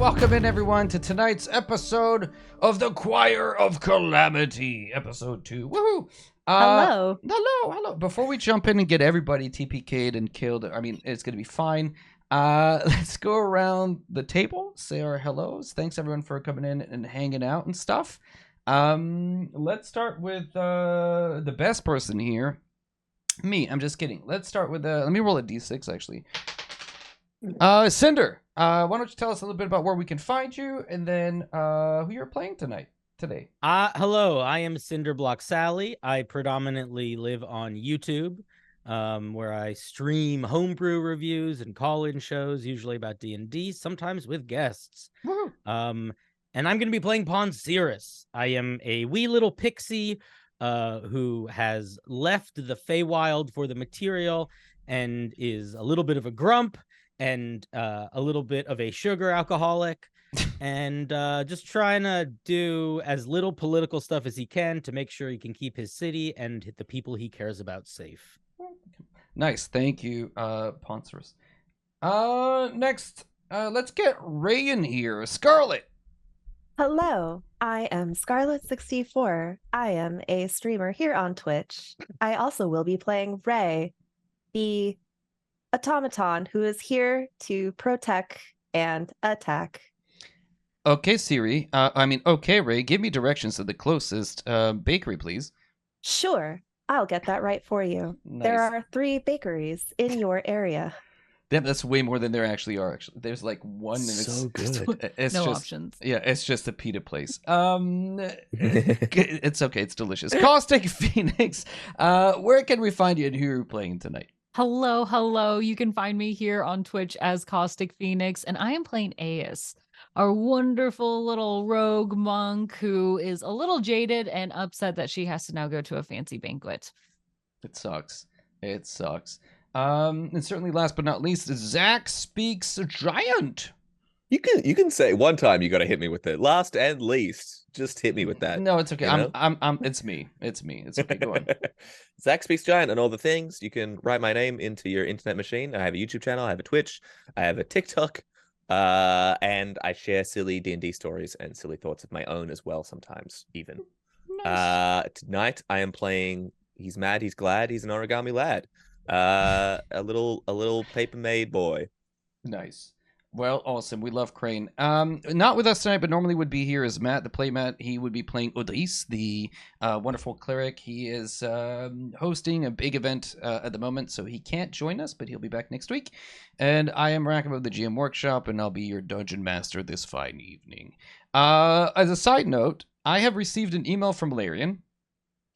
welcome in everyone to tonight's episode of the Choir of Calamity, episode 2. Woohoo! Hello. Hello. Before we jump in and get everybody TPK'd and killed, I mean, it's going to be fine. Let's go around the table, say our hellos. Thanks everyone for coming in and hanging out and stuff. Let's start with the best person here. Me, I'm just kidding. Let's start with, let me roll a d6 actually. Cinder, why don't you tell us a little bit about where we can find you, and then who you're playing today. Hello, I am Cinderblock Sally. I predominantly live on YouTube, where I stream homebrew reviews and call-in shows, usually about D&D, sometimes with guests. Woo-hoo. And I'm going to be playing Pawn Cirrus. I am a wee little pixie who has left the Feywild for the material and is a little bit of a grump and a little bit of a sugar alcoholic and just trying to do as little political stuff as he can to make sure he can keep his city and the people he cares about safe. Nice, thank you, Pawn Cirrus. Next, let's get Ray in here. Scarlet. Hello. I am Scarlet64. I am a streamer here on Twitch. I also will be playing Ray, the automaton who is here to protect and attack. Okay, Siri. Okay, Ray. Give me directions to the closest bakery, please. Sure. I'll get that right for you. Nice. There are 3 bakeries in your area. Damn, that's way more than there actually are. Actually, there's like one, and So good. It's No just, options. Yeah, it's just a pita place. It's okay. It's delicious. Caustic Phoenix. Where can we find you and who you're playing tonight? Hello. You can find me here on Twitch as Caustic Phoenix, and I am playing Aeus, our wonderful little rogue monk who is a little jaded and upset that she has to now go to a fancy banquet. It sucks. And certainly last but not least, Zach Speaks Giant. You can say one time you got to hit me with it. Last and least, just hit me with that. No, it's okay. You know? It's me. It's okay. Go on. Zach Speaks Giant and all the things. You can write my name into your internet machine. I have a YouTube channel. I have a Twitch. I have a TikTok. And I share silly D&D stories and silly thoughts of my own as well sometimes, even. Nice. Tonight I am playing He's Mad, He's Glad, He's an Origami Lad. A little paper-made boy. Nice. Well, awesome. We love Crane. Not with us tonight, but normally would be here is Matt, the playmat. He would be playing Odris, the wonderful cleric. He is hosting a big event at the moment, so he can't join us, but he'll be back next week. And I am Rackam of the GM Workshop, and I'll be your dungeon master this fine evening. As a side note, I have received an email from Larian,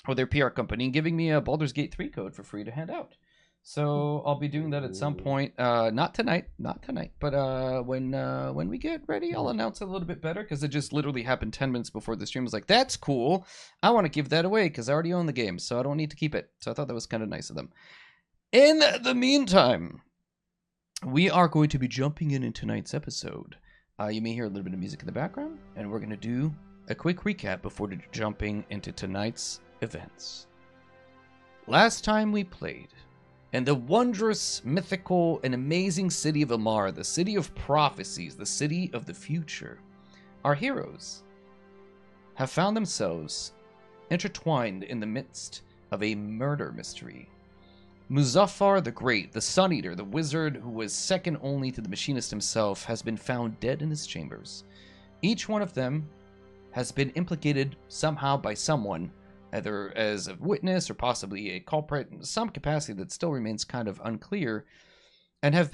or their PR company, giving me a Baldur's Gate 3 code for free to hand out. So I'll be doing that at some point. Not tonight, but when we get ready, I'll announce it a little bit better, because it just literally happened 10 minutes before the stream. I was like, that's cool. I want to give that away because I already own the game, so I don't need to keep it. So I thought that was kind of nice of them. In the meantime, we are going to be jumping in tonight's episode. You may hear a little bit of music in the background, and we're going to do a quick recap before jumping into tonight's events. Last time we played in the wondrous, mythical, and amazing city of Elmara, the city of prophecies, the city of the future, our heroes have found themselves intertwined in the midst of a murder mystery. Muzaffar the Great, the Sun Eater, the wizard who was second only to the machinist himself, has been found dead in his chambers. Each one of them has been implicated somehow by someone, either as a witness or possibly a culprit in some capacity that still remains kind of unclear, and have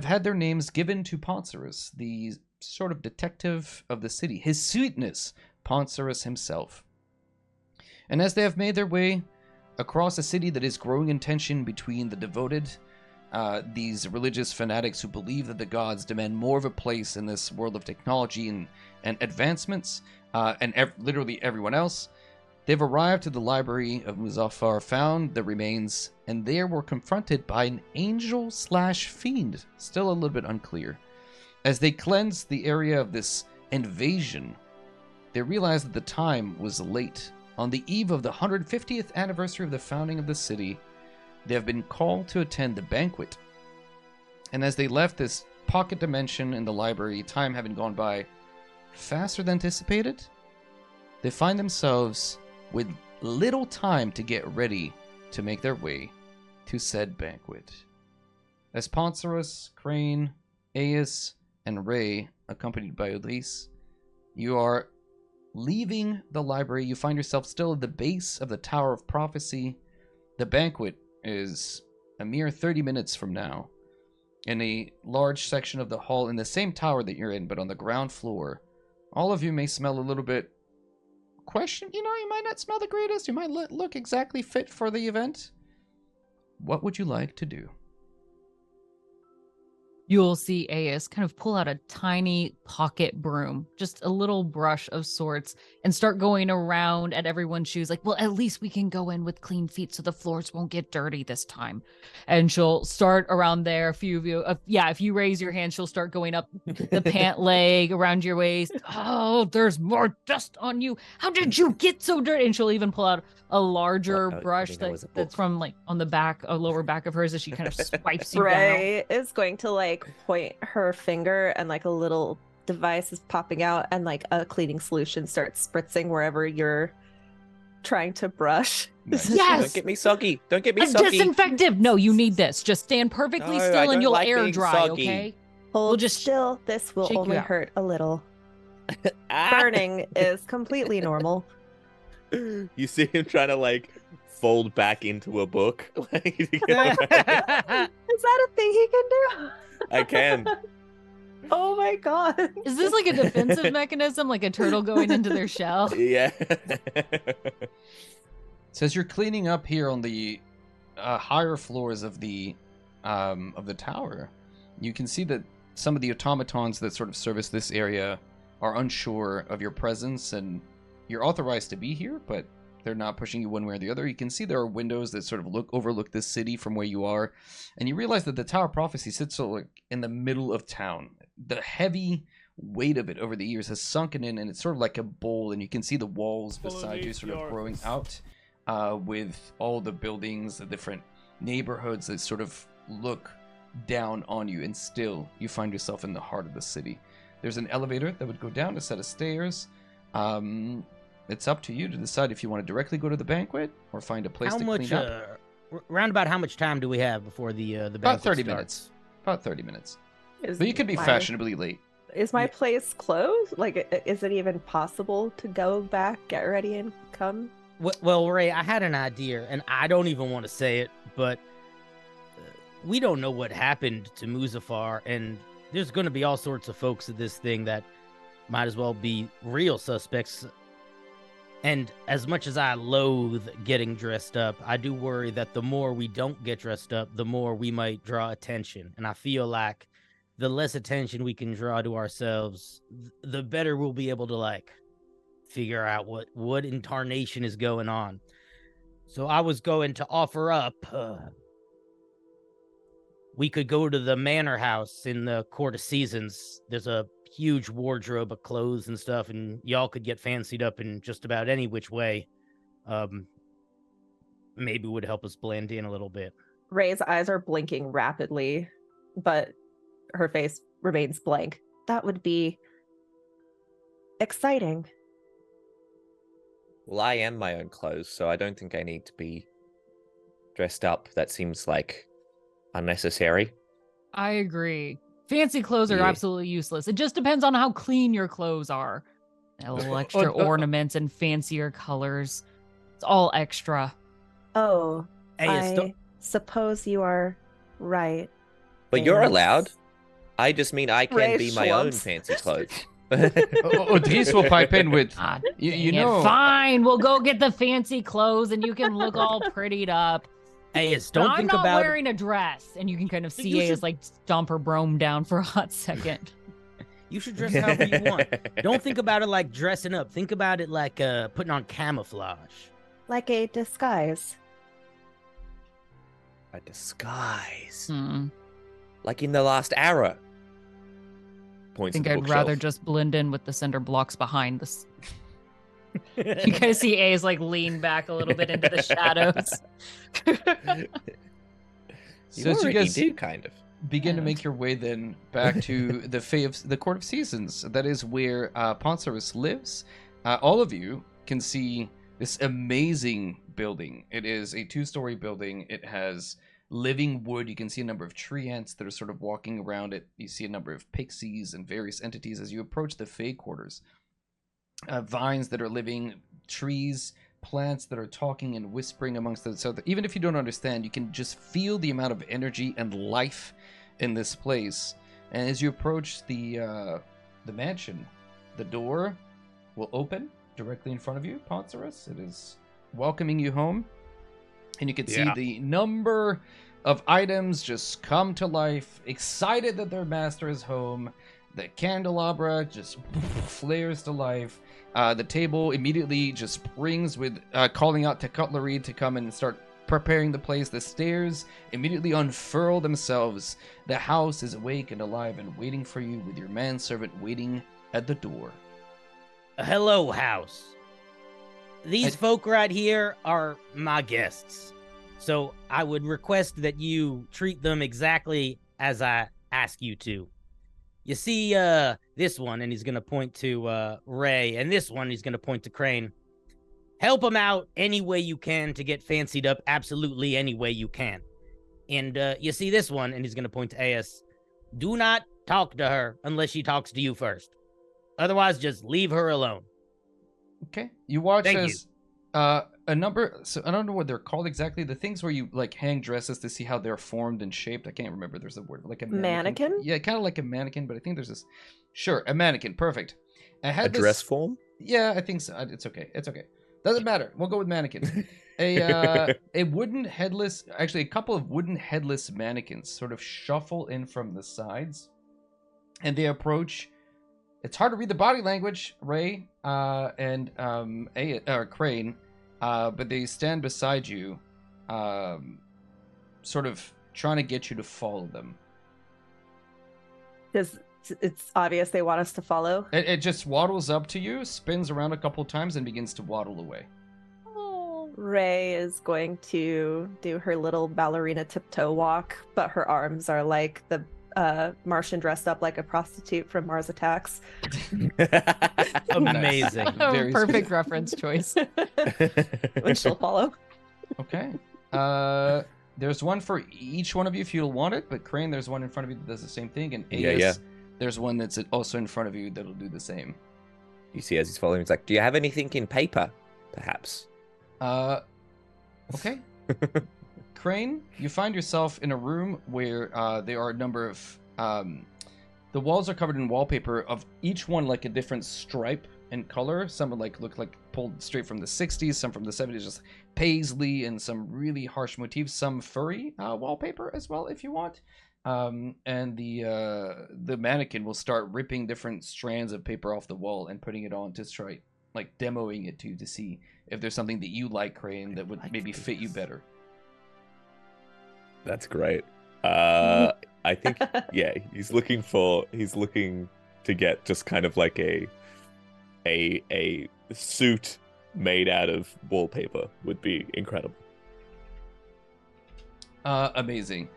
had their names given to Pawn Cirrus, the sort of detective of the city, His Sweetness Pawn Cirrus himself. And as they have made their way across a city that is growing in tension between the devoted, these religious fanatics who believe that the gods demand more of a place in this world of technology and advancements, literally everyone else, they've arrived to the library of Muzaffar, found the remains, and there were confronted by an angel/fiend, still a little bit unclear. As they cleansed the area of this invasion, they realized that the time was late. On the eve of the 150th anniversary of the founding of the city, they have been called to attend the banquet. And as they left this pocket dimension in the library, time having gone by faster than anticipated, they find themselves with little time to get ready to make their way to said banquet. As Poncerus, Crane, Aeus, and Ray, accompanied by Odris, you are leaving the library. You find yourself still at the base of the Tower of Prophecy. The banquet is a mere 30 minutes from now. In a large section of the hall in the same tower that you're in, but on the ground floor, all of you may smell a little bit you might not smell the greatest. You might look exactly fit for the event. What would you like to do? You'll see Aeus kind of pull out a tiny pocket broom, just a little brush of sorts, and start going around at everyone's shoes like, well, at least we can go in with clean feet so the floors won't get dirty this time. And she'll start around there. A few of you, if you raise your hand, she'll start going up the pant leg around your waist. Oh, there's more dust on you. How did you get so dirty? And she'll even pull out a larger brush that's from like on the back, a lower back of hers as she kind of swipes you down. Ray is going to like point her finger and like a little device is popping out and like a cleaning solution starts spritzing wherever you're trying to brush. Nice. Yes! Don't get me soggy. Don't get me A soggy. disinfective. No, you need this. Just stand perfectly No, I still don't and you'll like air being dry, soggy. okay? Hold We'll just still. This will shake you only out. hurt a little. Ah! Burning is completely normal. You see him trying to like fold back into a book. Like, Is that a thing he can do? I can. Oh my god. Is this like a defensive mechanism, like a turtle going into their shell? Yeah. So as you're cleaning up here on the higher floors of the tower, you can see that some of the automatons that sort of service this area are unsure of your presence, and you're authorized to be here, but they're not pushing you one way or the other. You can see there are windows that sort of overlook this city from where you are, and you realize that the Tower of Prophecy sits sort of like in the middle of town. The heavy weight of it over the years has sunken in, and it's sort of like a bowl, and you can see the walls beside you sort of growing out with all the buildings, the different neighborhoods that sort of look down on you, and still you find yourself in the heart of the city. There's an elevator that would go down a set of stairs. It's up to you to decide if you want to directly go to the banquet or find a place to clean up. Round about how much time do we have before the banquet About 30 starts? minutes. About 30 minutes. Is But you could be my- fashionably late. Is my place closed? Like, is it even possible to go back, get ready, and come? Well, Ray, I had an idea, and I don't even want to say it, but we don't know what happened to Muzafar, and there's going to be all sorts of folks at this thing that might as well be real suspects. And as much as I loathe getting dressed up, I do worry that the more we don't get dressed up, the more we might draw attention. And I feel like the less attention we can draw to ourselves, the better we'll be able to like figure out what incarnation is going on. So I was going to offer up we could go to the manor house in the Court of Seasons. There's a huge wardrobe of clothes and stuff, and y'all could get fancied up in just about any which way. Maybe would help us blend in a little bit. Ray's eyes are blinking rapidly, but her face remains blank. That would be exciting. Well, I am my own clothes, so I don't think I need to be dressed up. That seems like unnecessary. I agree. Fancy clothes are Yeah. absolutely useless. It just depends on how clean your clothes are. A little extra ornaments and fancier colors. It's all extra. Oh, Hey, I suppose you are right. But you're Yes. allowed. I just mean I can Ray be my own schlumps. fancy clothes. Odris will pipe in with, Ah, you dang it. know, Fine, we'll go get the fancy clothes and you can look all prettied up. Hey, But don't I'm think not about wearing a dress, and you can kind of see You it as should- like stomp her brome down for a hot second. You should dress however you want. Don't think about it like dressing up. Think about it like putting on camouflage. Like a disguise. A disguise. Hmm. Like in the last era. I Points think at the I'd rather bookshelf. just blend in with the cinder blocks behind this. You kind of see A's like lean back a little bit into the shadows. You so as you already guys do, kind of. begin to And- make your way then back to the Court of Seasons. That is where Poncerus lives. All of you can see this amazing building. It is a 2-story building. It has living wood. You can see a number of tree ants that are sort of walking around it. You see a number of pixies and various entities as you approach the Fae quarters. Vines that are living, trees, plants that are talking and whispering amongst them. So that even if you don't understand, you can just feel the amount of energy and life in this place. And as you approach the mansion, the door will open directly in front of you, Poncerus. It is welcoming you home. And you can see the number of items just come to life, excited that their master is home. The candelabra just flares to life. The table immediately just springs with calling out to cutlery to come and start preparing the place. The stairs immediately unfurl themselves. The house is awake and alive and waiting for you with your manservant waiting at the door. Hello, house. These folk right here are my guests. So I would request that you treat them exactly as I ask you to. You see this one, and he's going to point to Ray, and this one he's going to point to Crane. Help them out any way you can to get fancied up, absolutely any way you can. And you see this one, and he's going to point to AS. Do not talk to her unless she talks to you first. Otherwise, just leave her alone. Okay. You watch Thank as a number, so I don't know what they're called exactly. The things where you like hang dresses to see how they're formed and shaped. I can't remember. There's a word like a Mannequin? Yeah, kind of like a mannequin, but I think there's this. Sure, a mannequin. Perfect. A dress form? Yeah, I think so. It's okay. It's okay. Doesn't matter. We'll go with mannequin. A wooden headless, actually a couple of wooden headless mannequins sort of shuffle in from the sides, and they approach. It's hard to read the body language, Ray, and Crane, but they stand beside you, sort of trying to get you to follow them. Because it's obvious they want us to follow. It just waddles up to you, spins around a couple times, and begins to waddle away. Ray is going to do her little ballerina tiptoe walk, but her arms are like the Martian dressed up like a prostitute from Mars Attacks. Amazing. Very Perfect reference choice. Which she'll follow. Okay. There's one for each one of you if you'll want it, but Crane, there's one in front of you that does the same thing, and AS, there's one that's also in front of you that'll do the same. You see as he's following, it's like, do you have anything in paper, perhaps? Okay. Crane, you find yourself in a room where there are a number of the walls are covered in wallpaper of each one like a different stripe and color. Some are look like pulled straight from the 60s, some from the 70s, just paisley, and some really harsh motifs, some furry wallpaper as well if you want. And the mannequin will start ripping different strands of paper off the wall and putting it on to try like demoing it to you to see if there's something that you like, Crane, that would maybe fit you better. That's great. I think he's looking to get just kind of like a suit made out of wallpaper would be incredible. Amazing.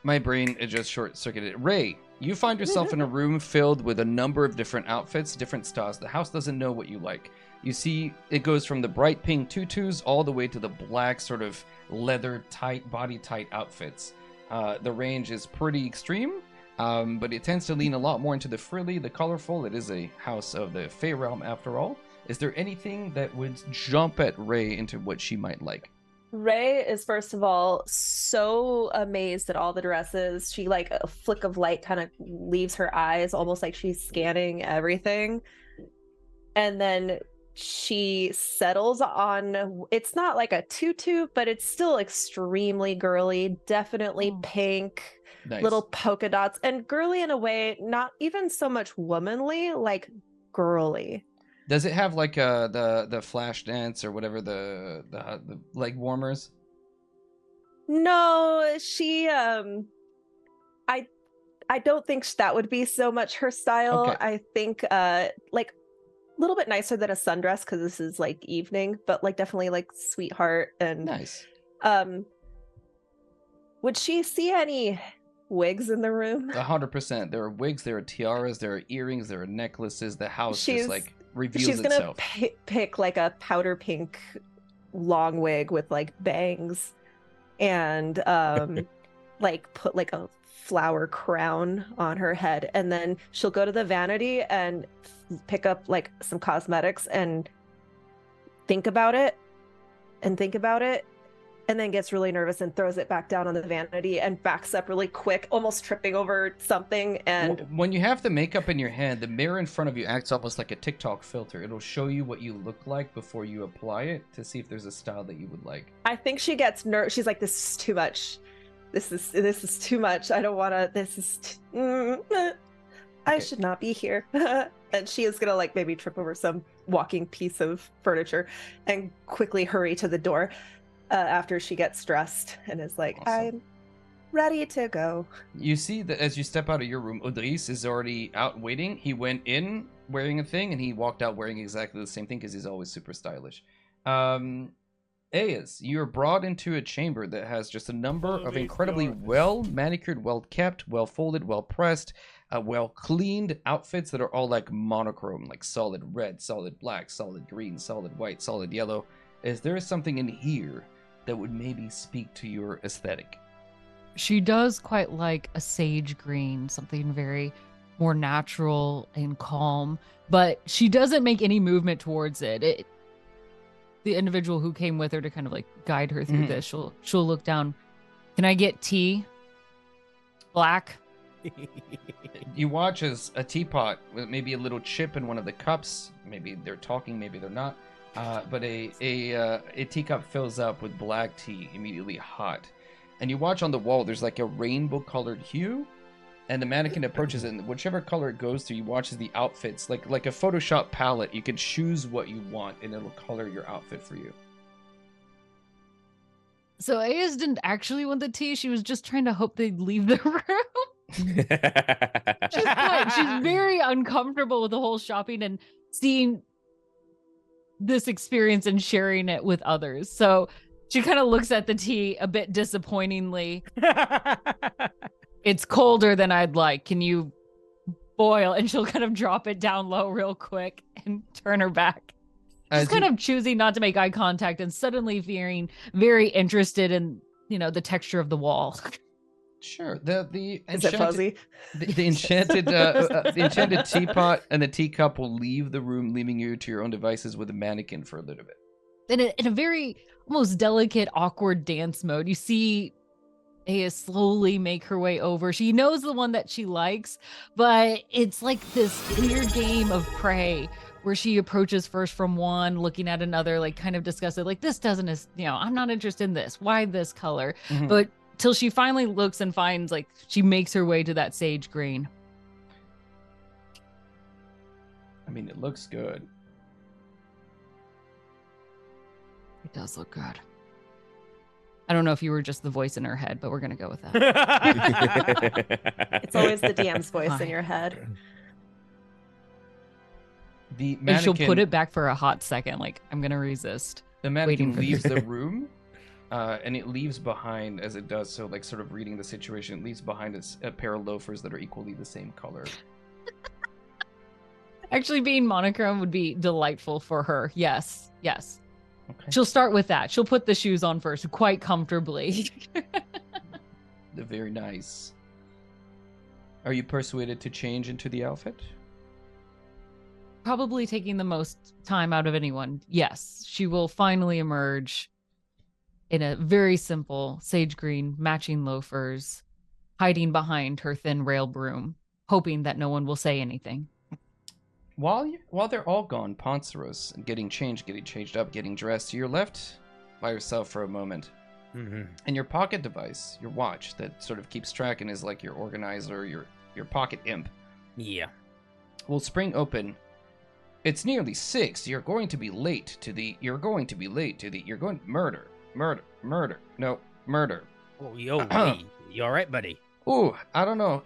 My brain is just short-circuited. Ray, you find yourself in a room filled with a number of different outfits, different styles. The house doesn't know what you like. You see it goes from the bright pink tutus all the way to the black sort of leather tight, body tight outfits. The range is pretty extreme, but it tends to lean a lot more into the frilly, the colorful. It is a house of the Fey realm after all. Is there anything that would jump at Ray into what she might like? Ray is first of all so amazed at all the dresses. She like a flick of light kind of leaves her eyes, almost like she's scanning everything. And then she settles on, it's not like a tutu, but it's still extremely girly, definitely pink, Nice. little polka dots, and girly in a way, not even so much womanly, like girly. Does it have like the flash dance or whatever the leg warmers? No, she I don't think that would be so much her style. Okay. I think like a little bit nicer than a sundress because this is like evening, but like definitely like sweetheart and Nice. Would she see any wigs in the room? 100%. There are wigs, there are tiaras, there are earrings, there are necklaces. The house just like reveals She's gonna itself. pick like a powder pink long wig with like bangs and like put like a flower crown on her head, and then she'll go to the vanity and pick up like some cosmetics and think about it and then gets really nervous and throws it back down on the vanity and backs up really quick, almost tripping over something. And when you have the makeup in your hand, the mirror in front of you acts almost like a TikTok filter. It'll show you what you look like before you apply it to see if there's a style that you would like. I think she gets nervous. She's like, this is too much. This is too much. I don't want to. I should not be here. And she is gonna like maybe trip over some walking piece of furniture and quickly hurry to the door after she gets dressed and is like, Awesome. I'm ready to go. You see that as you step out of your room, Odris is already out waiting. He went in wearing a thing and he walked out wearing exactly the same thing because he's always super stylish. Ayaz, you're brought into a chamber that has just a number of incredibly well manicured, well kept, well folded, well pressed, well cleaned outfits that are all like monochrome, like solid red, solid black, solid green, solid white, solid yellow. Is there something in here that would maybe speak to your aesthetic? She does quite like a sage green, something very more natural and calm, but she doesn't make any movement towards it. The individual who came with her to kind of like guide her through this, she'll look down. Can I get tea? Black? You watch as a teapot with maybe a little chip in one of the cups. Maybe they're talking, maybe they're not. But a teacup fills up with black tea, immediately hot. And you watch on the wall, there's like a rainbow-colored hue, and the mannequin approaches it, and whichever color it goes to, you watch as the outfits, like a Photoshop palette, you can choose what you want, and it'll color your outfit for you. So Ayaz didn't actually want the tea. She was just trying to hope they'd leave the room. She's very uncomfortable with the whole shopping and seeing this experience and sharing it with others. So she kind of looks at the tea a bit disappointingly. It's colder than I'd like. Can you boil? And she'll kind of drop it down low real quick and turn her back. She's kind of choosing not to make eye contact and suddenly feeling very interested in, the texture of the wall. Sure. The Is it fuzzy? The enchanted the enchanted teapot and the teacup will leave the room, leaving you to your own devices with a mannequin for a little bit. In a very almost delicate, awkward dance mode, you see Aya slowly make her way over. She knows the one that she likes, but it's like this weird game of prey where she approaches first from one, looking at another, like kind of disgusted, like this doesn't, I'm not interested in this. Why this color? Mm-hmm. But till she finally looks and finds, like, she makes her way to that sage green. I mean, it looks good. It does look good. I don't know if you were just the voice in her head, but we're going to go with that. It's always the DM's voice in your head. The mannequin, and she'll put it back for a hot second, like, I'm going to resist. The mannequin leaves the room, and it leaves behind, as it does so, like, sort of reading the situation, it leaves behind a pair of loafers that are equally the same color. Actually, being monochrome would be delightful for her. Yes. Okay. She'll start with that. She'll put the shoes on first, quite comfortably. They're very nice. Are you persuaded to change into the outfit? Probably taking the most time out of anyone. Yes, she will finally emerge in a very simple sage green matching loafers, hiding behind her thin rail broom, hoping that no one will say anything. While they're all gone, Ponceros, getting changed up, getting dressed, you're left by yourself for a moment. Mm-hmm. And your pocket device, your watch that sort of keeps track and is like your organizer, your pocket imp, Yeah. will spring open. It's nearly 6. You're going to be late to the murder. No, murder. Oh, yo, buddy. You all right, buddy? Ooh, I don't know.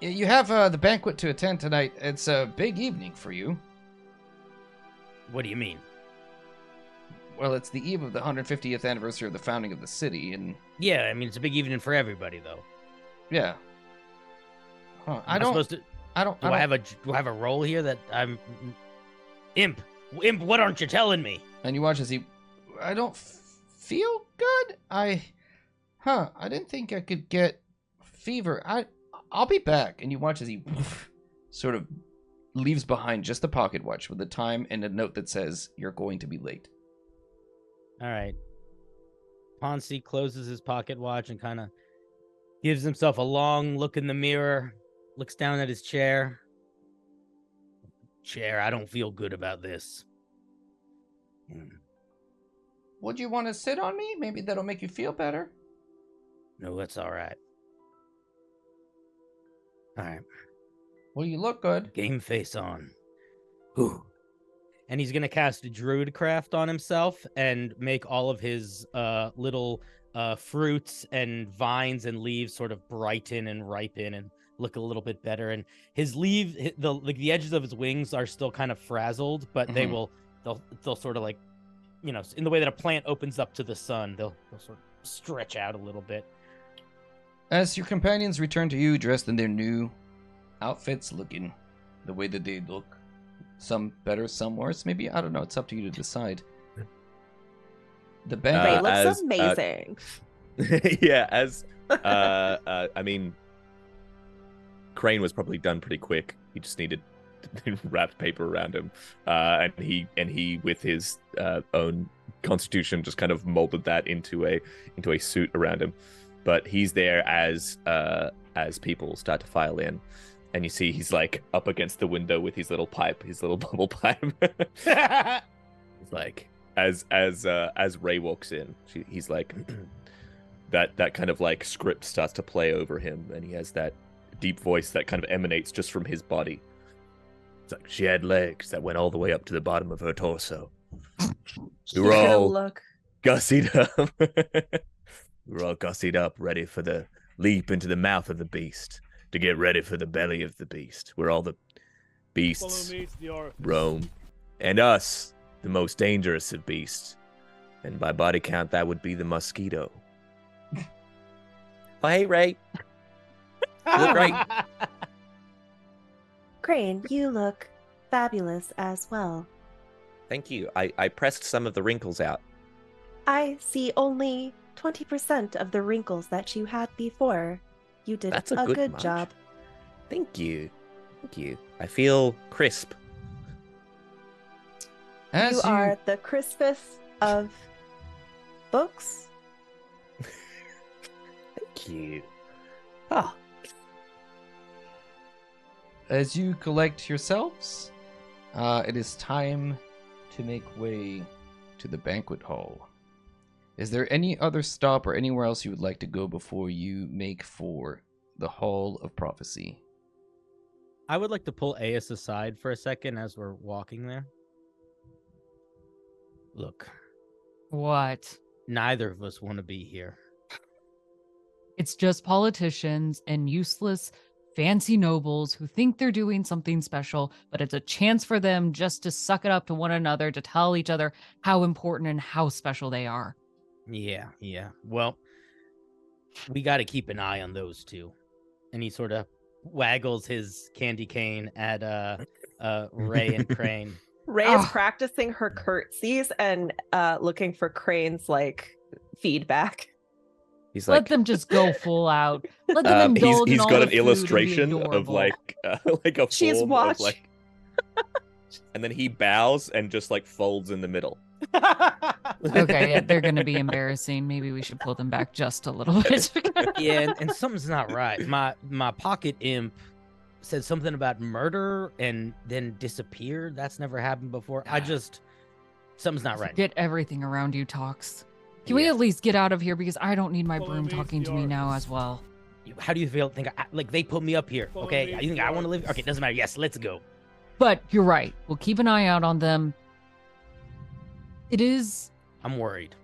You have the banquet to attend tonight. It's a big evening for you. What do you mean? Well, it's the eve of the 150th anniversary of the founding of the city, and Yeah, I mean it's a big evening for everybody, though. yeah. Huh. Am I supposed to? I don't. Do I have a role here that I'm? Imp, what aren't you telling me? And you watch as he. I don't feel good. I didn't think I could get fever. I'll be back. And you watch as he sort of leaves behind just the pocket watch with the time and a note that says you're going to be late. All right. Ponzi closes his pocket watch and kind of gives himself a long look in the mirror, looks down at his chair. I don't feel good about this. Would you want to sit on me? Maybe that'll make you feel better. No, that's all right. All right. Well, you look good. Game face on. Whew. And he's going to cast a Druidcraft on himself and make all of his little fruits and vines and leaves sort of brighten and ripen and look a little bit better. And his the edges of his wings are still kind of frazzled, but they'll sort of like, you know, in the way that a plant opens up to the sun, they'll sort of stretch out a little bit. As your companions return to you dressed in their new outfits, looking the way that they look, some better, some worse. Maybe, I don't know. It's up to you to decide. The band Ray looks amazing. Yeah, I mean, Crane was probably done pretty quick. He just needed wrapped paper around him, and he with his own constitution just kind of molded that into a suit around him. But he's there as people start to file in, and you see he's like up against the window with his little pipe, his little bubble pipe. It's like as Ray walks in, he's like that kind of like script starts to play over him, and he has that deep voice that kind of emanates just from his body. It's like, she had legs that went all the way up to the bottom of her torso. We were all gussied up. We were all gussied up, ready for the leap into the mouth of the beast, to get ready for the belly of the beast, where all the beasts roam. And us, the most dangerous of beasts. And by body count, that would be the mosquito. Oh, hey, Ray. You look great. Crane, you look fabulous as well. Thank you. I pressed some of the wrinkles out. I see only 20% of the wrinkles that you had before. You did That's a a good munch. job. Thank you. Thank you. I feel crisp. You are the crispest of books. Thank you. Ah. As you collect yourselves, it is time to make way to the banquet hall. Is there any other stop or anywhere else you would like to go before you make for the Hall of Prophecy? I would like to pull Aes aside for a second as we're walking there. Look, What? neither of us want to be here. It's just politicians and useless fancy nobles who think they're doing something special, but it's a chance for them just to suck it up to one another, to tell each other how important and how special they are. Yeah. Well, we got to keep an eye on those two. And he sort of waggles his candy cane at Ray and Crane. Ray is practicing her curtsies and looking for Crane's like feedback. He's Let like, them just go full out. Let them indulge in he's all got the an food and be illustration of adorable. like a She's form watching. of like, and then he bows and just like folds in the middle. Okay, yeah, they're going to be embarrassing. Maybe we should pull them back just a little bit. Yeah, and something's not right. My pocket imp said something about murder and then disappeared. That's never happened before. Something's not right. Get everything around you talks. Can we at least get out of here? Because I don't need my broom talking to me now as well. How do you feel? Like they put me up here? Okay, you think I want to live? Okay, doesn't matter. Yes, let's go. But you're right. We'll keep an eye out on them. I'm worried.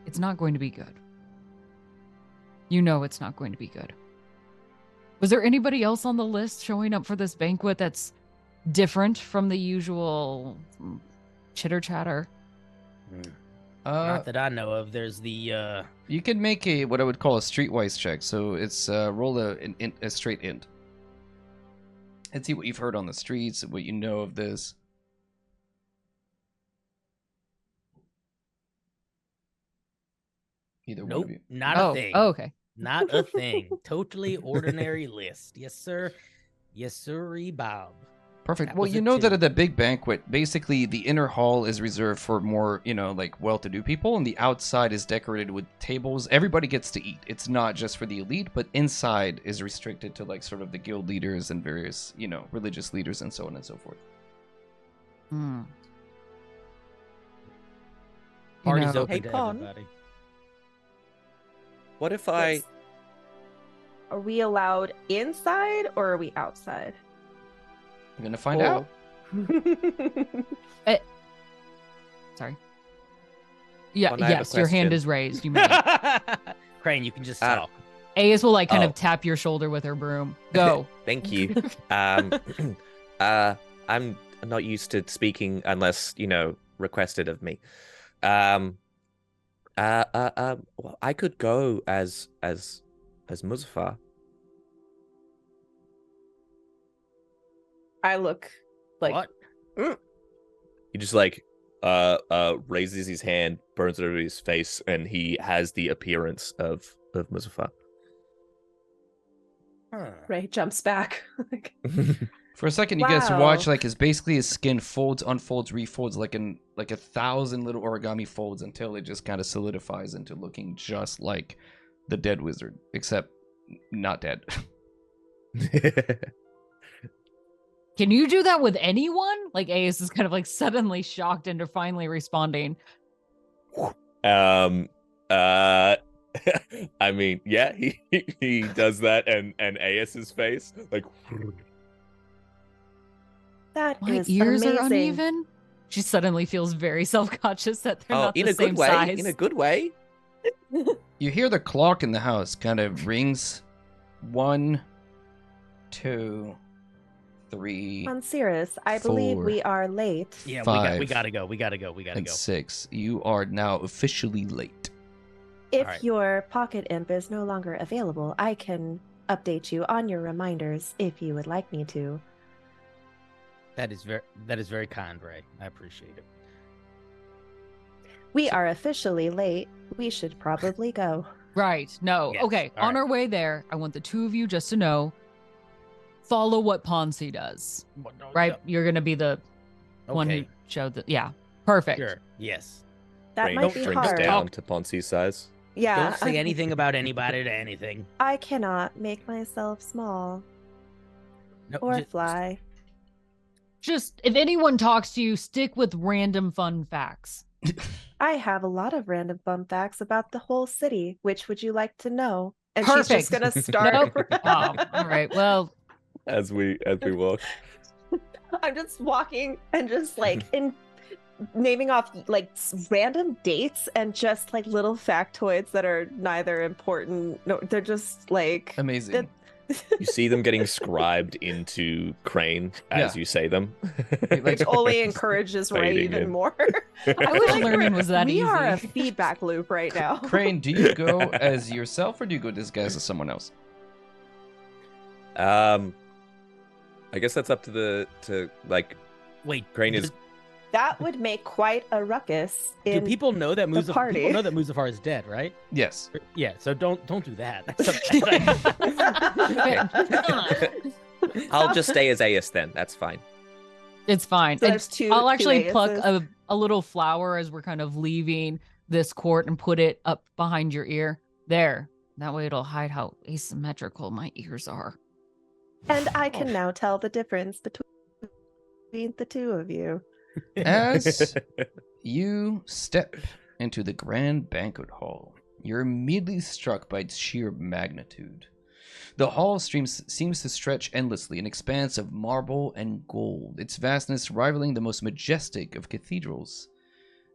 It's not going to be good. You know it's not going to be good. Was there anybody else on the list showing up for this banquet that's different from the usual chitter chatter? Not that I know of. There's the You can make a what I would call a streetwise check. So it's roll a straight int and see what you've heard on the streets, what you know of this. Either one nope, of you. not a thing. Oh, okay. Not a thing. Totally ordinary list. Yes, sir. Yes, sirree, Bob. Perfect. That Well, was you a know that two. at the big banquet, basically the inner hall is reserved for more, like well-to-do people, and the outside is decorated with tables. Everybody gets to eat. It's not just for the elite, but inside is restricted to like sort of the guild leaders and various, religious leaders and so on and so forth. Hmm. Party's know- open Hey, to Con. everybody. What if I? Are we allowed inside or are we outside? I'm gonna find out. Sorry. Yeah, Well, I have a yes, your hand question. is raised. You may. Crane, you can just Ah. talk. Aes will kind Oh. of tap your shoulder with her broom. Go. Thank you. I'm not used to speaking unless requested of me. Well, I could go as Muzaffar. I look like What? He just raises his hand, burns it over his face, and he has the appearance of Muzaffar. Huh. Ray jumps back. Like, For a second, you guys watch Wow. like his skin folds, unfolds, refolds like 1,000 little origami folds until it just kind of solidifies into looking just like the dead wizard, except not dead. Can you do that with anyone? Like Aes is kind of like suddenly shocked into finally responding. I mean, yeah, he does that, and Aes's face like. that My is ears amazing. are uneven. She suddenly feels very self-conscious that they're not in the a good same way. size. In a good way. You hear the clock in the house kind of rings. 1, 2, 3, Monsiris, I believe 4, we are late. Yeah, we 5, gotta go. We gotta go. and 6. You are now officially late. If Alright. your pocket imp is no longer available, I can update you on your reminders if you would like me to. That is very kind, Ray. I appreciate it. We are officially late. We should probably go. Right. No. Yes. Okay. All On right. our way there, I want the two of you just to know, follow what Ponzi does. Right? You're going to be the one who Okay. showed the... Yeah. Perfect. Sure. Yes. That Rain might be shrinks hard. down to Ponzi's size. Yeah. Don't say anything about anybody to anything. I cannot make myself small No, or just- fly. Just, if anyone talks to you, stick with random fun facts. I have a lot of random fun facts about the whole city. Which would you like to know? And she's Perfect. just gonna start. Nope. Oh, all right. Well, As we walk. I'm just walking and just like naming off like random dates and just like little factoids that are neither important. No, they're just like Amazing. You see them getting scribed into Crane as Yeah. you say them. which only encourages Ray Fading even in. more. I wish learning was that we easy. are a feedback loop right now. Crane, do you go as yourself or do you go disguised as someone else? I guess that's up to Wait. Crane is That would make quite a ruckus. Do In people know that the party. People know that Muzaffar is dead, right? Yes. Yeah. So don't do that. That's I'll just stay as Aes then. That's fine. it's fine. So And there's two. I'll actually two pluck Aeses. a little flower as we're kind of leaving this court and put it up behind your ear. There. That way it'll hide how asymmetrical my ears are. And I can now tell the difference between the two of you. As you step into the grand banquet hall, you're immediately struck by its sheer magnitude. The hall seems to stretch endlessly, an expanse of marble and gold, its vastness rivaling the most majestic of cathedrals.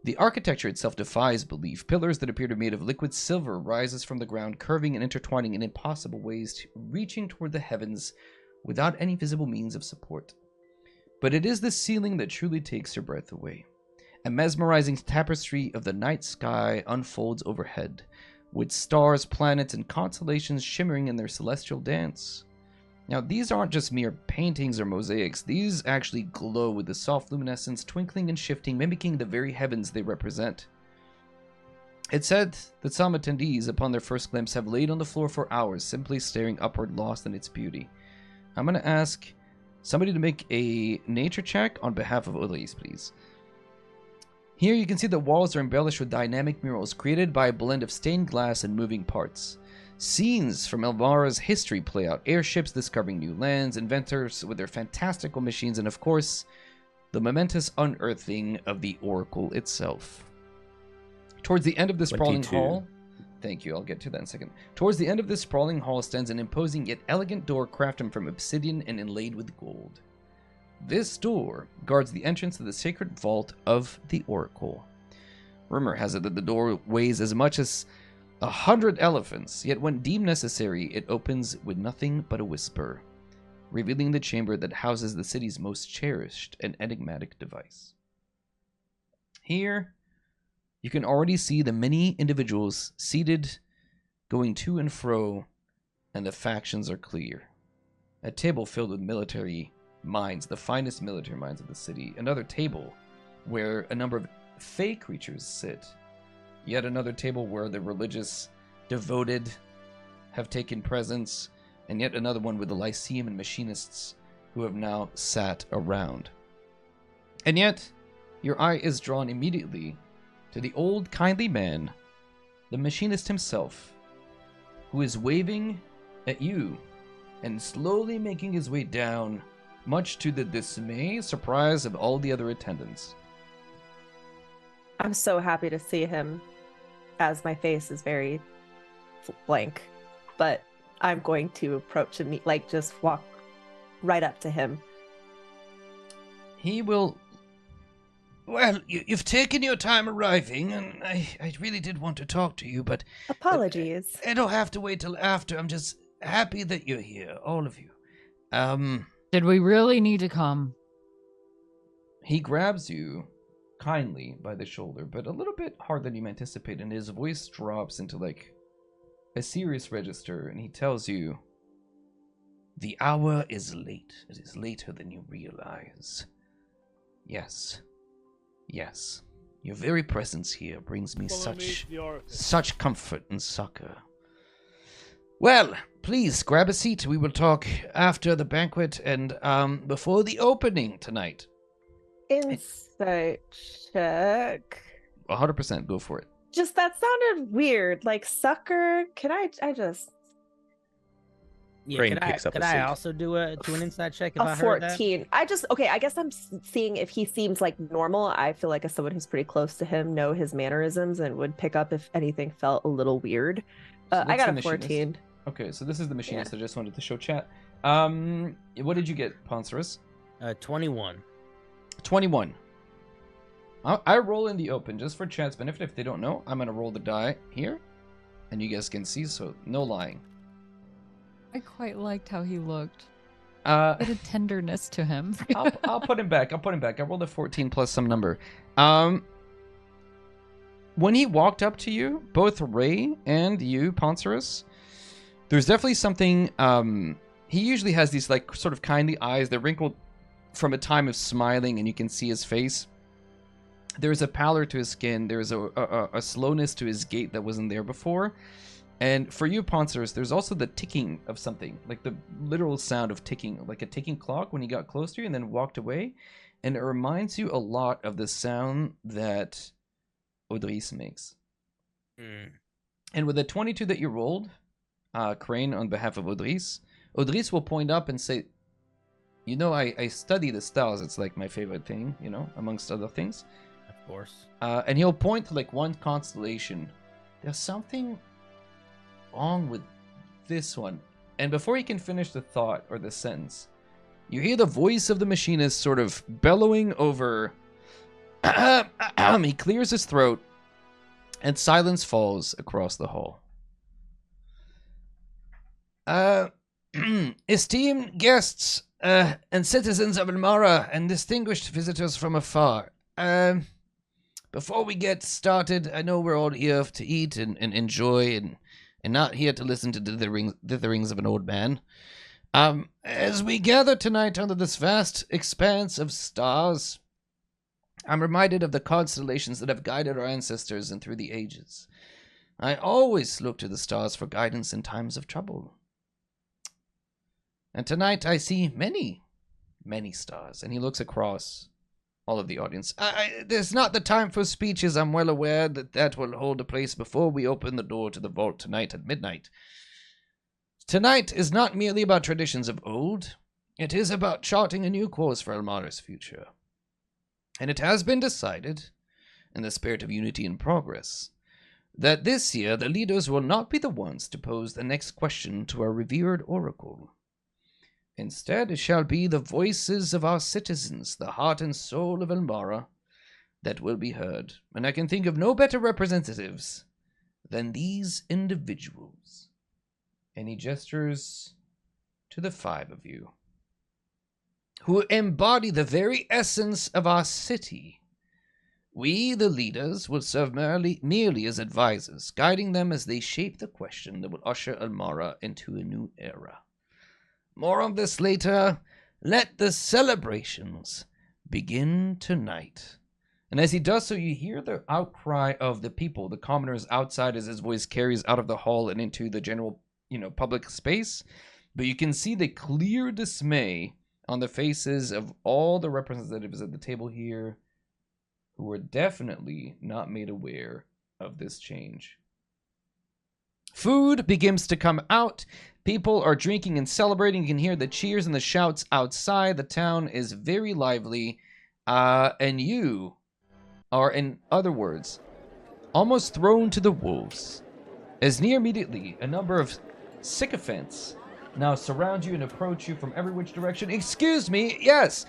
The architecture itself defies belief. Pillars that appear to be made of liquid silver rises from the ground, curving and intertwining in impossible ways, reaching toward the heavens without any visible means of support. but it is the ceiling that truly takes your breath away. A mesmerizing tapestry of the night sky unfolds overhead, with stars, planets, and constellations shimmering in their celestial dance. Now, these aren't just mere paintings or mosaics. These actually glow with the soft luminescence, twinkling and shifting, mimicking the very heavens they represent. It's said that some attendees, upon their first glimpse, have laid on the floor for hours, simply staring upward, lost in its beauty. I'm going to ask somebody to make a nature check on behalf of Odalys, please. Here you can see the walls are embellished with dynamic murals created by a blend of stained glass and moving parts. Scenes from Elmara's history play out, airships discovering new lands, inventors with their fantastical machines, and of course, the momentous unearthing of the Oracle itself. Towards the end of this sprawling 22. hall... Thank you, I'll get to that in a second. Towards the end of this sprawling hall stands an imposing yet elegant door crafted from obsidian and inlaid with gold. This door guards the entrance to the sacred vault of the Oracle. Rumor has it that the door weighs as much as 100 elephants, yet when deemed necessary, it opens with nothing but a whisper, revealing the chamber that houses the city's most cherished and enigmatic device. Here, you can already see the many individuals seated, going to and fro, and the factions are clear. A table filled with military minds, the finest military minds of the city. Another table where a number of fey creatures sit. Yet another table where the religious, devoted have taken presence. And yet another one with the Lyceum and machinists who have now sat around. And yet, your eye is drawn immediately to the old kindly man, the machinist himself, who is waving at you and slowly making his way down, much to the dismay, surprise of all the other attendants. I'm so happy to see him, as my face is very blank, but I'm going to approach him, like just walk right up to him. He will... Well, you've taken your time arriving, and I really did want to talk to you, but... Apologies. It'll have to wait till after. I'm just happy that you're here, all of you. Did we really need to come? He grabs you kindly by the shoulder, but a little bit harder than you anticipate, and his voice drops into like a serious register, and he tells you, "The hour is late. It is later than you realize. Yes. Your very presence here brings me such comfort and succor. Well, please grab a seat. We will talk after the banquet and before the opening tonight." Insight check. 100%, go for it. Just that sounded weird. Like sucker. Can I just Yeah, Crane picks up could a I seat. also do an inside check if a I heard that? 14? I guess I'm seeing if he seems like normal. I feel like as someone who's pretty close to him, know his mannerisms and would pick up if anything felt a little weird. So I what's got the a machinist? 14. Okay, so this is the machinist. I just wanted to show chat. What did you get, Poncerus? 21. 21. I roll in the open just for chat's benefit. If they don't know, I'm going to roll the die here. And you guys can see, so no lying. I quite liked how he looked. Uh, Bit of tenderness to him. I'll put him back. I rolled a 14 plus some number. When he walked up to you, both Ray and you, Poncerus, there's definitely something... he usually has these like sort of kindly eyes. They're wrinkled from a time of smiling, and you can see his face. There's a pallor to his skin. There's a slowness to his gait that wasn't there before. And for you, Poncerus, there's also the ticking of something, like the literal sound of ticking, like a ticking clock when he got close to you and then walked away. And it reminds you a lot of the sound that Odalys makes. And with the 22 that you rolled, Crane, on behalf of Odalys will point up and say, "You know, I study the stars. It's like my favorite thing, you know, amongst other things." Of course. And he'll point to like one constellation. There's something wrong with this one. And before he can finish the thought or the sentence, you hear the voice of the machinist sort of bellowing over. He clears his throat, and silence falls across the hall. Esteemed guests, and citizens of Elmara and distinguished visitors from afar. Before we get started, I know we're all here to eat and enjoy and not here to listen to ditherings of an old man. As we gather tonight under this vast expanse of stars, I'm reminded of the constellations that have guided our ancestors and through the ages. I always look to the stars for guidance in times of trouble. And tonight I see many, many stars. And he looks across all of the audience. There's not the time for speeches. I'm well aware that will hold a place before we open the door to the vault tonight at midnight. Tonight is not merely about traditions of old. It is about charting a new course for Elmara's future. And it has been decided, in the spirit of unity and progress, that this year the leaders will not be the ones to pose the next question to our revered oracle. Instead, it shall be the voices of our citizens, the heart and soul of Elmara, that will be heard. And I can think of no better representatives than these individuals. And he gestures to the 5 of you, who embody the very essence of our city. We, the leaders, will serve merely as advisors, guiding them as they shape the question that will usher Elmara into a new era. More on this later. Let the celebrations begin tonight. And as he does so, you hear the outcry of the people, the commoners outside, as his voice carries out of the hall and into the general, public space. But you can see the clear dismay on the faces of all the representatives at the table here who were definitely not made aware of this change. Food begins to come out. People are drinking and celebrating. You can hear the cheers and the shouts outside. The town is very lively. And you are, in other words, almost thrown to the wolves. As near immediately, a number of sycophants now surround you and approach you from every which direction. Excuse me, yes.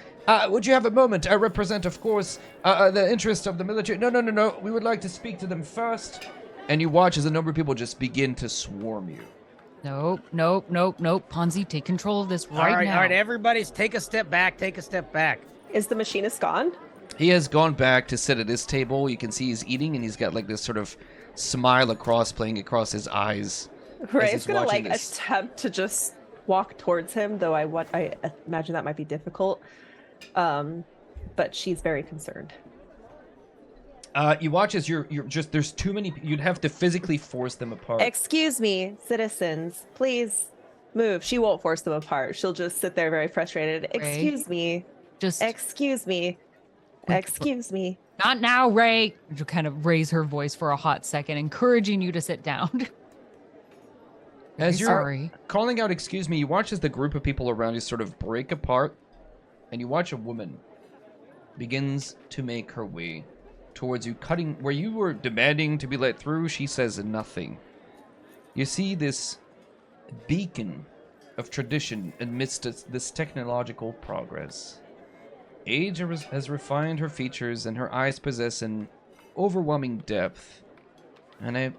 Would you have a moment? I represent, of course, the interest of the military. No. We would like to speak to them first. And you watch as a number of people just begin to swarm you. Nope. Ponzi, take control of this right now. All right, everybody's take a step back. Is the machinist gone? He has gone back to sit at his table. You can see he's eating, and he's got like this sort of smile playing across his eyes. Ray's gonna attempt to just walk towards him, though I imagine that might be difficult. But she's very concerned. You watch as you're just, there's too many, you'd have to physically force them apart. Excuse me, citizens, please move. She won't force them apart. She'll just sit there very frustrated. Ray, excuse me. Not now, Ray. She'll kind of raise her voice for a hot second, encouraging you to sit down. As you're calling out, excuse me, you watch as the group of people around you sort of break apart, and you watch a woman begins to make her way towards you, cutting where you were demanding to be let through. She says nothing. You see this beacon of tradition amidst this technological progress. Age has refined her features, and her eyes possess an overwhelming depth and a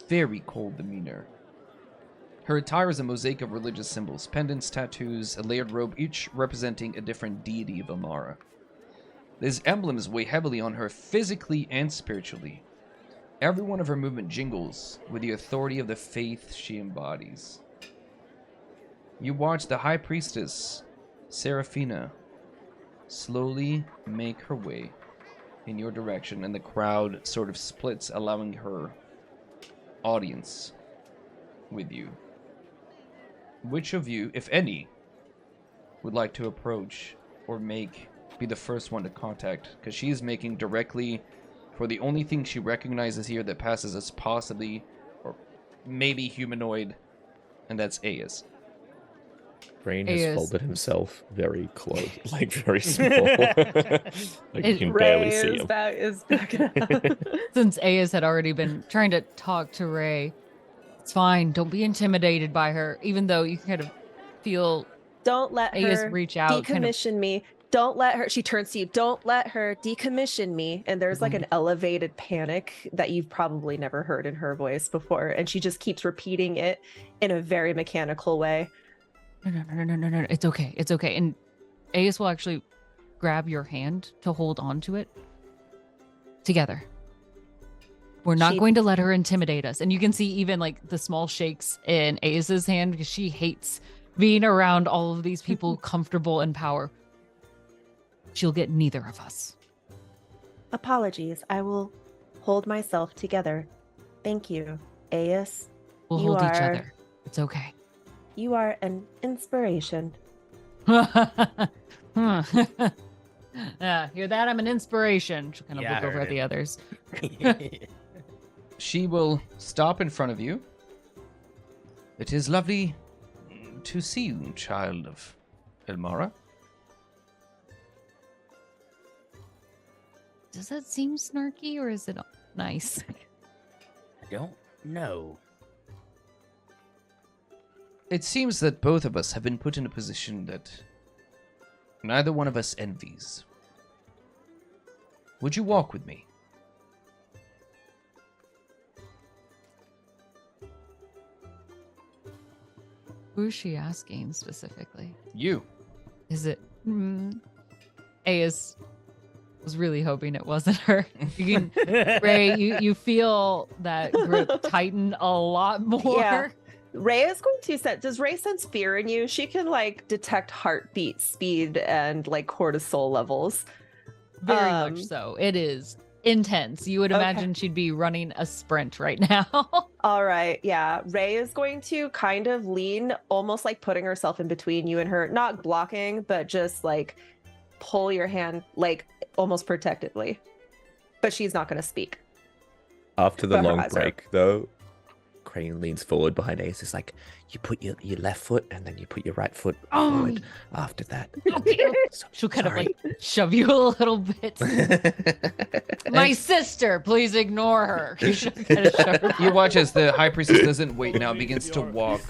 very cold demeanor. Her attire is a mosaic of religious symbols, pendants, tattoos, a layered robe, each representing a different deity of Elmara. These emblems weigh heavily on her physically and spiritually. Every one of her movement jingles with the authority of the faith she embodies. You watch the High Priestess, Seraphina, slowly make her way in your direction, and the crowd sort of splits, allowing her audience with you. Which of you, if any, would like to approach or be the first one to contact? Because she is making directly for the only thing she recognizes here that passes as possibly or maybe humanoid, and that's Aes. Brain has folded himself very close, like very small. Like you can barely see him. Is back up. Since Aes had already been trying to talk to Ray, it's fine. Don't be intimidated by her, even though you kind of feel. Don't let Aes her reach out. Decommission me. Don't let her. She turns to you. Don't let her decommission me. And there's like an elevated panic that you've probably never heard in her voice before. And she just keeps repeating it in a very mechanical way. No. It's okay. It's okay. And Ace will actually grab your hand to hold on to it together. We're not going to let her intimidate us. And you can see even like the small shakes in Ace's hand because she hates being around all of these people comfortable in power. She'll get neither of us. Apologies. I will hold myself together. Thank you, Ace. We'll hold each other. It's okay. You are an inspiration. Yeah, hear that? I'm an inspiration. She'll kind of Yeah, look I over heard at the others. She will stop in front of you. It is lovely to see you, child of Elmara. Does that seem snarky or is it nice? I don't know. It seems that both of us have been put in a position that neither one of us envies. Would you walk with me? Who is she asking specifically? You. Is it Ace was really hoping it wasn't her. You can, Ray, you feel that grip tighten a lot more. Yeah. Ray is going to sense. Does Ray sense fear in you? She can like detect heartbeat speed and like cortisol levels. Very much so. It is intense. You would imagine she'd be running a sprint right now. All right. Yeah. Ray is going to kind of lean, almost like putting herself in between you and her, not blocking, but just like pull your hand, like almost protectively. But she's not going to speak. After the But her long eyes are- break, though, Crane leans forward behind Ace. It's like, you put your left foot and then you put your right foot forward after that. So, She'll kind sorry. of like shove you a little bit. My sister, please ignore her. She'll kind of shove her. You watch as the high priestess doesn't wait now, begins to walk,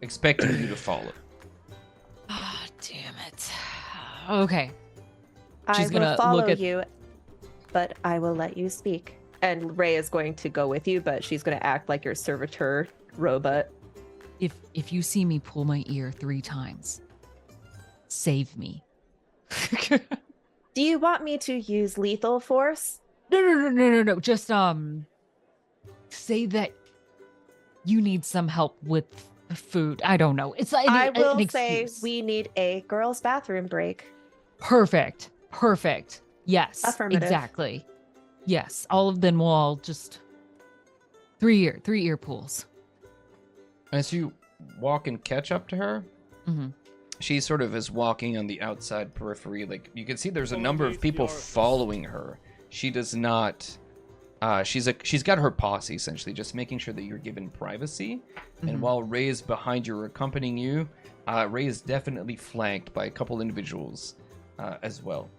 expecting you to follow. Ah, damn it. Okay. I She's gonna will follow look at you, but I will let you speak. And Ray is going to go with you, but she's going to act like your servitor robot. If you see me pull my ear 3 times, save me. Do you want me to use lethal force? No. Just say that you need some help with food. I don't know. It's I will an say excuse. we need a girls' bathroom break. Perfect. Yes. Affirmative. Exactly. Yes. All of them will all just 3 ear pulls. As you walk and catch up to her, she sort of is walking on the outside periphery. Like, you can see there's a number of people following her. She does not... she's got her posse, essentially, just making sure that you're given privacy. And while Ray is behind you or accompanying you, Ray is definitely flanked by a couple individuals as well.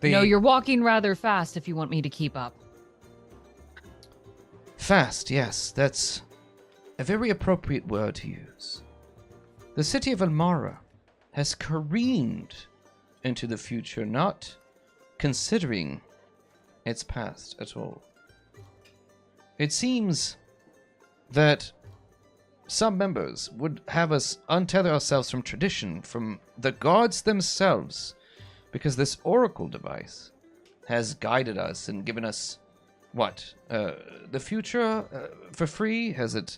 No, you're walking rather fast if you want me to keep up. Fast, yes. That's a very appropriate word to use. The city of Elmara has careened into the future, not considering its past at all. It seems that some members would have us untether ourselves from tradition, from the gods themselves, because this oracle device has guided us and given us, what, the future for free? Has it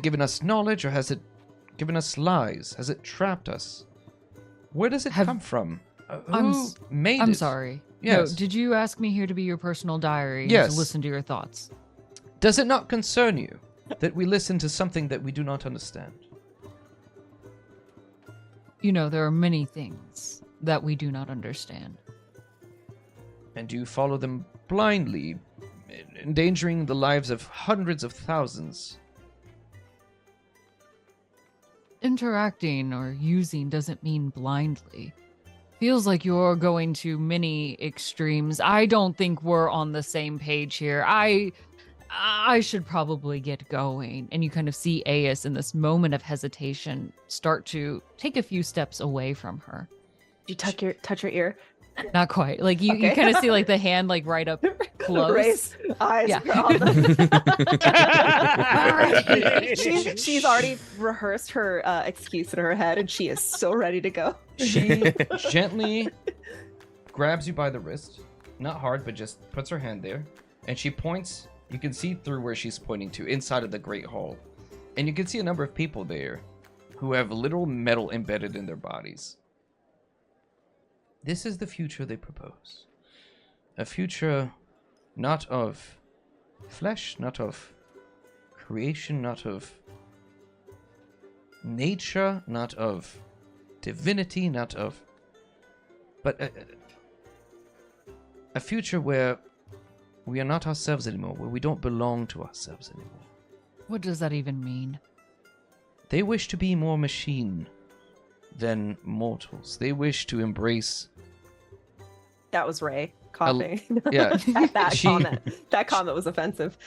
given us knowledge, or has it given us lies? Has it trapped us? Where does it come from? Who made it? I'm sorry. Yes. No, did you ask me here to be your personal diary and Yes. to listen to your thoughts? Does it not concern you that we listen to something that we do not understand? You know, there are many things that we do not understand. And you follow them blindly, endangering the lives of hundreds of thousands. Interacting or using doesn't mean blindly. Feels like you're going to many extremes. I don't think we're on the same page here. I should probably get going. And you kind of see Ace in this moment of hesitation start to take a few steps away from her. Did you touch your ear? Not quite. Like you Okay. kind of see like the hand like right up close. Ray's eyes Yeah. are on Alrighty. she's already rehearsed her excuse in her head, and she is so ready to go. She gently grabs you by the wrist, not hard, but just puts her hand there, and she points. You can see through where she's pointing to, inside of the Great Hall, and you can see a number of people there who have literal metal embedded in their bodies. This is the future they propose. A future not of flesh, not of creation, not of nature, not of divinity, not of... But a future where we are not ourselves anymore, where we don't belong to ourselves anymore. What does that even mean? They wish to be more machine than mortals. They wish to embrace... That was Ray coughing. yeah. At that She- comment. That comment was offensive.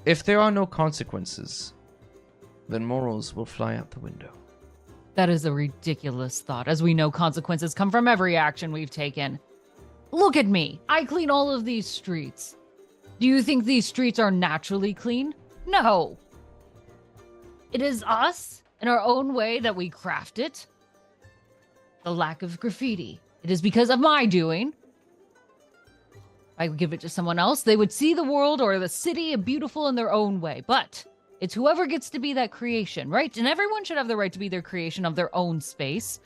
If there are no consequences, then morals will fly out the window. That is a ridiculous thought. As we know, consequences come from every action we've taken. Look at me. I clean all of these streets. Do you think these streets are naturally clean? No. It is us, in our own way, that we craft it. The lack of graffiti. It is because of my doing. If I would give it to someone else, they would see the world or the city beautiful in their own way. But it's whoever gets to be that creation, right? And everyone should have the right to be their creation of their own space.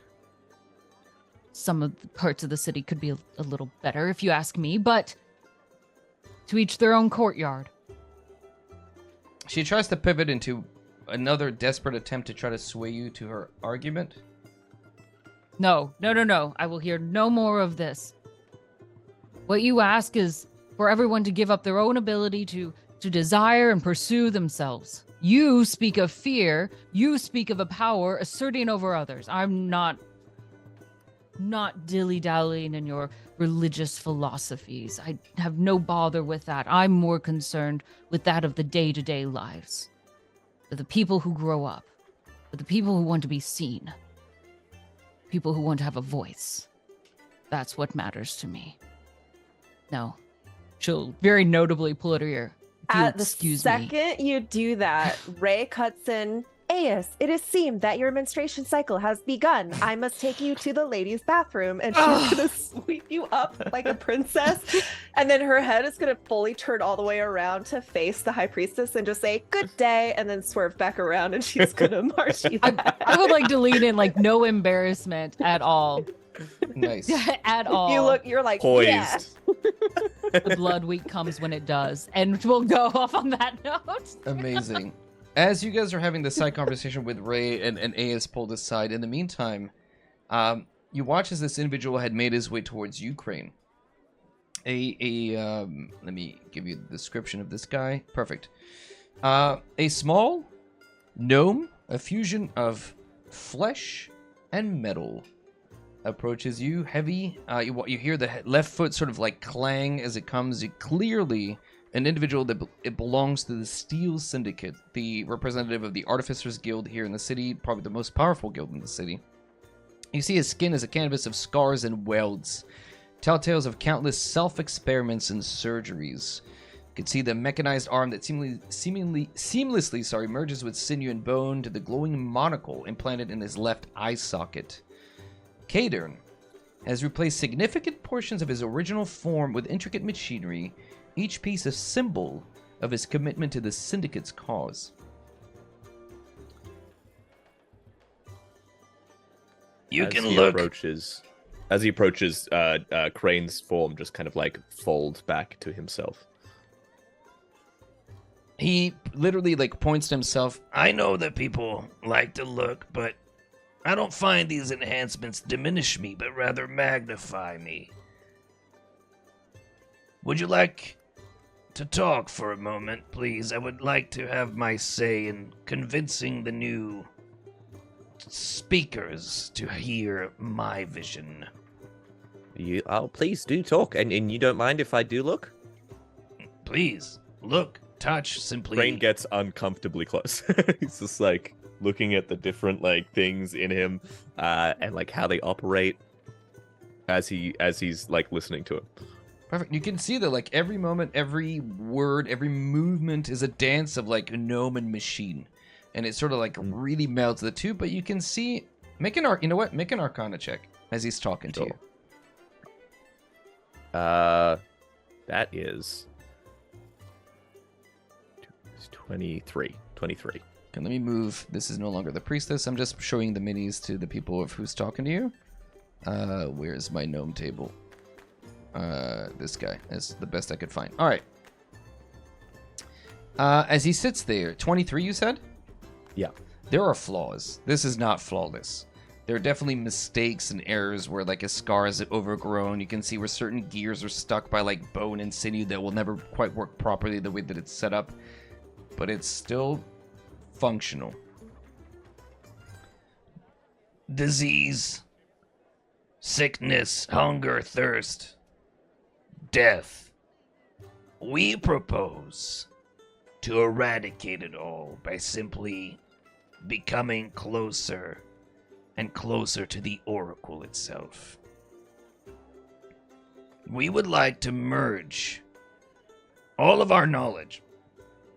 Some of the parts of the city could be a little better, if you ask me, but to each their own courtyard. She tries to pivot into another desperate attempt to try to sway you to her argument. No. I will hear no more of this. What you ask is for everyone to give up their own ability to desire and pursue themselves. You speak of fear. You speak of a power asserting over others. I'm not dilly-dallying in your religious philosophies. I have no bother with that. I'm more concerned with that of the day-to-day lives. With the people who grow up. With the people who want to be seen. People who want to have a voice. That's what matters to me. No. She'll very notably pull out her ear. If you'll At the excuse me. second you do that, Ray cuts in. Aeus, it is seemed that your menstruation cycle has begun. I must take you to the ladies' bathroom, and she's gonna sweep you up like a princess. And then her head is gonna fully turn all the way around to face the high priestess and just say, "Good day," and then swerve back around, and she's gonna march you back. I would like to lean in like no embarrassment at all. Nice. At all. You're like Poised. yeah. The blood week comes when it does. And we'll go off on that note. Amazing. As you guys are having this side conversation with Ray and Aeus pulled aside, in the meantime, you watch as this individual had made his way towards Ukraine. Let me give you the description of this guy. Perfect. A small gnome, a fusion of flesh and metal, approaches you. Heavy. You hear the left foot sort of like clang as it comes. Clearly an individual that it belongs to the Steel Syndicate, the representative of the Artificers Guild here in the city, probably the most powerful guild in the city. You see his skin is a canvas of scars and welds, telltales of countless self-experiments and surgeries. You can see the mechanized arm that seamlessly merges with sinew and bone to the glowing monocle implanted in his left eye socket. Kadern has replaced significant portions of his original form with intricate machinery, each piece a symbol of his commitment to the Syndicate's cause. You As can he look. As he approaches, Crane's form just kind of like folds back to himself. He literally like points to himself. I know that people like to look, but I don't find these enhancements diminish me, but rather magnify me. Would you like to talk for a moment, please? I would like to have my say in convincing the new speakers to hear my vision. Please do talk, and you don't mind if I do look? Please, look, touch, simply... Crane gets uncomfortably close. He's just like looking at the different like things in him, and like how they operate. as he's like listening to him. Perfect. You can see that like every moment, every word, every movement is a dance of like gnome and machine, and it sort of like really melds the two. But you can see, make an Arcana check as he's talking to you. That is 23. Okay, let me move. This is no longer the priestess. I'm just showing the minis to the people of who's talking to you. Where's my gnome table? This guy is the best I could find. All right. As he sits there, 23, you said? Yeah. There are flaws. This is not flawless. There are definitely mistakes and errors where like a scar is overgrown. You can see where certain gears are stuck by like bone and sinew that will never quite work properly the way that it's set up. But it's still functional. Disease, sickness, hunger, thirst, death. We propose to eradicate it all by simply becoming closer and closer to the Oracle itself. We would like to merge all of our knowledge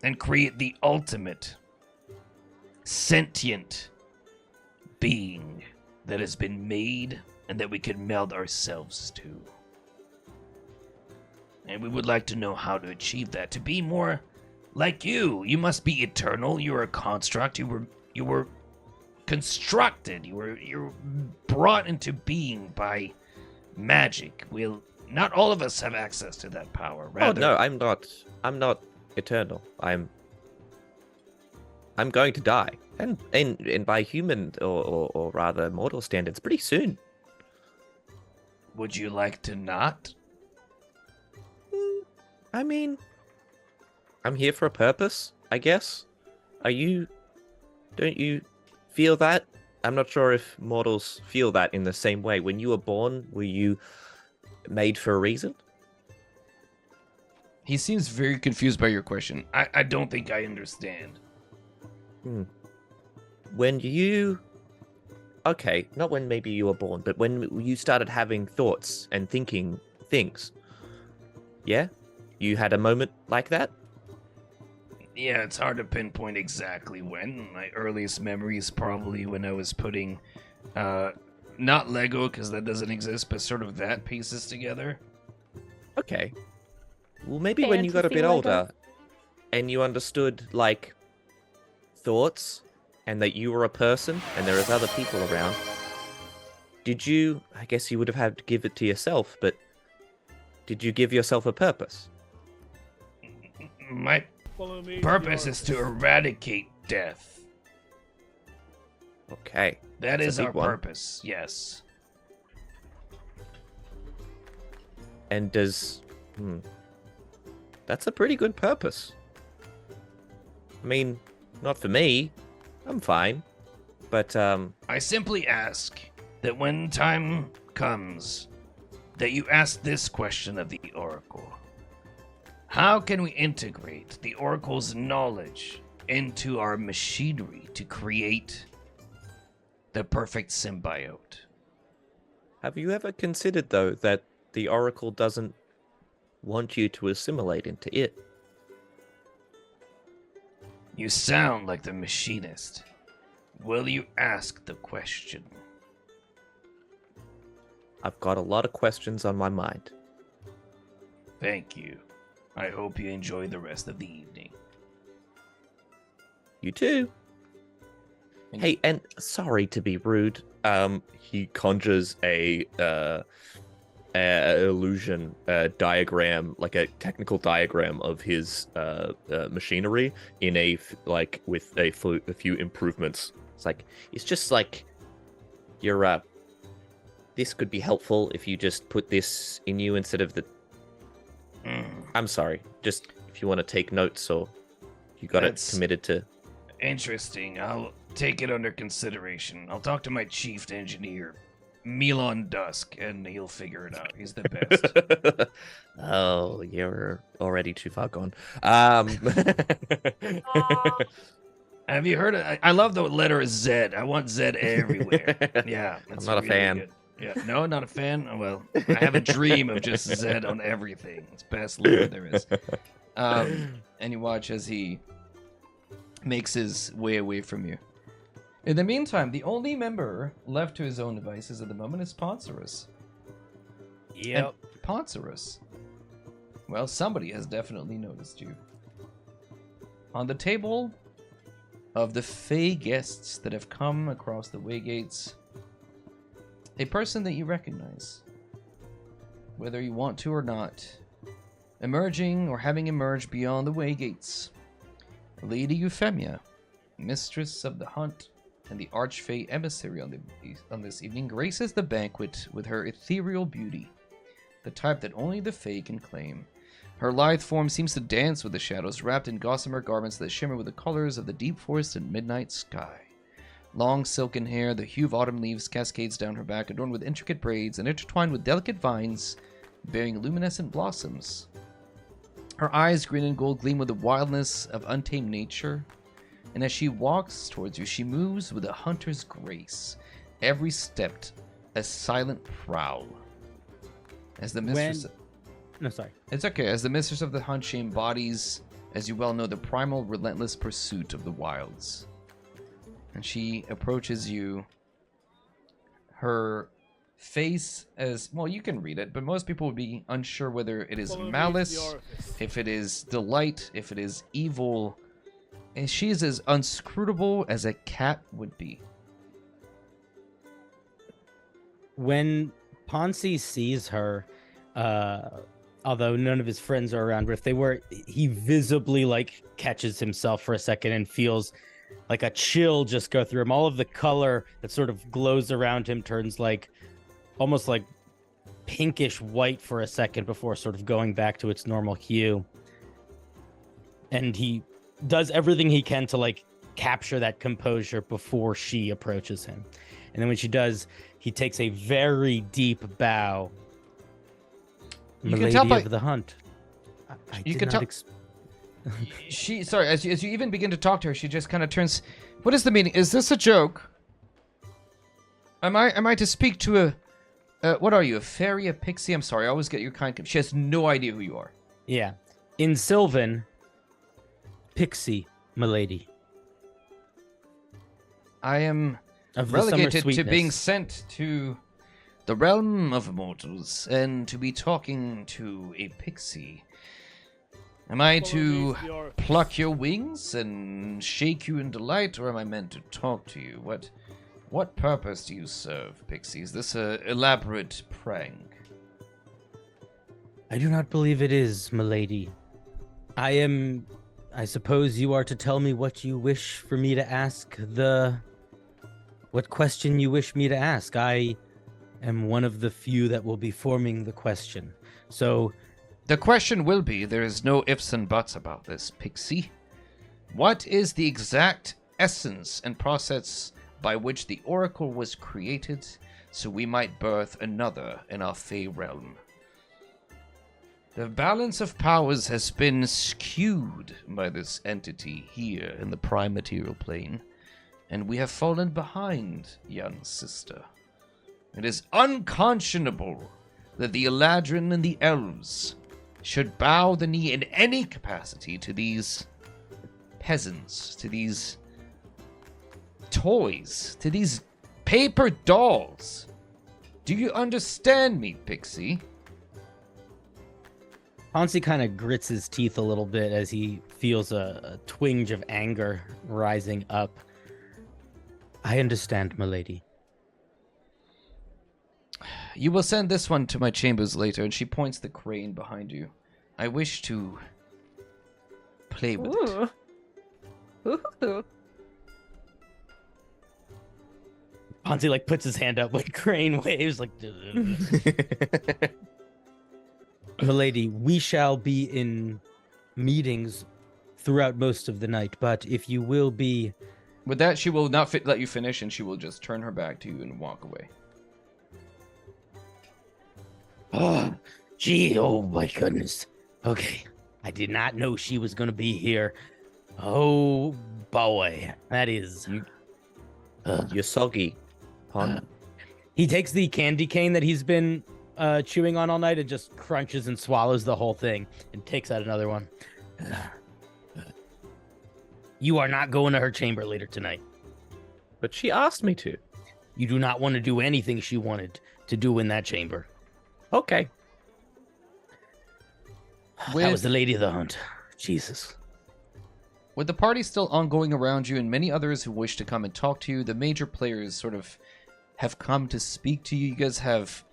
and create the ultimate sentient being that has been made and that we can meld ourselves to. And we would like to know how to achieve that. To be more like you. You must be eternal. You're a construct. You were constructed. You were brought into being by magic. Not all of us have access to that power. Rather, Oh no, I'm not eternal. I'm going to die. And by human or rather mortal standards pretty soon. Would you like to not? I mean, I'm here for a purpose, I guess. Don't you feel that? I'm not sure if mortals feel that in the same way. When you were born, were you made for a reason? He seems very confused by your question. I don't think I understand. When you... Okay, not when maybe you were born, but when you started having thoughts and thinking things. Yeah? You had a moment like that? Yeah, it's hard to pinpoint exactly when. My earliest memory is probably when I was putting, not Lego, because that doesn't exist, but sort of that pieces together. Okay. Well, maybe when you got a bit Fantasy older and you understood, like, thoughts and that you were a person and there was other people around, did you, I guess you would have had to give it to yourself, but did you give yourself a purpose? My purpose is to eradicate death. Okay. That That's is a our big one. purpose, yes. And that's a pretty good purpose. I mean, not for me. I'm fine. But, I simply ask that when time comes, that you ask this question of the Oracle. How can we integrate the Oracle's knowledge into our machinery to create the perfect symbiote? have you ever considered, though, that the Oracle doesn't want you to assimilate into it? You sound like the machinist. Will you ask the question? I've got a lot of questions on my mind. Thank you. I hope you enjoy the rest of the evening. You too. Hey, and sorry to be rude. He conjures a illusion diagram, like a technical diagram of his machinery in with a few improvements. It's just like your this could be helpful if you just put this in you instead of the. I'm sorry. Just if you want to take notes or you got it committed to. Interesting. I'll take it under consideration. I'll talk to my chief engineer, Milan Dusk, and he'll figure it out. He's the best. Oh, you're already too far gone. Have you heard of, I love the letter Z. I want Z everywhere. Yeah. I'm not a fan. Good. Yeah, no, not a fan. Oh, well, I have a dream of just Zed on everything. It's best lore there is. And you watch as he makes his way away from you. In the meantime, the only member left to his own devices at the moment is Poncerus. Yep. And Poncerus. Well, somebody has definitely noticed you. On the table of the Fey guests that have come across the Waygates, a person that you recognize, whether you want to or not, emerging or having emerged beyond the Waygates, Lady Euphemia, mistress of the hunt and the Archfey emissary on this evening, graces the banquet with her ethereal beauty, the type that only the Fey can claim. Her lithe form seems to dance with the shadows, wrapped in gossamer garments that shimmer with the colors of the deep forest and midnight sky. Long silken hair, the hue of autumn leaves cascades down her back, adorned with intricate braids and intertwined with delicate vines bearing luminescent blossoms. Her eyes, green and gold, gleam with the wildness of untamed nature, and as she walks towards you, she moves with a hunter's grace, every step a silent prowl. As the mistress... No, sorry. It's okay. As the mistress of the hunt, she embodies, as you well know, the primal, relentless pursuit of the wilds. And she approaches you. Her face, as well, you can read it, but most people would be unsure whether it is malice, if it is delight, if it is evil. And she is as unscrutable as a cat would be. When Ponzi sees her, although none of his friends are around, but if they were, he visibly like catches himself for a second and feels like a chill just go through him. All of the color that sort of glows around him turns like almost like pinkish white for a second before sort of going back to its normal hue. And he does everything he can to like capture that composure before she approaches him. And then when she does, he takes a very deep bow. You Milady can tell of the hunt. I you did can not tell. ex- She, sorry, as you even begin to talk to her, she just kind of turns. What is the meaning? Is this a joke? Am I to speak to a? What are you? A fairy? A pixie? I'm sorry. I always get your kind. She has no idea who you are. Yeah. In Sylvan, Pixie, milady. I am Of the summer relegated to sweetness. being sent to the realm of mortals and to be talking to a pixie. Am I to pluck your wings and shake you in delight, or am I meant to talk to you? What purpose do you serve, Pixie? Is this a elaborate prank? I do not believe it is, milady. I suppose you are to tell me what you wish for me to ask what question you wish me to ask. I am one of the few that will be forming the question. So, The question will be, there is no ifs and buts about this, Pixie. What is the exact essence and process by which the Oracle was created so we might birth another in our Fey realm? The balance of powers has been skewed by this entity here in the prime material plane, and we have fallen behind, young sister. It is unconscionable that the Eladrin and the elves should bow the knee in any capacity to these peasants, to these toys, to these paper dolls. Do you understand me, Pixie? Ponzi kind of grits his teeth a little bit as he feels a twinge of anger rising up. I understand, milady. You will send this one to my chambers later, and she points the crane behind you. I wish to play with it. Ooh. Ponzi like puts his hand up like crane waves like milady, we shall be in meetings throughout most of the night, but if you will be... With that, she will not let you finish, and she will just turn her back to you and walk away. Oh, gee, oh my goodness. Okay, I did not know she was going to be here. Oh, boy, that is... You're soggy, Pon. He takes the candy cane that he's been chewing on all night and just crunches and swallows the whole thing and takes out another one. You are not going to her chamber later tonight. But she asked me to. You do not want to do anything she wanted to do in that chamber. Okay. That was the lady of the hunt. Jesus. With the party still ongoing around you and many others who wish to come and talk to you, the major players sort of have come to speak to you. You guys have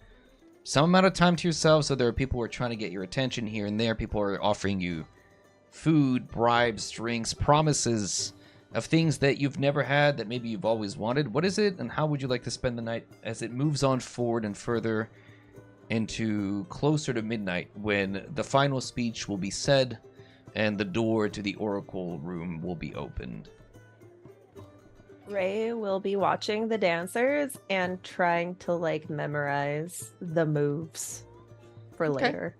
some amount of time to yourselves, so there are people who are trying to get your attention here and there. People are offering you food, bribes, drinks, promises of things that you've never had that maybe you've always wanted. What is it, and how would you like to spend the night as it moves on forward and further into closer to midnight, when the final speech will be said and the door to the oracle room will be opened? Ray will be watching the dancers and trying to like memorize the moves for later.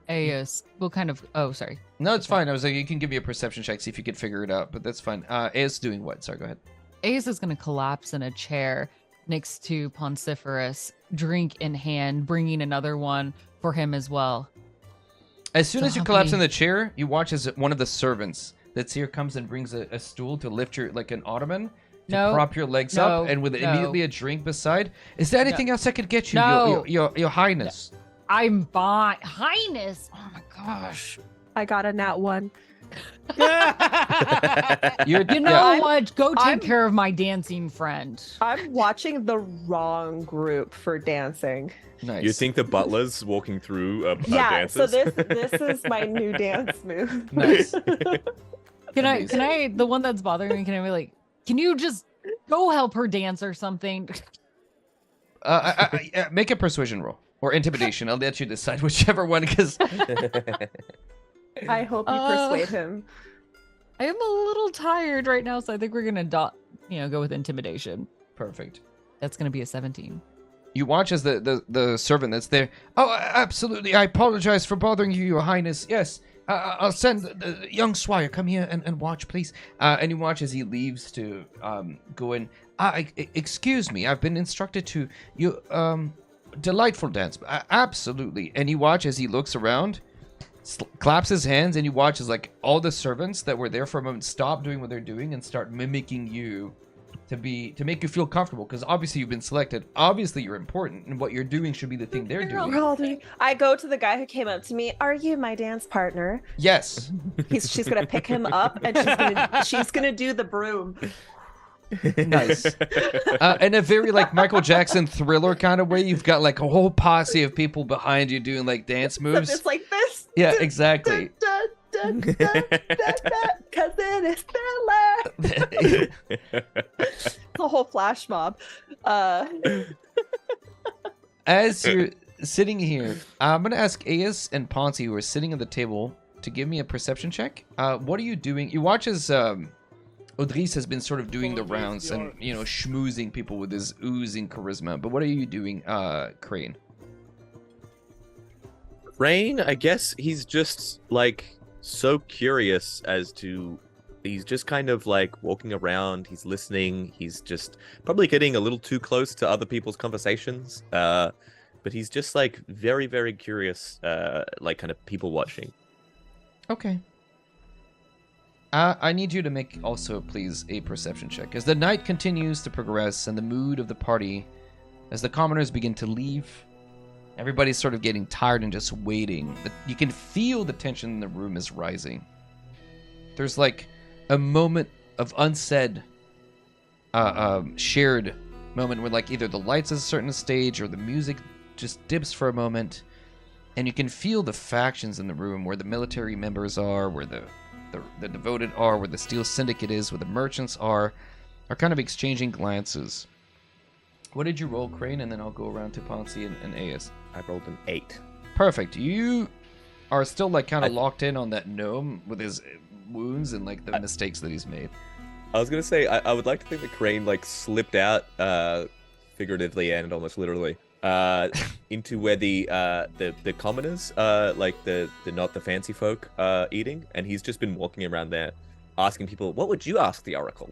Aeus will kind of. Oh, sorry. No, it's fine. I was like, you can give me a perception check, see if you can figure it out, but that's fine. Aeus doing what? Sorry, go ahead. Aeus is going to collapse in a chair next to Ponsiferous, drink in hand, bringing another one for him as well. As soon So as you how collapse many- in the chair, you watch as one of the servants that's here comes and brings a stool to lift your, like an ottoman, to No, prop your legs no, up, and with no. immediately a drink beside. Is there anything else I could get you, No. your Highness? I'm fine. Highness. Oh my gosh. I got a nat 1. You're, You know yeah, what? Go take I'm- care of my dancing friend. I'm watching the wrong group for dancing. nice. You think the butler's walking through a Yeah, so dancers? this is my new dance move. Nice. Can Amazing. I, the one that's bothering me, can I be like, can you just go help her dance or something? Make a persuasion roll or intimidation. I'll let you decide whichever one, because I hope you persuade him. I am a little tired right now, so I think we're gonna go with intimidation. perfect. That's gonna be a 17. You watch as the servant that's there. Oh, absolutely. I apologize for bothering you, Your Highness. Yes, I'll send the young squire. Come here and watch, please. And you watch as he leaves to go in. Excuse me. I've been instructed to you. Delightful dance. Absolutely. And you watch as he looks around, claps his hands, and you watch as like all the servants that were there for a moment stop doing what they're doing and start mimicking you. To make you feel comfortable, because obviously you've been selected. Obviously you're important, and what you're doing should be the thing they're doing. We're all doing. I go to the guy who came up to me. Are you my dance partner? Yes. She's gonna pick him up and she's gonna do the broom. Nice. In a very like Michael Jackson Thriller kind of way, you've got like a whole posse of people behind you doing like dance moves. It's like this. Yeah, exactly. Cousin is Stella. The whole flash mob. As you're sitting here, I'm gonna ask Aeus and Ponzi, who are sitting at the table, to give me a perception check. What are you doing? You watch as Odris has been sort of doing the rounds and schmoozing people with his oozing charisma. But what are you doing, Crane? Rain, I guess he's just like so curious as to. He's just kind of like walking around. He's listening. He's just probably getting a little too close to other people's conversations. But he's just like very, very curious, like kind of people watching. Okay. I need you to make also, please, a perception check. As the night continues to progress and the mood of the party, as the commoners begin to leave, everybody's sort of getting tired and just waiting. You can feel the tension in the room is rising. There's like a moment of unsaid, shared moment where like either the lights at a certain stage or the music just dips for a moment, and you can feel the factions in the room, where the military members are, where the devoted are, where the Steel Syndicate is, where the merchants are kind of exchanging glances. What did you roll, Crane? And then I'll go around to Ponzi and Aeus. I rolled an 8. Perfect. You are still like kind of locked in on that gnome with his wounds and like the mistakes that he's made. I was gonna say I would like to think that Crane like slipped out, figuratively and almost literally, into where the commoners, like the not the fancy folk, eating, and he's just been walking around there, asking people, "What would you ask the oracle?"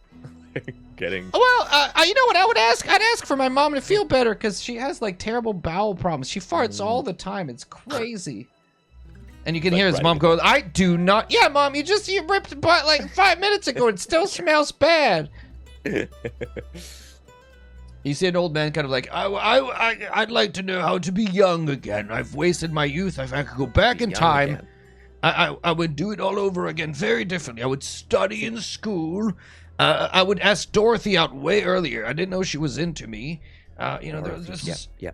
Getting Well, you know what I would ask? I'd ask for my mom to feel better because she has like terrible bowel problems. She farts all the time. It's crazy. And you can hear his right mom in go, "I do not." Yeah, Mom, you ripped the butt like 5 minutes ago. It still smells bad. You see an old man kind of like, I'd like to know how to be young again. I've wasted my youth. If I could go back in time, I would do it all over again very differently. I would study in school. I would ask Dorothy out way earlier. I didn't know she was into me. There was just... Yeah.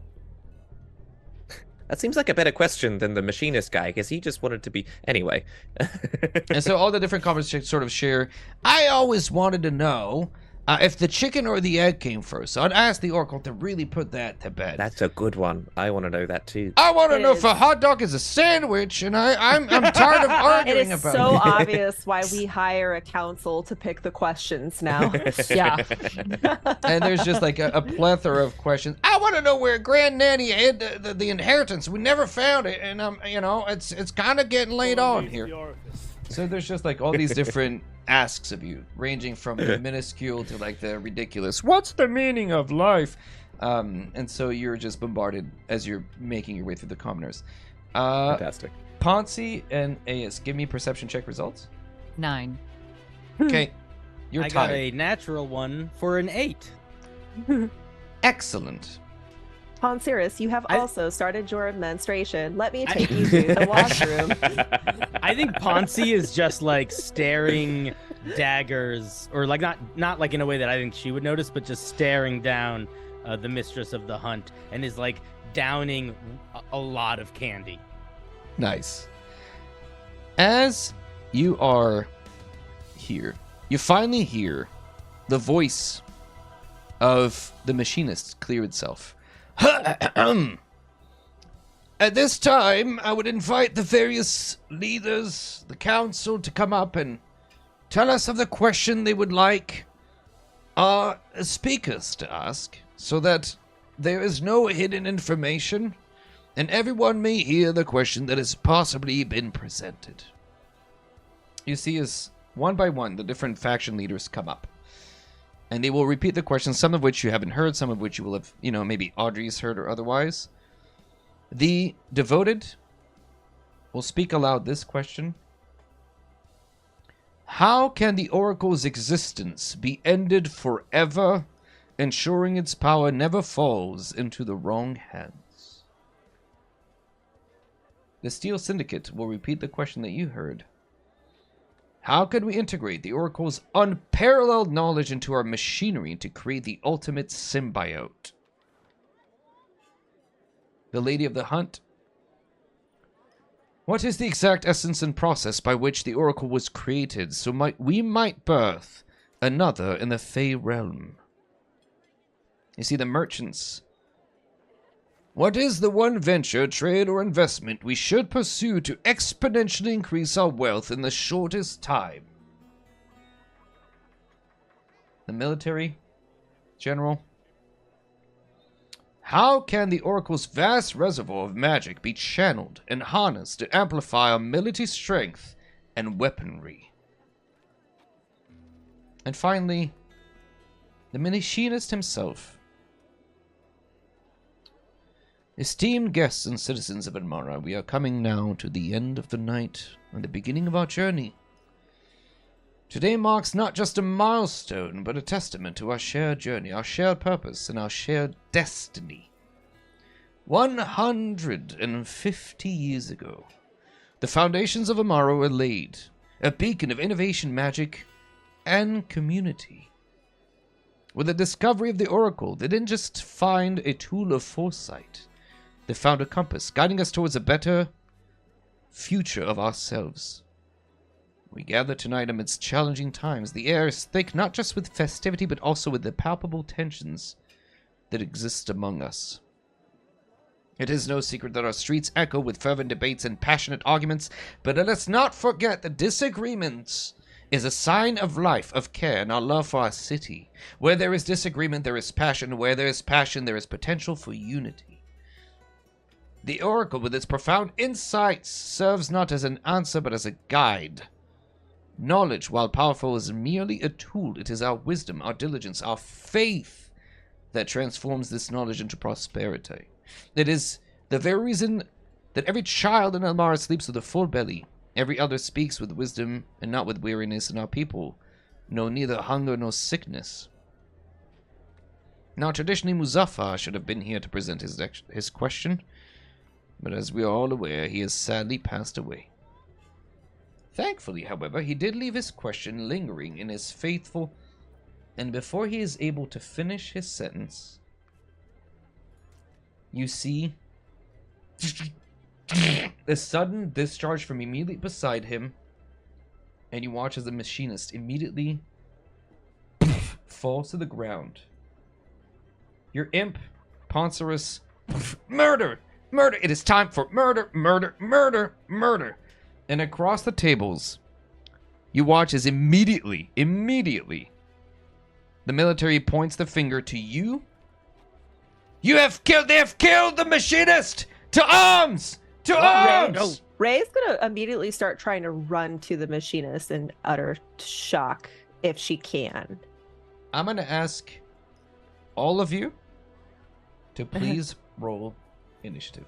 That seems like a better question than the machinist guy, because he just wanted to be... Anyway. And so all the different conversations sort of share, I always wanted to know if the chicken or the egg came first. So I'd ask the Oracle to really put that to bed. That's a good one. I want to know that too. I want to know if a hot dog is a sandwich, and I'm tired of arguing It is about so it. obvious why we hire a council to pick the questions now. Yeah. And there's just like a plethora of questions. I want to know where Granddaddy hid the inheritance. We never found it, and it's kind of getting late on here. So there's just like all these different asks of you, ranging from the minuscule to like the ridiculous. What's the meaning of life? And so you're just bombarded as you're making your way through the commoners. Fantastic. Ponzi and Aes, give me perception check results. 9. Okay, you're I tired. got a natural one for an 8. Excellent. Ponsiris, you have I- also started your menstruation. Let me take you to the washroom. I think Ponzi is just like staring daggers, or like not like in a way that I think she would notice, but just staring down the mistress of the hunt, and is like downing a lot of candy. Nice. As you are here, you finally hear the voice of the machinist clear itself. At this time, I would invite the various leaders, the council, to come up and tell us of the question they would like our speakers to ask, so that there is no hidden information, and everyone may hear the question that has possibly been presented. You see, as one by one, the different faction leaders come up. And they will repeat the questions, some of which you haven't heard, some of which you will have, maybe Audrey's heard or otherwise. The devoted will speak aloud this question. How can the Oracle's existence be ended forever, ensuring its power never falls into the wrong hands? The Steel Syndicate will repeat the question that you heard. How can we integrate the Oracle's unparalleled knowledge into our machinery to create the ultimate symbiote? The Lady of the Hunt. What is the exact essence and process by which the Oracle was created so we might birth another in the Fey realm? You see, the merchants. What is the one venture, trade, or investment we should pursue to exponentially increase our wealth in the shortest time? The military general. How can the Oracle's vast reservoir of magic be channeled and harnessed to amplify our military strength and weaponry? And finally, the machinist himself. Esteemed guests and citizens of Elmara, we are coming now to the end of the night and the beginning of our journey. Today marks not just a milestone, but a testament to our shared journey, our shared purpose, and our shared destiny. 150 years ago, the foundations of Elmara were laid, a beacon of innovation, magic, and community. With the discovery of the Oracle, they didn't just find a tool of foresight. They found a compass, guiding us towards a better future of ourselves. We gather tonight amidst challenging times. The air is thick, not just with festivity, but also with the palpable tensions that exist among us. It is no secret that our streets echo with fervent debates and passionate arguments, but let us not forget that disagreements is a sign of life, of care, and our love for our city. Where there is disagreement, there is passion. Where there is passion, there is potential for unity. The Oracle, with its profound insights, serves not as an answer, but as a guide. Knowledge, while powerful, is merely a tool. It is our wisdom, our diligence, our faith that transforms this knowledge into prosperity. It is the very reason that every child in Elmara sleeps with a full belly. Every elder speaks with wisdom and not with weariness, and our people know neither hunger nor sickness. Now, traditionally, Muzaffar should have been here to present his question, but as we are all aware, he has sadly passed away. Thankfully, however, he did leave his question lingering in his faithful, and before he is able to finish his sentence, you see a sudden discharge from immediately beside him, and you watch as the machinist immediately falls to the ground. Your imp, Poncerus, murder! Murder! It is time for murder, murder, murder, murder! And across the tables, you watch as immediately, the military points the finger to you. They have killed the machinist! To arms! To arms! Ray's gonna immediately start trying to run to the machinist in utter shock if she can. I'm gonna ask all of you to please roll initiative.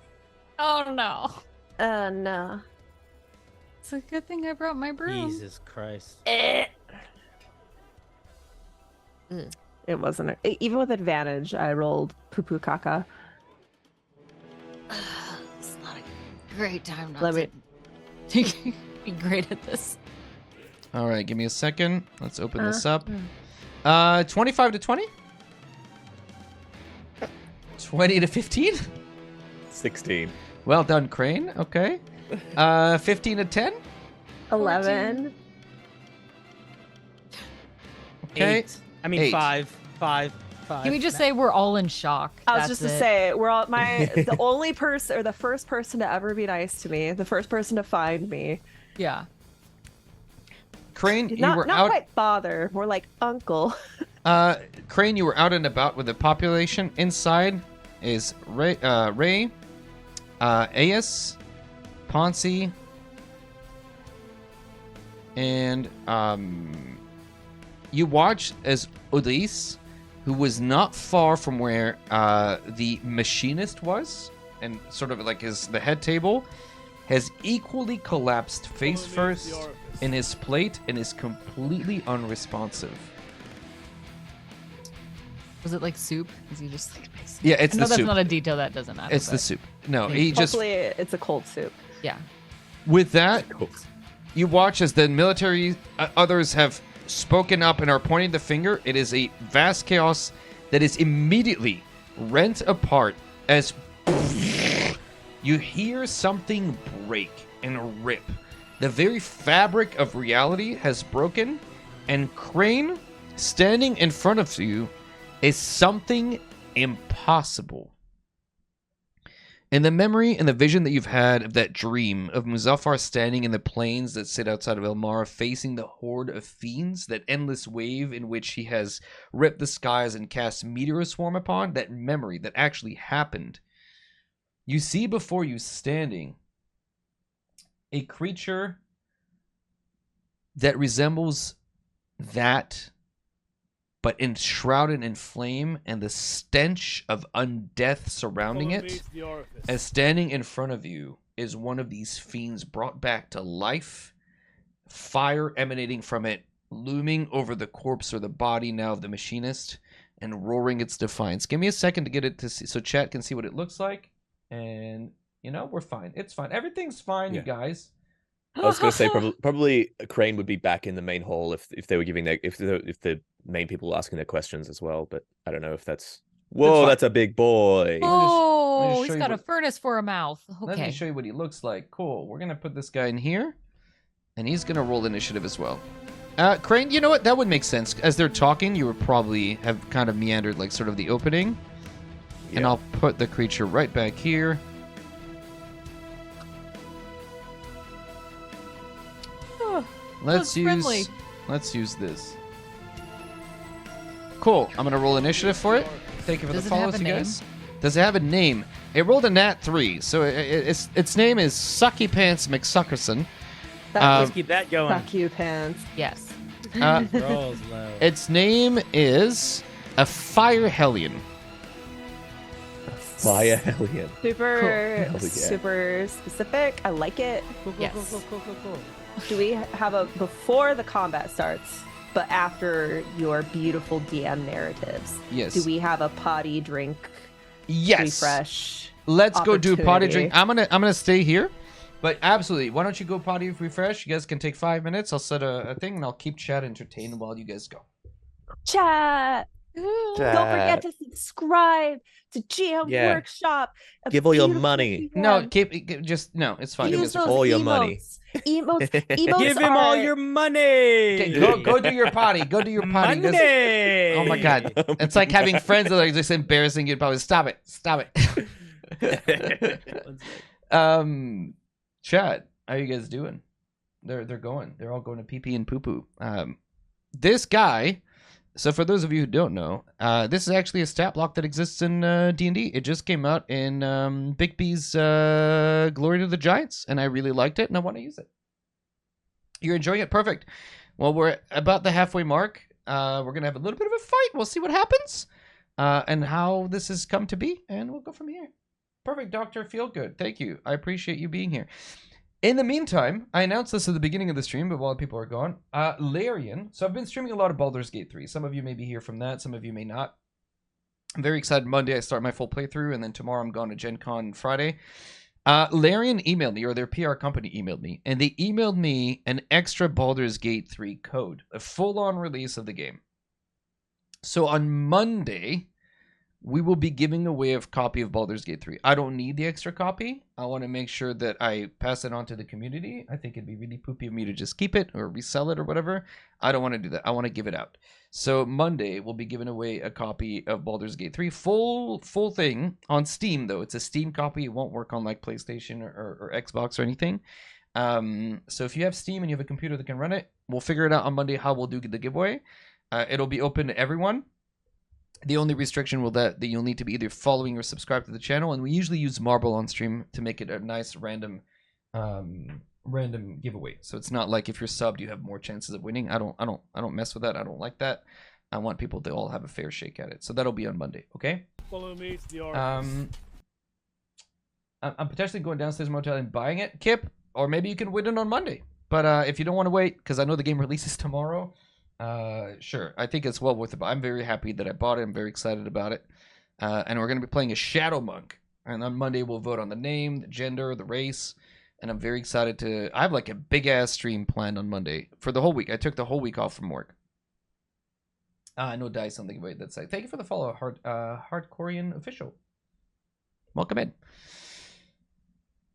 Oh no. No. It's a good thing I brought my broom. Jesus Christ. It wasn't. Even with advantage, I rolled poo-poo caca. It's not a great time not Let to me- be great at this. All right, give me a second. Let's open this up. 25 to 20? 20 to 15? 16. Well done, Crane. Okay. 15 to 10? 11. Okay. 8. I mean, 8. 5. Can we just say we're all in shock? I was That's just to it. say, we're all the only person, or the first person to ever be nice to me, the first person to find me. Yeah. Crane, you Not were out. quite father, more like uncle. Crane, you were out and about with the population. Inside is Ray, Aes, Ponce, and you watch as Odis, who was not far from where the machinist was, and sort of like the head table, has equally collapsed face first in his plate and is completely unresponsive. Was it like soup? Is he just like? Yeah, it's I know the that's soup. not a detail that doesn't matter. It's the but soup. No, he just Hopefully, it's a cold soup. yeah. with that. You watch as the military others have spoken up and are pointing the finger. It is a vast chaos that is immediately rent apart as you hear something break and rip. The very fabric of reality has broken, and Crane, standing in front of you, is something impossible. In the memory and the vision that you've had of that dream of Muzaffar standing in the plains that sit outside of Elmara, facing the horde of fiends, that endless wave in which he has ripped the skies and cast meteor swarm upon, that memory that actually happened, you see before you standing a creature that resembles that, but enshrouded in flame, and the stench of undeath surrounding it. As standing in front of you is one of these fiends brought back to life, fire emanating from it, looming over the corpse or the body now of the machinist, and roaring its defiance. Give me a second to get it to see, so chat can see what it looks like, and we're fine. It's fine. Everything's fine, Yeah. you guys. I was going to say probably Crane would be back in the main hall if they were giving if the main people were asking their questions as well. But I don't know if that's. Whoa, fine. that's a big boy. Oh, show he's you got a what- furnace for a mouth. Let me Okay. show you what he looks like. Cool. We're going to put this guy in here, and he's going to roll initiative as well. Crane, you know what? That would make sense. As they're talking, you would probably have kind of meandered like sort of the opening. And Yeah. I'll put the creature right back here. looks friendly. Let's use this. Cool. I'm gonna roll initiative for it. Thank you for Does the it have follows, a you name? guys. Does it have a name? It rolled a nat 3, so its name is Sucky Pants McSuckerson. Let's keep that going. Fuck you, Pants. Yes. Rolls low. Its name is a Fire Hellion. Fire Hellion. Super, Cool. Oh, yeah. super specific. I like it. Yes. Cool. Do we have a before the combat starts, but after your beautiful DM narratives? Yes. Do we have a potty drink Yes. refresh? Let's go do potty drink. opportunity? I'm gonna stay here, but absolutely. Why don't you go potty refresh? You guys can take 5 minutes. I'll set a thing and I'll keep chat entertained while you guys go. Chat. Don't forget to subscribe to GM Yeah. Workshop. a Give all your beautiful money. No, DM. just no. It's fine. You Use guys are those all your money. Emotes. Give him all are- your money. Okay, go do your potty. Go do your potty. You guys- Money. Oh my god, it's like having friends that are just embarrassing you. Probably stop it. Chat. How you guys doing? They're going. They're all going to pee pee and poo poo. This guy. So for those of you who don't know, this is actually a stat block that exists in D&D. It just came out in Big B's Glory to the Giants, and I really liked it, and I want to use it. You're enjoying it? Perfect. Well, we're about the halfway mark. We're going to have a little bit of a fight. We'll see what happens and how this has come to be, and we'll go from here. Perfect, Dr. Feelgood. Thank you. I appreciate you being here. In the meantime, I announced this at the beginning of the stream, but while people are gone, Larian. So I've been streaming a lot of Baldur's Gate 3. Some of you may be here from that. Some of you may not. I'm very excited. Monday, I start my full playthrough, and then tomorrow I'm going to Gen Con Friday. Larian emailed me, or their PR company emailed me, and they emailed me an extra Baldur's Gate 3 code, a full-on release of the game. So on Monday, we will be giving away a copy of Baldur's Gate 3. I don't need the extra copy. I want to make sure that I pass it on to the community. I think it'd be really poopy of me to just keep it or resell it or whatever. I don't want to do that. I want to give it out. So Monday, we'll be giving away a copy of Baldur's Gate 3. Full thing on Steam, though. It's a Steam copy. It won't work on like PlayStation or Xbox or anything. So if you have Steam and you have a computer that can run it, we'll figure it out on Monday how we'll do the giveaway. It'll be open to everyone. The only restriction will that you'll need to be either following or subscribed to the channel, and we usually use Marble on stream to make it a nice random giveaway. So it's not like if you're subbed you have more chances of winning. I don't mess with that. I don't like that. I want people to all have a fair shake at it. So that'll be on Monday, okay? Follow me to the I'm potentially going downstairs motel and buying it, Kip, or maybe you can win it on Monday. But if you don't want to wait, because I know the game releases tomorrow. Sure. I think it's well worth it. But I'm very happy that I bought it. I'm very excited about it. And we're going to be playing a Shadow Monk. And on Monday, we'll vote on the name, the gender, the race. And I'm very excited to... I have like a big-ass stream planned on Monday for the whole week. I took the whole week off from work. No dice on the giveaway. That's like, thank you for the follow, Hardcorean Official. Welcome in.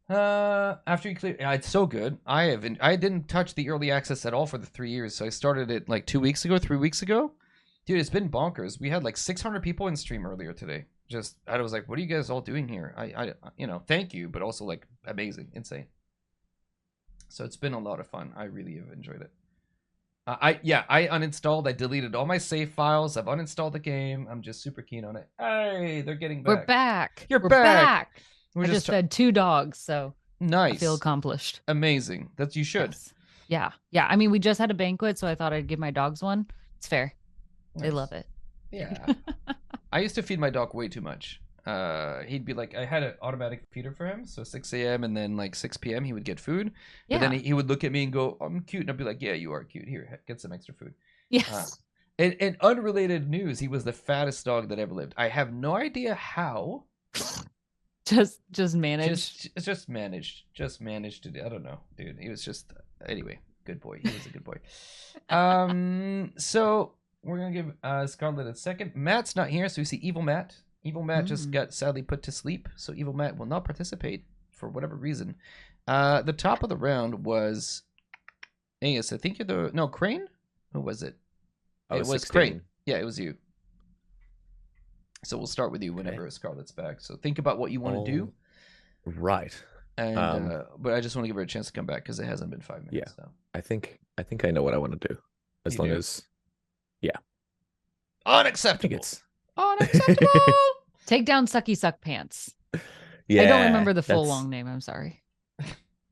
After you clear, it's so good. I didn't touch the early access at all for the 3 years, so I started it like 3 weeks ago. Dude, it's been bonkers. We had like 600 people in stream earlier today. I was like, what are you guys all doing here? I thank you, but also like amazing, insane. So it's been a lot of fun. I really have enjoyed it. I uninstalled. I deleted all my save files. I've uninstalled the game. I'm just super keen on it. Hey, they're getting back. We're back. We're We're back. back. We're I just fed 2 dogs, so nice. I feel accomplished. Amazing. That you should. Yes. Yeah. I mean, we just had a banquet, so I thought I'd give my dogs one. It's fair. They Nice. love it. Yeah. I used to feed my dog way too much. He'd be like, I had an automatic feeder for him, so 6 a.m. and then like 6 p.m. he would get food. Yeah. But then he would look at me and go, I'm cute. And I'd be like, yeah, you are cute. Here, get some extra food. Yes. And unrelated news, he was the fattest dog that ever lived. I have no idea how. Just managed. Just managed to do. I don't know, dude. He was just anyway. Good boy. He was a good boy. So we're gonna give Scarlett a second. Matt's not here, so we see Evil Matt. Evil Matt just got sadly put to sleep, so Evil Matt will not participate for whatever reason. The top of the round was Ace. I think you're Crane. Who was it? I It was was 16. Crane. Yeah, it was you. So we'll start with you whenever Scarlett's back. So think about what you want to do. Right. And but I just want to give her a chance to come back because it hasn't been 5 minutes. Yeah. So. I think I know what I want to do. As You long do? as Unacceptable. it's Unacceptable. Take down Sucky Suck Pants. yeah. I don't remember the full that's- long name. I'm sorry.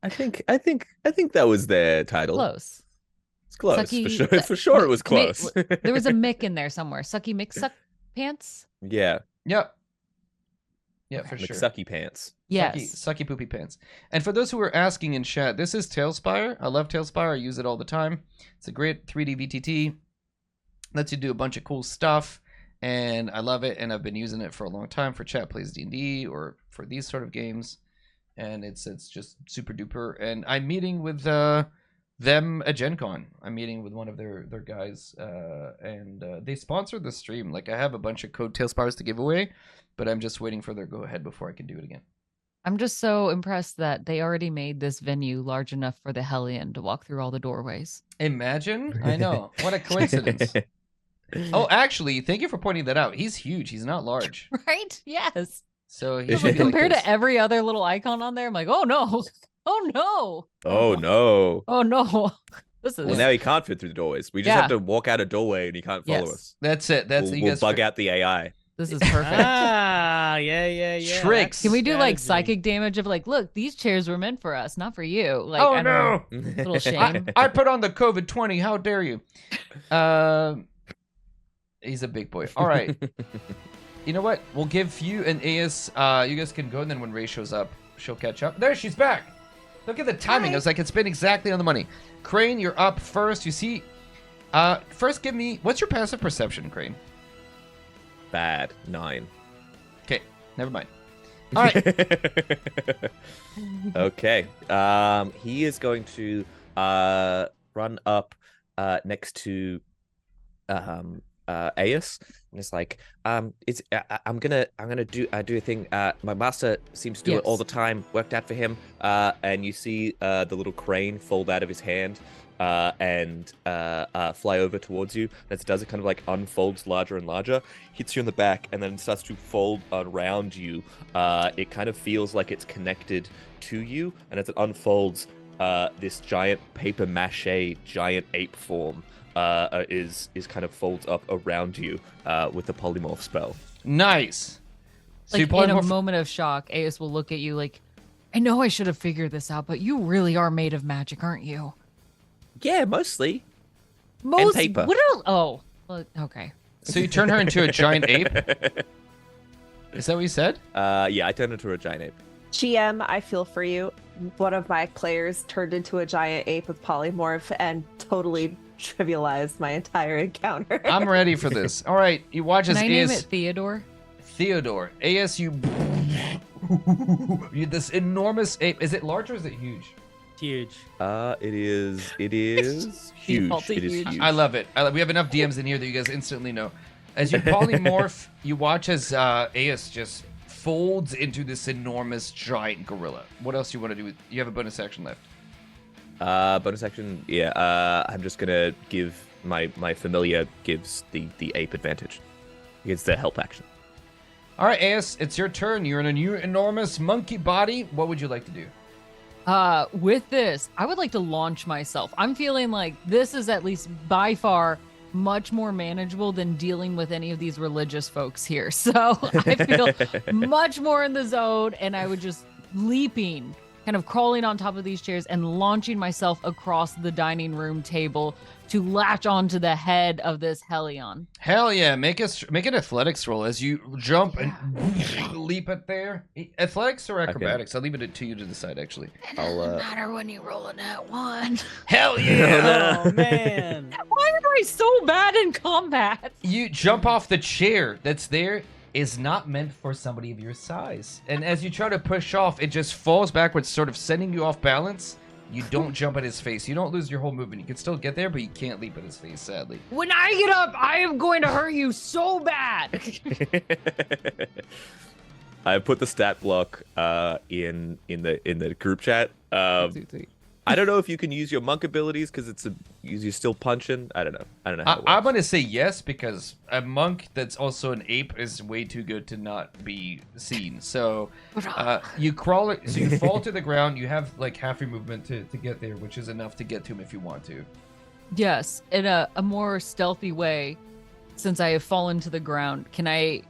I think that was their title. Close. It's close Sucky, for sure. For sure, it was close. There was a Mick in there somewhere. Sucky Mick Suck Pants. Yeah. Yep. Yeah, for sure. McSucky pants. Yes. Sucky poopy pants. And for those who are asking in chat, this is Tailspire. I love Tailspire. I use it all the time. It's a great 3D VTT. Lets you do a bunch of cool stuff. And I love it. And I've been using it for a long time for Chat Plays D&D or for these sort of games. And it's just super duper. And I'm meeting with them at Gen Con. I'm meeting with one of their guys. And they sponsor the stream. Like, I have a bunch of code Tailspires to give away. But I'm just waiting for their go-ahead before I can do it again. I'm just so impressed that they already made this venue large enough for the Hellion to walk through all the doorways. Imagine. I know. What a coincidence. Oh, actually, thank you for pointing that out. He's huge. He's not large. Right? Yes. So he But should be compared like to every other little icon on there, I'm like, oh no. Oh no. Oh no. Oh no. This is Well, now he can't fit through the doorways. We just Yeah. have to walk out a doorway and he can't follow Yes. us. That's it. That's We'll, you we'll guys bug out the AI. this is perfect. Yeah. Tricks. That's Can we do like strategy. psychic damage of like, look, these chairs were meant for us, not for you. Like, Oh I don't know. no. Little shame. I put on the COVID-20. How dare you? He's a big boy. All right. You know what? We'll give you and AS. You guys can go, and then when Ray shows up, she'll catch up. There, she's back. Look at the timing. Hi. I was like, it's been exactly on the money. Crane, you're up first. You see. First, give me. What's your passive perception, Crane? Bad. 9. Okay, never mind. All right. Okay. He is going to run up next to Aeus, and it's like I'm gonna do a thing. My master seems to do it all Yes. the time. Worked out for him. And you see the little crane fold out of his hand. And fly over towards you. As it does, it kind of like unfolds larger and larger, hits you in the back, and then starts to fold around you. It kind of feels like it's connected to you, and as it unfolds, this giant paper mache giant ape form is kind of folds up around you with the polymorph spell. Nice. So you Like in a polymorph- moment of shock, Ace will look at you like, I know I should have figured this out, but you really are made of magic, aren't you? Yeah, mostly. Most paper. What else? Oh, well, okay. So you turn her into a giant ape? Is that what you said? Yeah, I turned into a giant ape. GM, I feel for you. One of my players turned into a giant ape with polymorph and totally trivialized my entire encounter. I'm ready for this. All right, you watch Can as I name AS it Theodore? Theodore. ASU. You this enormous ape. Is it large or is it huge? Huge. It is huge. Default It is huge. huge. I love it. We have enough DMs in here that you guys instantly know. As you polymorph, you watch as AS just folds into this enormous giant gorilla. What else do you want to do? You have a bonus action left. Bonus action. Yeah. I'm just gonna give my familiar gives the ape advantage. It's the help action. All right, AS, it's your turn. You're in a new enormous monkey body. What would you like to do? With this, I would like to launch myself. I'm feeling like this is at least by far much more manageable than dealing with any of these religious folks here. So I feel much more in the zone, and I would just leaping, kind of crawling on top of these chairs and launching myself across the dining room table to latch onto the head of this Hellion. Hell yeah! Make an athletics roll as you jump and leap it there. Athletics or acrobatics? I'll leave it to you to decide. Actually. I'll matter when you roll a nat one. Hell yeah! Oh man. Why am I so bad in combat? You jump off the chair that's there is not meant for somebody of your size. And as you try to push off, it just falls backwards, sort of sending you off balance. You don't jump at his face. You don't lose your whole movement. You can still get there, but you can't leap at his face, sadly. When I get up, I am going to hurt you so bad. I put the stat block in the group chat. I don't know if you can use your monk abilities because you're still punching. I don't know. How it I'm works. gonna say yes because a monk that's also an ape is way too good to not be seen. So you crawl it, so you fall to the ground. You have like half your movement to get there, which is enough to get to him if you want to. Yes, in a more stealthy way, since I have fallen to the ground, can I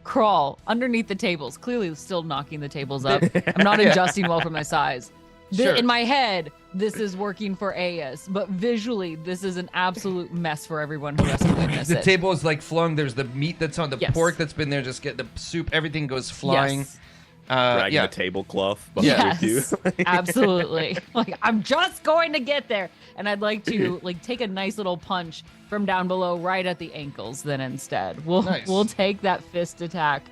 crawl underneath the tables? Clearly still knocking the tables up. I'm not adjusting well for my size. Sure. In my head, this is working for AS, but visually, this is an absolute mess for everyone who has to witness The it. table is like flung. There's the meat that's on the Yes. pork that's been there. Just get the soup. Everything goes flying. Yes. Dragging Yeah. the tablecloth behind Yes, with you. absolutely. Like I'm just going to get there, and I'd like to like take a nice little punch from down below, right at the ankles. Then instead, we'll take that fist attack.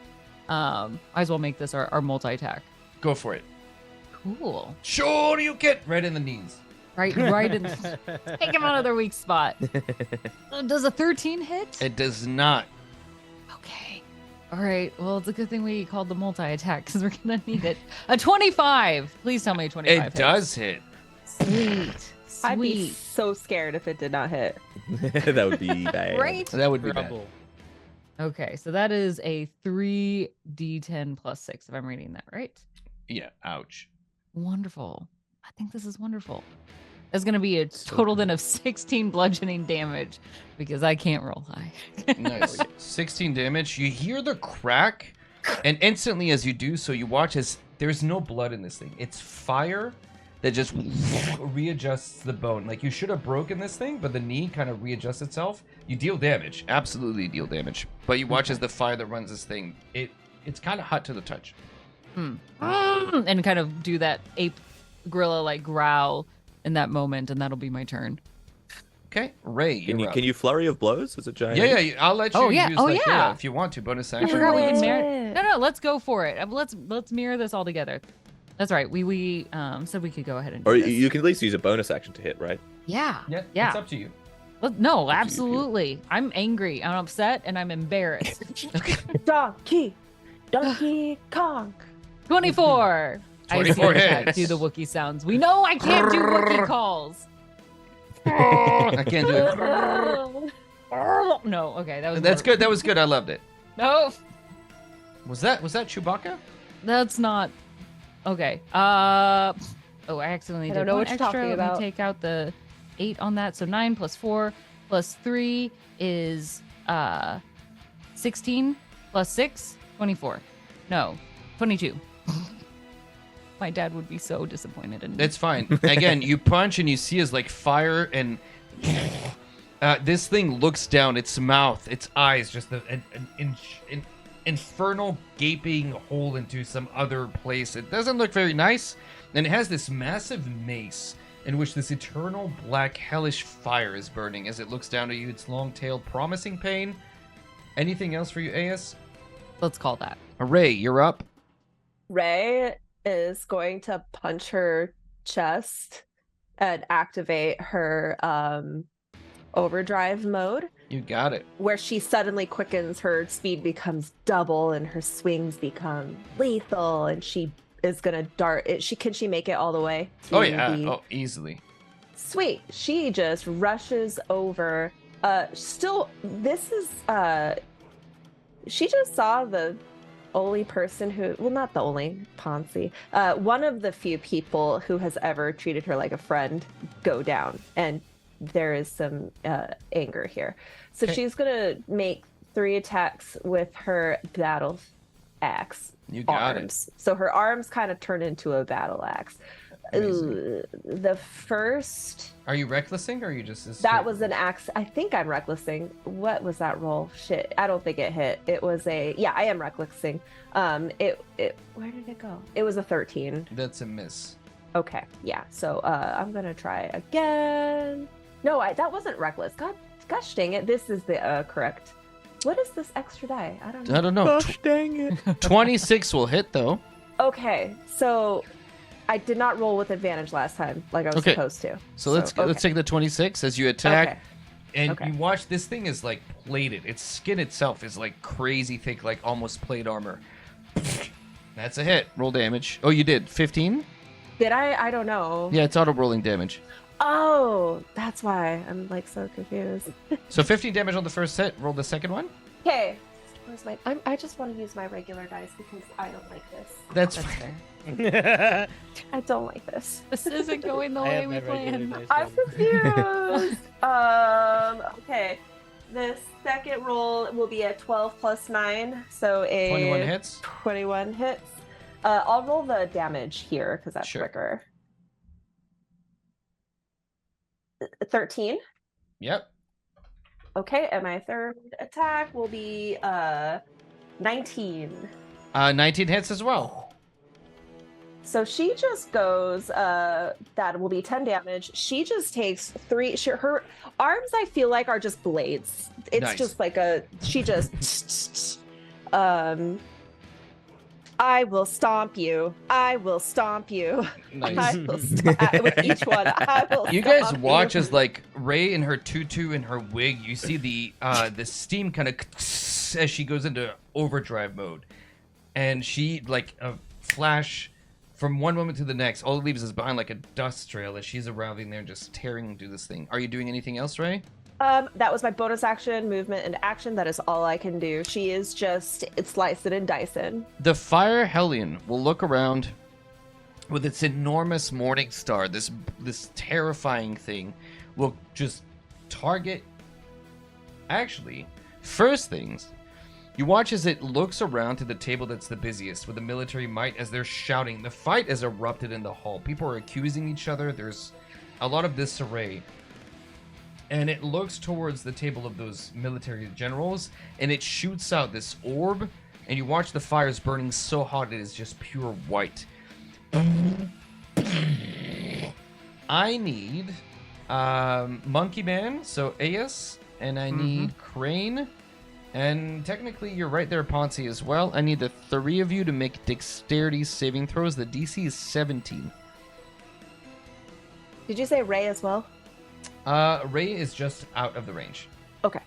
Might as well make this our multi attack. Go for it. Cool. Sure, you get right in the knees. Right in. Take him out of their weak spot. Does a 13 hit? It does not. Okay. All right. Well, it's a good thing we called the multi-attack because we're gonna need it. A 25. Please tell me a 25. It hits. does hit. Sweet. I'd be Sweet. so scared if it did not hit. That would be bad. Right? That would be bad. Trouble. Okay, so that is a 3d10 plus 6, if I'm reading that right. Yeah. Ouch. Wonderful. I think this is wonderful. That's going to be a total then of 16 bludgeoning damage because I can't roll high. Nice. 16 damage. You hear the crack, and instantly as you do so, you watch as there's no blood in this thing. It's fire that just readjusts the bone. Like you should have broken this thing, but the knee kind of readjusts itself. You deal damage. Absolutely deal damage. But you watch as the fire that runs this thing, it's kind of hot to the touch. And kind of do that ape gorilla like growl in that moment, and that'll be my turn. Okay, Ray, Can you're up. you flurry of blows as a giant? Yeah, I'll let you Oh, yeah. use Oh, like, yeah. if you want to bonus I action. forgot we can Do mirror. it. No, let's go for it. Let's mirror this all together. That's right. We said we could go ahead and do Or this. you can at least use a bonus action to hit, right? Yeah. Yeah, Yeah. it's up to you. No, you, absolutely. I'm angry. I'm upset, and I'm embarrassed. Donkey Kong. 24. 24 I can't hits. do the Wookiee sounds. We know I can't do Wookiee calls. I can't do it. No, okay, that was That's good. That was good. I loved it. No, Was that Chewbacca? that's not. Okay. I accidentally I did don't know one what you're extra. talking Let me about. take out the 8 on that. So 9 plus 4 plus 3 is 16 plus 6, 24. No, 22. My dad would be so disappointed in me. It's fine. Again, you punch and you see as like fire and this thing looks down. Its mouth, its eyes, just an infernal gaping hole into some other place. It doesn't look very nice, and it has this massive mace in which this eternal black hellish fire is burning as it looks down at you. Its long tail promising pain. Anything else for you, AS? Let's call that. Ray, you're up. Ray is going to punch her chest and activate her overdrive mode, You got it. where she suddenly quickens, her speed becomes double and her swings become lethal, and she is gonna dart it. Can she make it all the way to Oh yeah. the- Oh, easily. Sweet. She just rushes over. She just saw the only person who, well, not the only, Ponzi, one of the few people who has ever treated her like a friend go down. And there is some anger here. So Okay. she's going to make 3 attacks with her battle axe You got arms. So her arms kind of turn into a battle axe. Amazing. Ooh, the first, Are you recklessing or are you just that was an axe. I think I'm recklessing. What was that roll? Shit, I don't think it hit. It was I am recklessing. It where did it go? It was a 13. That's a miss. Okay, yeah. So I'm gonna try again. No, that wasn't reckless. Gosh dang it! This is the correct. What is this extra die? I don't know. I don't know. Gosh dang it. 26 will hit though. Okay, so I did not roll with advantage last time, like I was Okay. supposed to. So let's take the 26 as you attack, Okay. and Okay. you watch. This thing is like plated. Its skin itself is like crazy thick, like almost plate armor. That's a hit. Roll damage. Oh, you did 15. Did I? I don't know. Yeah, it's auto rolling damage. Oh, that's why I'm like so confused. So 15 damage on the first hit. Roll the second one. Okay. Where's my? I just want to use my regular dice because I don't like this. That's That's fine. fair. I don't like this. This isn't going the I way have we my regular planned. dice I'm roll. confused. Okay. The second roll will be a 12 plus 9, so a 21 hits. 21 hits. I'll roll the damage here because that's Sure. quicker. 13. Yep. Okay, and my third attack will be 19. 19 hits as well. So she just goes, that will be 10 damage. She just takes 3. Her arms, I feel like, are just blades. It's Nice. just like she just, I will stomp you. I will stomp you. Nice. I will with each one. I will You guys stomp watch you. as like Ray in her tutu and her wig, you see the steam kind of as she goes into overdrive mode, and she like a flash from one moment to the next. All it leaves is behind like a dust trail as she's arriving there, just tearing through this thing. Are you doing anything else, Ray? That was my bonus action, movement, and action. That is all I can do. She is just slicing and dicing. The Fire Hellion will look around with its enormous morning star. This terrifying thing will just target. Actually, first things, you watch as it looks around to the table that's the busiest with the military might as they're shouting. The fight has erupted in the hall. People are accusing each other. There's a lot of disarray. And it looks towards the table of those military generals, and it shoots out this orb, and you watch the fires burning so hot it is just pure white. I need Monkey Man, so Aeus, and I need Crane, and technically you're right there, Ponzi, as well. I need the 3 of you to make dexterity saving throws. The DC is 17. Did you say Ray as well? Ray is just out of the range. Okay.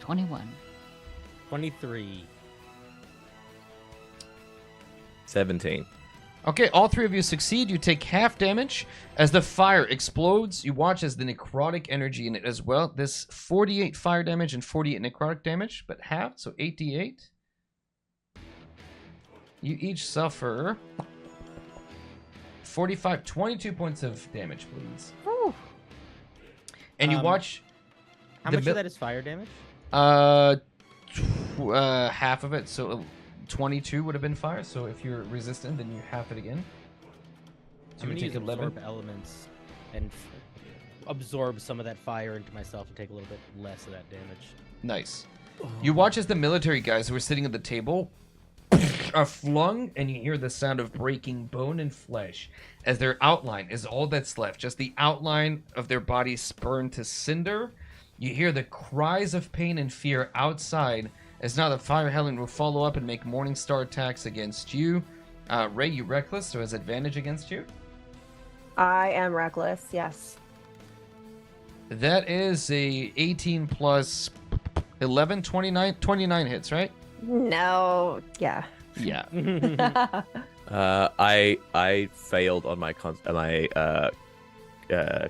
21. 23. 17. Okay, all 3 of you succeed. You take half damage as the fire explodes. You watch as the necrotic energy in it as well. This 48 fire damage and 48 necrotic damage, but half, so 8d8. You each suffer 45, 22 points of damage, please. Ooh. And you watch How the much mil- of that is fire damage? half of it, so 22 would have been fire. So if you're resistant, then you half it again. So I'm you gonna take use 11. absorb elements and absorb some of that fire into myself and take a little bit less of that damage. Nice. You watch as the military guys who are sitting at the table are flung, and you hear the sound of breaking bone and flesh as their outline is all that's left. Just the outline of their bodies burned to cinder. You hear the cries of pain and fear outside as now the Fire Hellion will follow up and make Morningstar attacks against you. Ray, you reckless, so has advantage against you. I am reckless, yes. That is a 18 plus 11, 29 hits, right? No, yeah. Yeah. I failed on my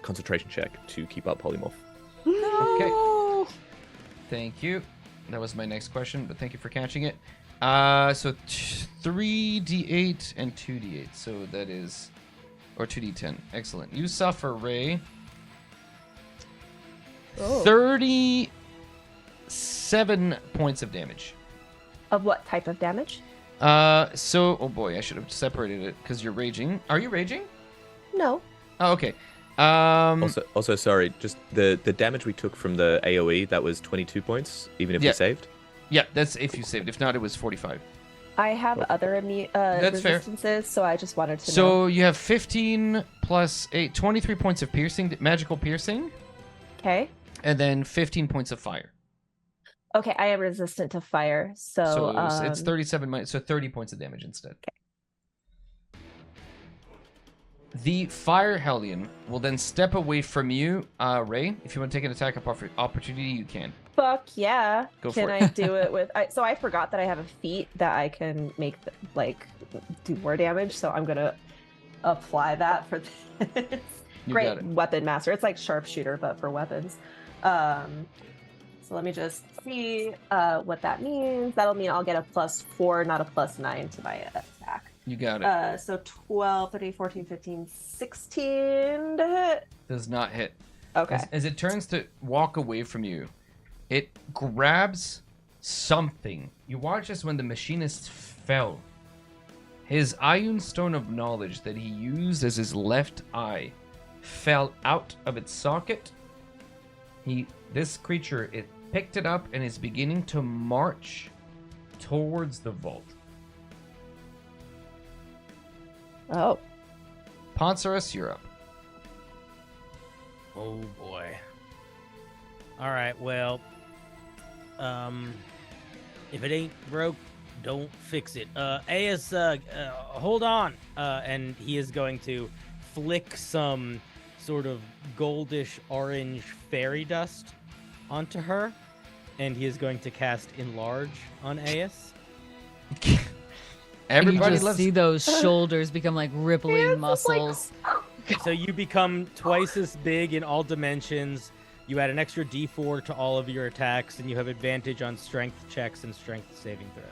concentration check to keep up polymorph. Okay. Thank you. That was my next question, but thank you for catching it. So 3d8 and 2d8. So that is, or 2d10. Excellent. You suffer, Ray, 37 points of damage. Of what type of damage? Oh boy, I should have separated it because you're raging. Are you raging? No. Oh, okay. Also, sorry, just the damage we took from the AoE, that was 22 points, even if Yeah. we saved. Yeah, that's if you saved. If not, it was 45. I have other That's fair. resistances, so I just wanted to know. So you have 15 plus 8, 23 points of piercing, magical piercing, Okay. and then 15 points of fire. Okay, I am resistant to fire, so, So it's 37 minus, so 30 points of damage instead. The Fire Hellion will then step away from you, Ray. If you want to take an attack opportunity, you can. Fuck yeah. Go Can for I it. do it with... so I forgot that I have a feat that I can make, do more damage, so I'm going to apply that for this. You Great got it. weapon master. It's like sharpshooter, but for weapons. So let me just see what that means. That'll mean I'll get a +4, not a +9 to my attack. You got it. So 12, 13, 14, 15, 16 to hit. Does not hit. Okay. As it turns to walk away from you, it grabs something. You watch as when the machinist fell, his Iron Stone of Knowledge that he used as his left eye fell out of its socket. This creature, it picked it up and is beginning to march towards the vault. Oh. Poncerus, you're up. Oh boy. All right, well, if it ain't broke, don't fix it. Aes, hold on. And he is going to flick some sort of goldish orange fairy dust onto her, and he is going to cast Enlarge on Aes. And you Everybody just loves see those shoulders become like rippling muscles. So you become twice as big in all dimensions. You add an extra d4 to all of your attacks, and you have advantage on strength checks and strength saving throws.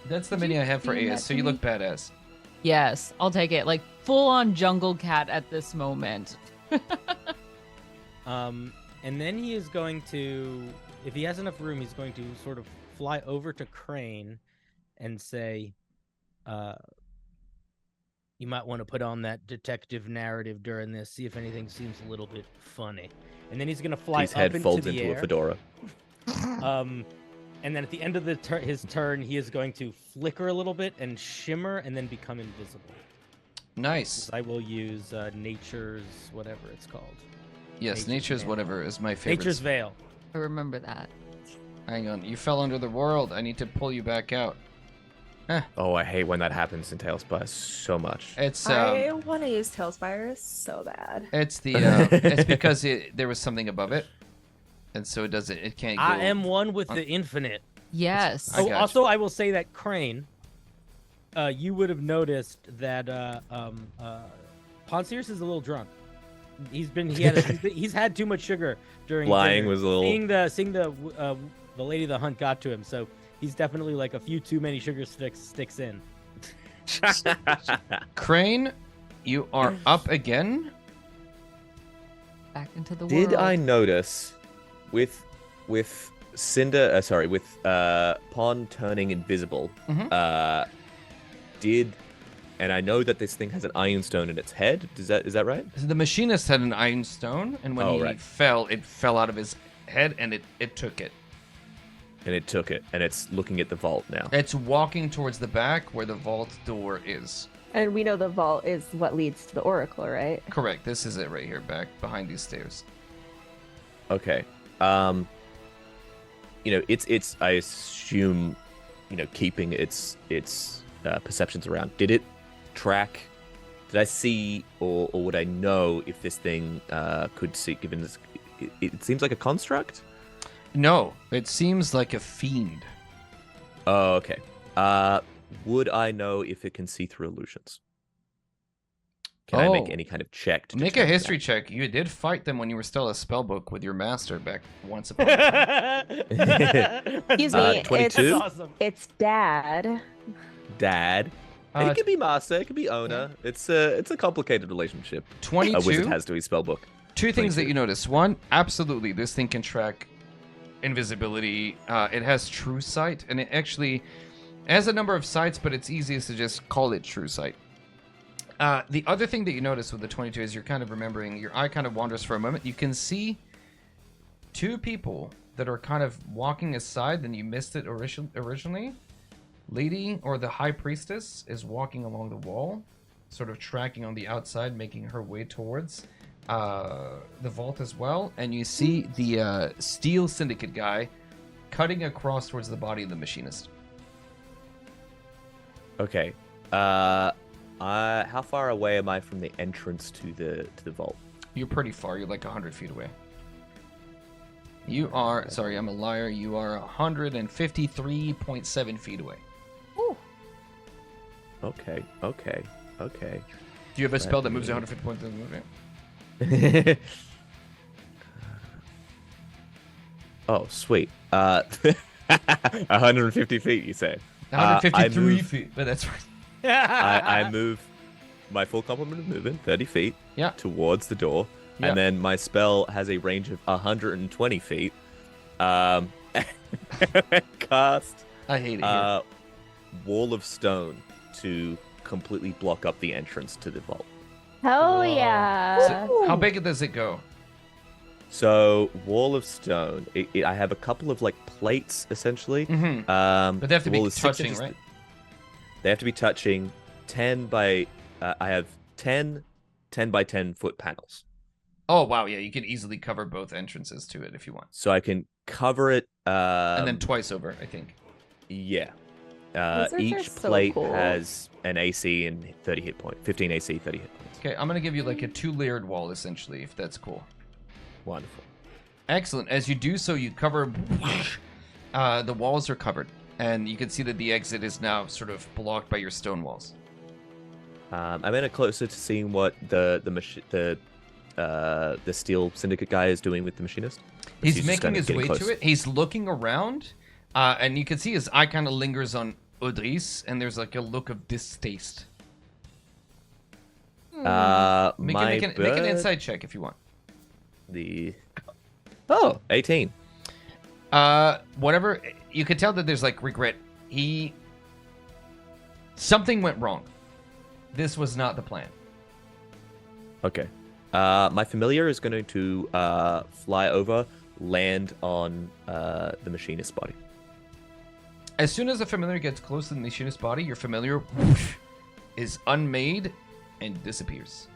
That's the mini I have for beam Aes, that so to you me? look badass. Yes, I'll take it. Like full on jungle cat at this moment. And then he is going to, if he has enough room, he's going to sort of fly over to Crane and say, you might want to put on that detective narrative during this, see if anything seems a little bit funny. And then he's going to fly His up head into folds the into air. a fedora. And then at the end of his turn, he is going to flicker a little bit and shimmer and then become invisible. Nice. I will use nature's whatever it's called. Yes, Nature's nature's Veil. whatever is my favorite. Nature's Veil. I remember that. Hang on, you fell under the world. I need to pull you back out. Oh, I hate when that happens in Tailspire so much. It's I want to use Tailspire so bad. it's the it's because there was something above it, and so it doesn't. It can't go. I am one with on- the infinite. Yes. I got you. Also, I will say that Crane, you would have noticed that Ponceus is a little drunk. He's had too much sugar during Flying dinner. was a little- seeing the lady of the hunt got to him, so he's definitely like a few too many sugar sticks in. Crane, you are up again. Back into the world. Did I notice with Cinder? With Pond turning invisible. Mhm. And I know that this thing has an iron stone in its head. Is that right? The machinist had an iron stone, and when Oh, he right. fell, it fell out of his head, and it took it. And it took it, and it's looking at the vault now. It's walking towards the back where the vault door is. And we know the vault is what leads to the Oracle, right? Correct. This is it right here, back behind these stairs. Okay. It's I assume, keeping its perceptions around. Did it track? Did I see or would I know if this thing could see? Given this, it seems like a construct. No, it seems like a fiend. Oh, okay. Would I know if it can see through illusions? Can I make Oh. any kind of check? To Make a determine history check. You did fight them when you were still a spellbook with your master back once upon a time. Excuse me, 22? That's awesome. It's Dad. that? Dad. Uh, It could be master. It could be owner. It's a complicated relationship. A 22. wizard has to his spellbook. Two things that 22. you notice. One, absolutely, this thing can track invisibility. It has true sight, and it actually has a number of sights, but it's easiest to just call it true sight. The other thing that you notice with the 22 is you're kind of remembering, your eye kind of wanders for a moment. You can see two people that are kind of walking aside, and you missed it originally. Lady, or the High Priestess, is walking along the wall, sort of tracking on the outside, making her way towards the vault as well. And you see the Steel Syndicate guy cutting across towards the body of the machinist. Okay. How far away am I from the entrance to the vault? You're pretty far. You're like 100 feet away. You are, sorry, I'm a liar. You are 153.7 feet away. Okay. Do you have a spell that moves 150 points? Oh, sweet. 150 feet, you say? 153 I move- feet, but that's right. I move my full complement of movement, 30 feet, Yeah. towards the door, Yeah. and then my spell has a range of 120 feet. Cast I hate it here. Wall of Stone to completely block up the entrance to the vault. Hell Whoa. yeah. How big does it go? So wall of stone. I have a couple of like plates essentially. Mm-hmm. But they have to the be wall is 6 touching, inches right? They have to be touching 10 by. I have 10 by 10 foot panels, Oh wow, yeah, you can easily cover both entrances to it if you want, so I can cover it. and then twice over, I think. Yeah. Lizards are Each so plate cool. has an AC and 30 hit points. 15 AC, 30 hit points. Okay, I'm gonna give you like a 2-layered wall essentially, if that's cool. Wonderful. Excellent. As you do so, you cover. The walls are covered, and you can see that the exit is now sort of blocked by your stone walls. I'm in it closer to seeing what the steel syndicate guy is doing with the machinist. He's just making kind of his getting way close. to it. He's looking around, and you can see his eye kind of lingers on Odris, and there's like a look of distaste. Make an bird- insight check if you want. The 18. Whatever, you could tell that there's like regret. Something went wrong. This was not the plan. Okay. My familiar is going to fly over, land on the machinist's body. As soon as the familiar gets close to the machinist's body, your familiar is unmade and disappears.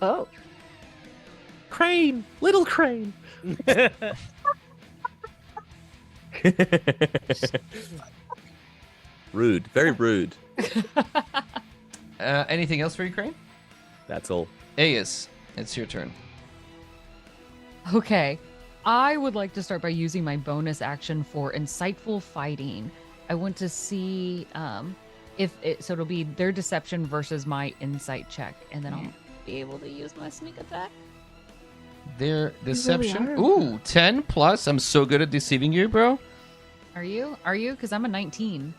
Oh. Crane, little crane. Rude, very rude. Anything else for you, Crane? That's all. Aeus, it's your turn. Okay. I would like to start by using my bonus action for insightful fighting. I want to see so it'll be their deception versus my insight check, and then I'll be able to use my sneak attack. Their deception. are. Ooh, 10 plus. I'm so good at deceiving you, bro. Are you? Are you? Because I'm a 19.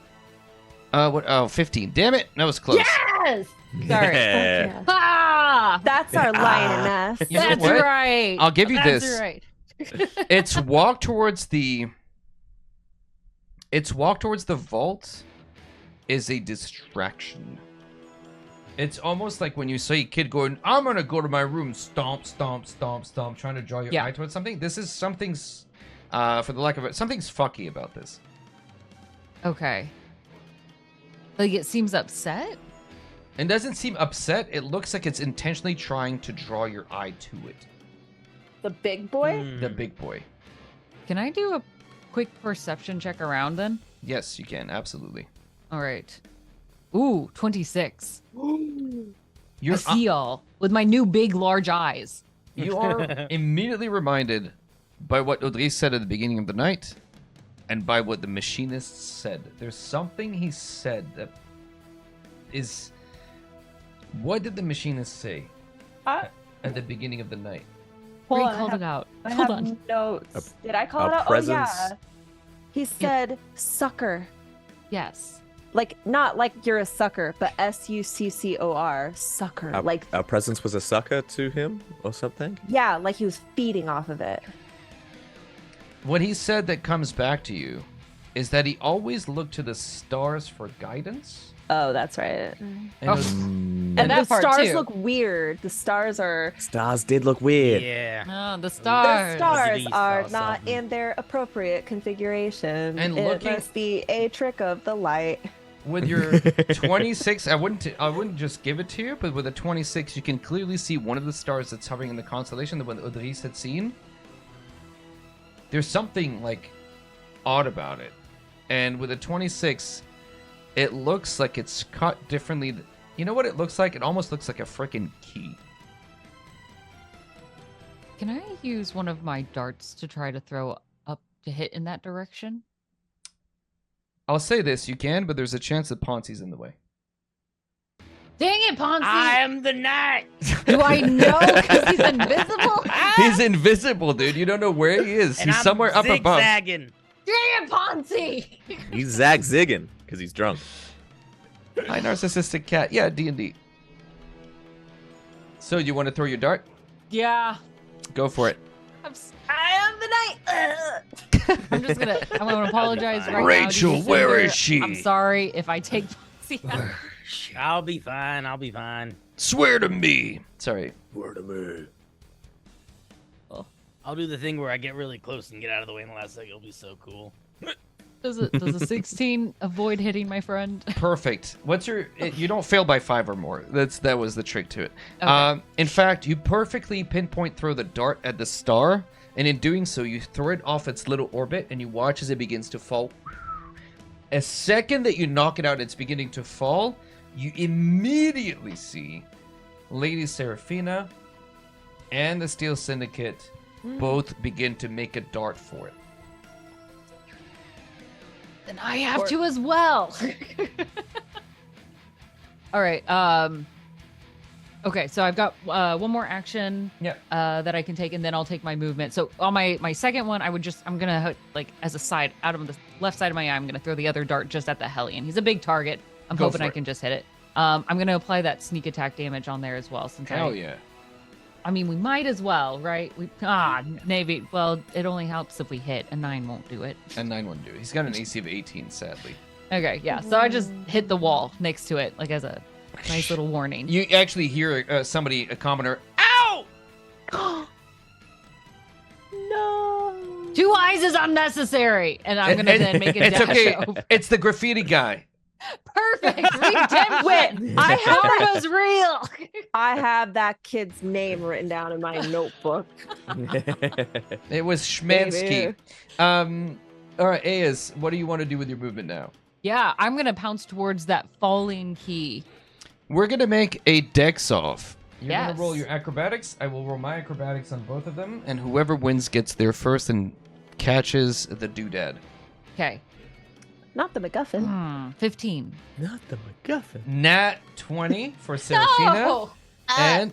What? Oh, 15. Damn it. That was close. Yes. Sorry. Yeah. Ah! That's our lioness. You know That's what? right. I'll give you That's this. right. Its walk towards the vault is a distraction. It's almost like when you see a kid going, I'm gonna go to my room, stomp, stomp, stomp, stomp, trying to draw your eye towards something. This is something's for the lack of it, something's fucky about this. Okay. Like it seems upset. It doesn't seem upset. It looks like it's intentionally trying to draw your eye to it. The big boy? The big boy. Can I do a quick perception check around then? Yes, you can. Absolutely. All right. Ooh, 26. You're, I see y'all with my new big, large eyes. You are immediately reminded by what Audrey said at the beginning of the night and by what the machinist said. There's something he said that is... What did the machinist say Uh, at the beginning of the night? hold Ray on, called I have, it out. I Hold have on. notes. Did I call it a out? presence. Oh, yeah. He said sucker. Yes. Like, not like you're a sucker, but SUCCOR. Sucker. Like, Our presence was a sucker to him or something? yeah, like he was feeding off of it. What he said that comes back to you is that he always looked to the stars for guidance. Oh, that's right. And Oh. it was- And that the part stars too. look weird. The stars are... Stars did look weird. Yeah. Oh, the The stars. stars These are stars, not something. in their appropriate configuration. And it looking- must be a trick of the light. with your 26, I wouldn't just give it to you, but with a 26, you can clearly see one of the stars that's hovering in the constellation that Audrey had seen. There's something like odd about it, and with a 26, it looks like it's cut differently. You know what it looks like? It almost looks like a freaking key. Can I use one of my darts to try to throw up to hit in that direction? I'll say this: you can, but there's a chance that Ponzi's in the way. Dang it, Ponzi! I am the knight. Do I know because he's invisible? He's invisible, dude. You don't know where he is. And He's I'm somewhere up above. zigzagging. Dang it, Ponzi! He's Zag zigging because he's drunk. Hi, narcissistic cat. Yeah, D&D. So you want to throw your dart? Yeah. Go for it. I am the knight. I'm just gonna. I want to apologize right now. Rachel, where is she? I'm she? sorry if I take Ponzi out. I'll be fine. I'll be fine. Swear to me. Sorry. Word of me. I'll do the thing where I get really close and get out of the way in the last second. It'll be so cool. Does a 16 avoid hitting my friend? Perfect. What's your? You don't fail by 5 or more. That was the trick to it. Okay. In fact, you perfectly pinpoint throw the dart at the star, and in doing so, you throw it off its little orbit, and you watch as it begins to fall. A second that you knock it out, it's beginning to fall. You immediately see Lady Seraphina and the Steel Syndicate both begin to make a dart for it. Then I have to as well. All right. Okay, so I've got one more action that I can take, and then I'll take my movement. So on my second one, I'm gonna like as a side out of the left side of my eye, I'm gonna throw the other dart just at the Hellion. He's a big target. I'm hoping I can just hit it. I'm gonna apply that sneak attack damage on there as well. Since yeah. I mean, we might as well, right? Maybe. Well, it only helps if we hit. A 9 won't do it. A 9 won't do it. He's got an AC of 18, sadly. Okay, yeah. So I just hit the wall next to it, like as a nice little warning. You actually hear a commenter, ow! No. 2 eyes is unnecessary, and I'm gonna then make a It's dash okay. over. It's the graffiti guy. Perfect. Redemption. Wait, I have that. Karma's real. I have that kid's name written down in my notebook. It was Schmansky. Baby. All right, Ayaz, what do you want to do with your movement now? Yeah, I'm gonna pounce towards that falling key. We're gonna make a dex off. You're Yes. gonna roll your acrobatics. I will roll my acrobatics on both of them, and whoever wins gets there first and catches the doodad. Okay. Not the MacGuffin. 15. Not the MacGuffin. Nat 20 for Seraphina, No! and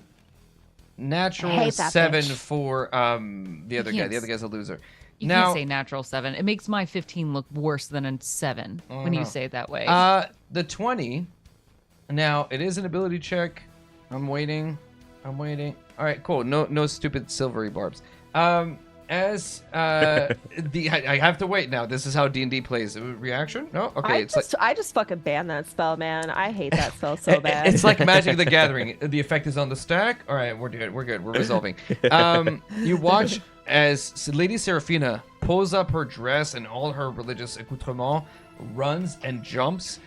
natural hate that 7 bitch. for the other guy. can't The other guy's a loser. You Now- can't say natural 7. It makes my 15 look worse than a 7 when no. you say it that way. The 20. Now it is an ability check. I'm waiting. All right, cool. No stupid silvery barbs. I have to wait now. This is how D&D plays. Reaction? No? Okay. I just fucking banned that spell, man. I hate that spell so bad. It's like Magic the Gathering. The effect is on the stack. All right, we're good. We're resolving. You watch as Lady Seraphina pulls up her dress and all her religious accoutrement, runs and jumps,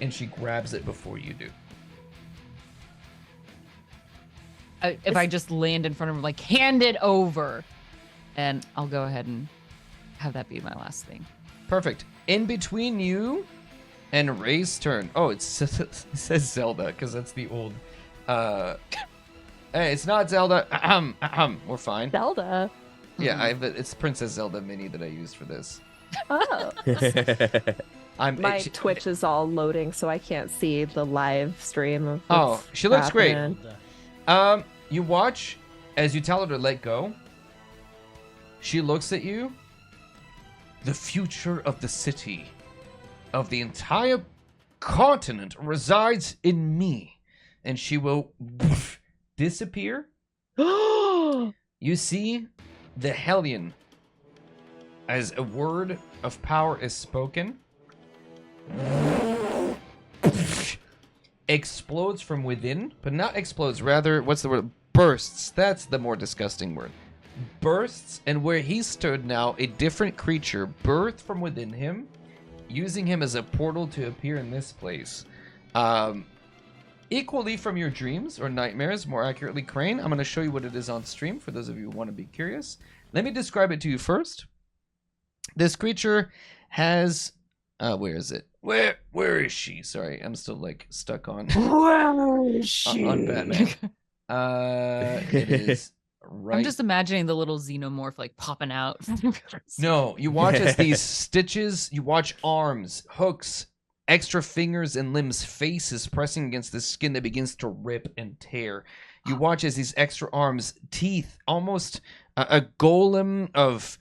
and she grabs it before you do. If I just land in front of him, like, hand it over, and I'll go ahead and have that be my last thing. Perfect. In between you and Ray's turn. Oh, it says Zelda because that's the old. Hey, it's not Zelda. We're fine. Zelda. Yeah, it's Princess Zelda mini that I used for this. Oh. My Twitch is all loading, so I can't see the live stream of what's she looks great. happening. You watch as you tell her to let go. She looks at you. The future of the city, of the entire continent, resides in me, and she will disappear. You see the Hellion, as a word of power is spoken, explodes from within, but not explodes, rather, what's the word? Bursts. That's the more disgusting word. Bursts, and where he stood now, a different creature birthed from within him, using him as a portal to appear in this place. Equally from your dreams or nightmares, more accurately, Crane. I'm going to show you what it is on stream for those of you who want to be curious. Let me describe it to you first. This creature has where is it? Where is she? Sorry, I'm still like stuck on Where is she? on Batman. It is right. I'm just imagining the little xenomorph like popping out. No, you watch as these stitches, you watch arms, hooks, extra fingers and limbs, faces pressing against the skin that begins to rip and tear. You watch as these extra arms, teeth, almost a golem of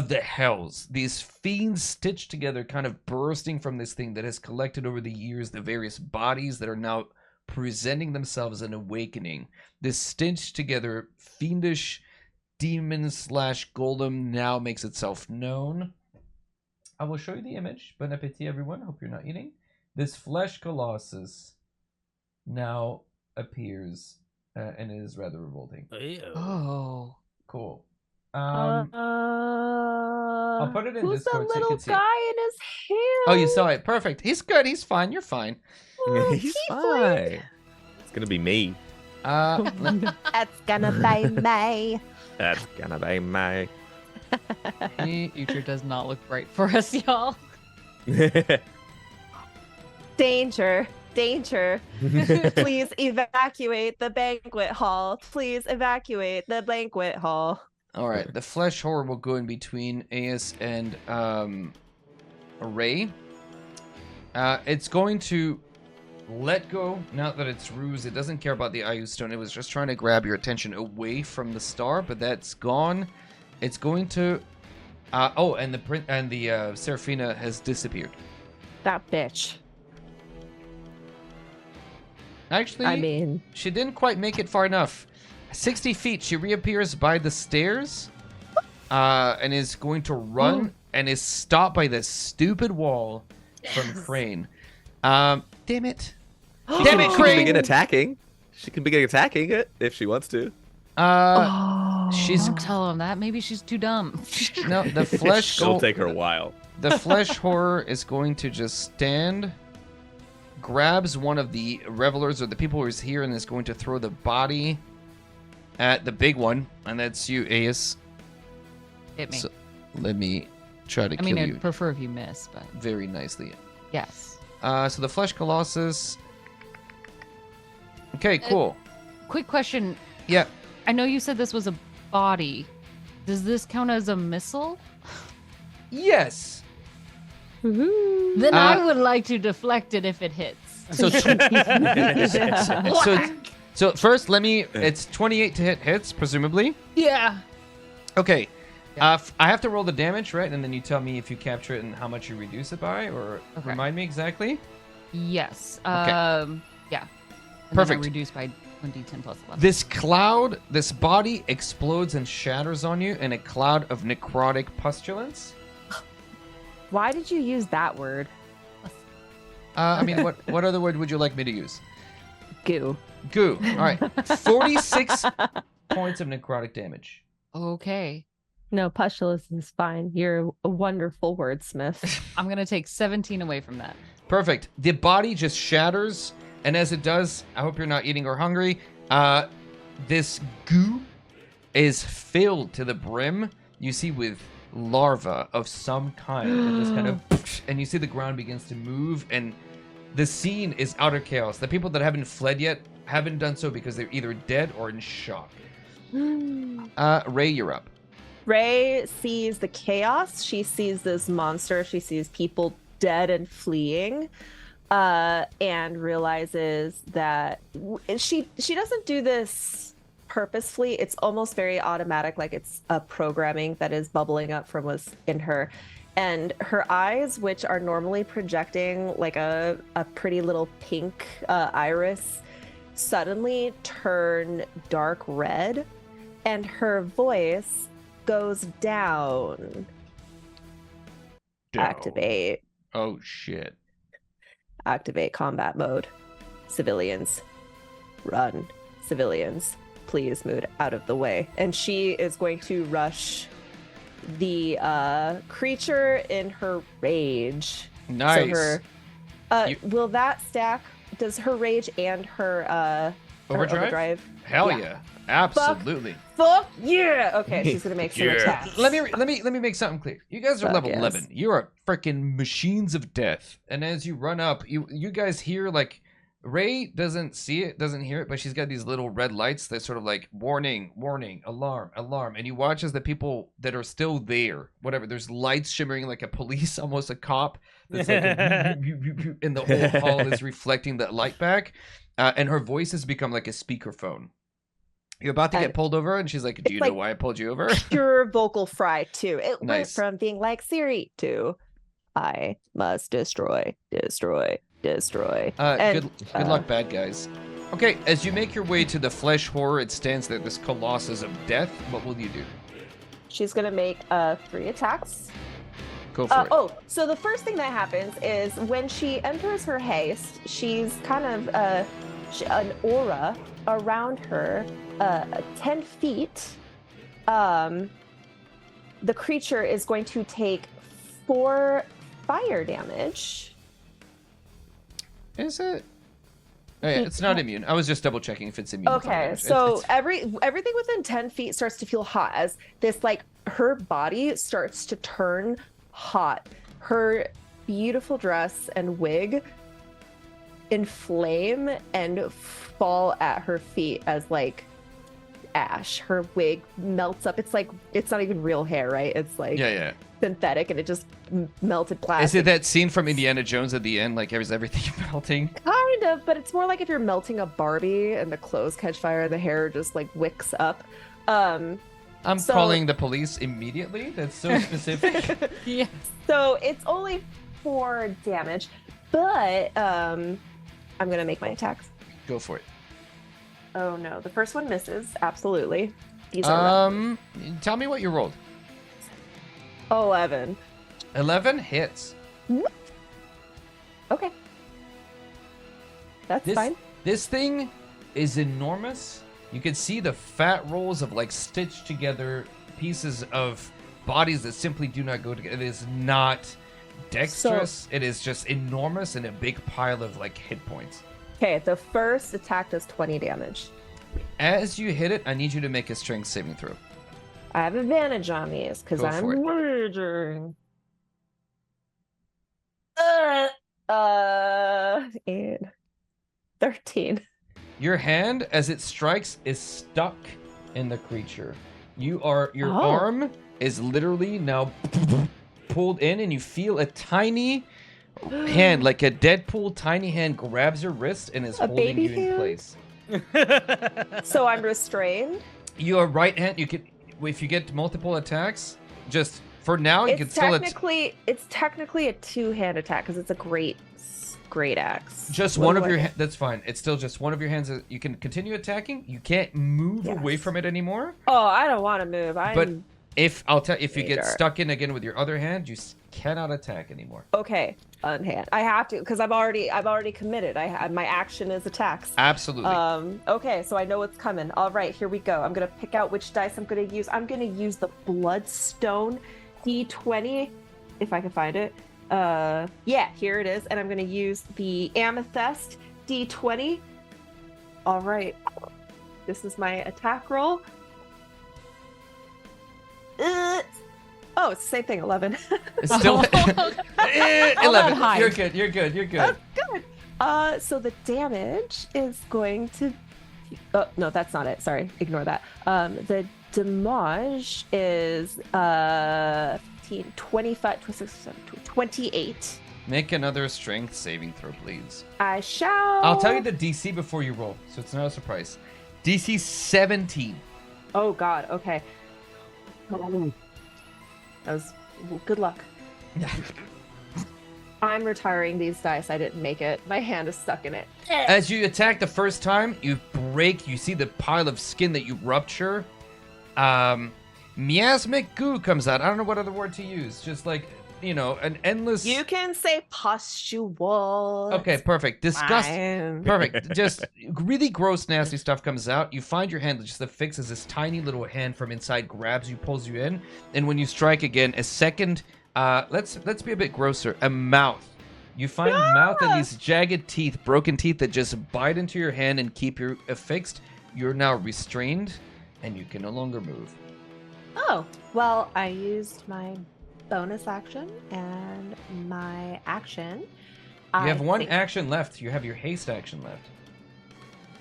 the hells. These fiends stitched together, kind of bursting from this thing that has collected over the years, the various bodies that are now presenting themselves and awakening. This stitched together fiendish demon / golem now makes itself known. I will show you the image. Bon appetit, everyone. Hope you're not eating. This flesh colossus now appears, and it is rather revolting. Oh. Cool. I'll put it in who's Discord the so you little can see. guy in his hand? Oh, you saw it. Perfect. He's good. He's fine. You're fine. He's fine. It's gonna be me. That's gonna be me. That's gonna be my. Future does not look bright for us, y'all. Danger. Danger. Please evacuate the banquet hall. Please evacuate the banquet hall. All right. The flesh horror will go in between Aes and Ray. It's going to let go now that it's ruse. It doesn't care about the Ayu stone. It was just trying to grab your attention away from the star, but that's gone. It's going to. And the Seraphina has disappeared. That bitch. Actually, I mean, she didn't quite make it far enough. 60 feet, she reappears by the stairs, and is going to run, and is stopped by this stupid wall from Crane. Damn it! Damn it, She can Crane! begin attacking. She can begin attacking it if she wants to. She's Don't tell him that. Maybe she's too dumb. no. The flesh. It'll take her a while. The flesh horror is going to just stand, grabs one of the revelers or the people who's here, and is going to throw the body at the big one, and that's you, Aes. Hit me. So, let me try to I mean, kill I'd you prefer if you miss, but very nicely. yes. So the flesh colossus. Okay, cool. Quick question. Yeah. I know you said this was a body. Does this count as a missile? Yes. Then I would like to deflect it if it hits. So, so first, let me. It's 28 to hits, presumably. Yeah. Okay. I have to roll the damage, right? And then you tell me if you capture it and how much you reduce it by, or Okay. remind me exactly. Yes. Okay. Yeah. And Perfect. Then I reduce by 1d10 plus 11. This cloud, this body explodes and shatters on you in a cloud of necrotic pustulence. why did you use that word? I mean, what other word would you like me to use? Goo. Goo. All right. 46 points of necrotic damage. Okay. No, pustulence is fine. You're a wonderful wordsmith. I'm going to take 17 away from that. Perfect. The body just shatters, and as it does, I hope you're not eating or hungry. This goo is filled to the brim. You see with larvae of some kind, and just kind of, and you see the ground begins to move, and the scene is utter chaos. The people that haven't fled yet haven't done so because they're either dead or in shock. Ray, you're up. Ray sees the chaos. She sees this monster. She sees people dead and fleeing, and realizes that she doesn't do this purposefully. It's almost very automatic, like it's a programming that is bubbling up from within her. And her eyes, which are normally projecting like a pretty little pink iris, suddenly turn dark red, and her voice goes down. Activate. Oh shit. Activate combat mode. Civilians, run. Civilians, please move out of the way. And she is going to rush the creature in her rage. Nice. So her, will that stack? Does her rage and her overdrive? Hell Yeah. yeah. Absolutely. Fuck yeah! Okay, she's gonna make some attacks. Let me make something clear. You guys are Fuck level yes. 11. You are freaking machines of death. And as you run up, you guys hear like Ray doesn't see it, doesn't hear it, but she's got these little red lights that sort of like warning, warning, alarm, alarm. And you watch as the people that are still there, whatever, there's lights shimmering like a police, almost a cop. That's like and the whole hall is reflecting that light back. And her voice has become like a speakerphone. You're about to get pulled over, and she's like, "Do you know why I pulled you over?" Pure vocal fry too. It went Nice. from being like Siri to I must destroy, destroy, destroy. Good luck, bad guys. Okay, as you make your way to the flesh horror, it stands there, this colossus of death. What will you do? She's gonna make 3 attacks. Go for it. So the first thing that happens is when she enters her haste, she's kind of an aura around her, 10 feet. The creature is going to take 4 fire damage. Is it? Oh, yeah, it's not immune. I was just double checking if it's immune. to fire Okay, damage. so everything within 10 feet starts to feel hot as this, like, her body starts to turn hot. Her beautiful dress and wig inflame and fall at her feet as, like, ash. Her wig melts up. It's like, it's not even real hair, right? It's like yeah. synthetic, and it just melted plastic. Is it that scene from Indiana Jones at the end? Like, is everything melting? Kind of, but it's more like if you're melting a Barbie and the clothes catch fire, the hair just like wicks up. I'm So- calling the police immediately. That's so specific. Yeah. So it's only 4 damage, but I'm gonna make my attacks. Go for it. Oh no, the first one misses. Absolutely. These are Tell me what you rolled. 11. 11 hits. Okay. That's fine. This thing is enormous. You can see the fat rolls of like stitched together pieces of bodies that simply do not go together. It is not dexterous. It is just enormous and a big pile of like hit points. Okay, the first attack does 20 damage. As you hit it, I need you to make a strength saving throw. I have advantage on these because Go I'm for it. raging. 13. Your hand, as it strikes, is stuck in the creature. Your Oh. arm is literally now pulled in, and you feel a tiny hand, like a Deadpool tiny hand, grabs your wrist and is A holding baby you in hand? place. So I'm restrained. Your right hand, you can, if you get multiple attacks, just for now, you can It's still technically a 2-hand attack because it's a great axe. just What one do of I your get? hands. That's fine. It's still just one of your hands. You can continue attacking. You can't move away Yes. from it anymore. Oh, I don't want to move. But if you get Major. stuck in again with your other hand, you cannot attack anymore. Okay, unhand. I have to because I've already committed. My action is attacks. Absolutely. Okay, so I know what's coming. All right, here we go. I'm gonna pick out which dice I'm gonna use. I'm gonna use the Bloodstone D20, if I can find it. Yeah, here it is. And I'm gonna use the Amethyst D20. All right, this is my attack roll. Oh, it's the same thing. 11. It's still Oh. 11. high. You're good. You're good. You're good. That's good. So the damage is going to. Oh no, that's not it. Sorry, ignore that. The damage is 15, 25, 26, 28. Make another strength saving throw, please. I shall. I'll tell you the DC before you roll, so it's not a surprise. DC 17. Oh God. Okay. That was good luck. I'm retiring these dice. I didn't make it. My hand is stuck in it. As you attack the first time, you break. You see the pile of skin that you rupture. Miasmic goo comes out. I don't know what other word to use. Just like, an endless. You can say pustule. Okay, perfect. Disgust. Fine. Perfect. Just really gross, nasty stuff comes out. You find your hand just affixes this tiny little hand from inside, grabs you, pulls you in, and when you strike again, a second. Let's be a bit grosser. A mouth. You find mouth and these jagged teeth, broken teeth that just bite into your hand and keep you affixed. You're now restrained, and you can no longer move. Oh, well, I used my bonus action and my action. You have one think- action left. You have your haste action left.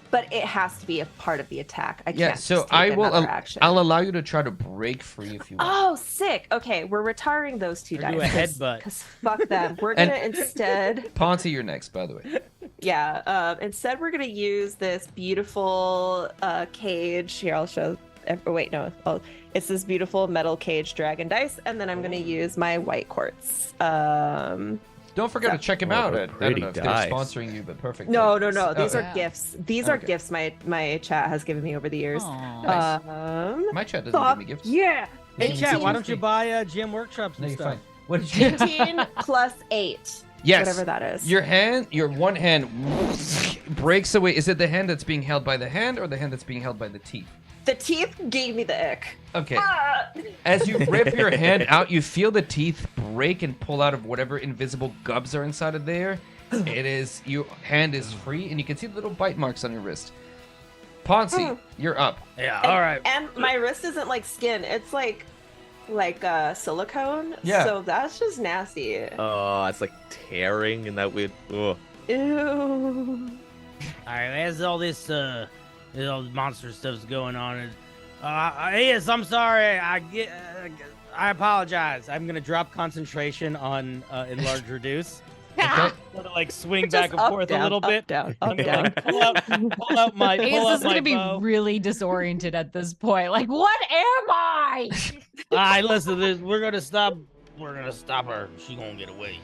but it has to be a part of the attack. I Yeah, can't so just take I will. another action. I'll allow you to try to break free if you want. Oh, sick. Okay, we're retiring those 2 Or dice. do a headbutt. Because fuck them. We're And- gonna instead, Ponzi, you're next, by the way. instead we're gonna use this beautiful cage. Here, I'll show. Wait, no. It's this beautiful metal cage dragon dice, and then I'm gonna use my white quartz. Don't forget to check him Oh, out. a I don't pretty know if dice. they're sponsoring you, but perfect. No. Oh, These are yeah. gifts. These are Okay. gifts my chat has given me over the years. Aw. Nice. My chat doesn't fuck give me gifts. yeah. Hey, chat, why 18 don't you buy GM Workshops No, and you're stuff? fine. What did you? 18 plus 8. Yes. Whatever that is. Your one hand breaks away. Is it the hand that's being held by the hand or the hand that's being held by the teeth? The teeth gave me the ick. Okay. Ah! As you rip your hand out, you feel the teeth break and pull out of whatever invisible gubs are inside of there. Your hand is free, and you can see the little bite marks on your wrist. Ponzi, you're up. Yeah, all right. And my wrist isn't like skin. It's like silicone. Yeah. So that's just nasty. Oh, it's like tearing and that weird. Oh. Ew. All right, as all this monster stuff's going on, and yes, I'm sorry. I apologize. I'm gonna drop concentration on enlarge reduce. Okay. Sort of like swing Just back and up, forth down, a little up, bit. down, I'm up, gonna down. like pull out my Ace is gonna be bow. really disoriented at this point. Like, what am I? All right, listen, we're gonna stop her. She gonna get away.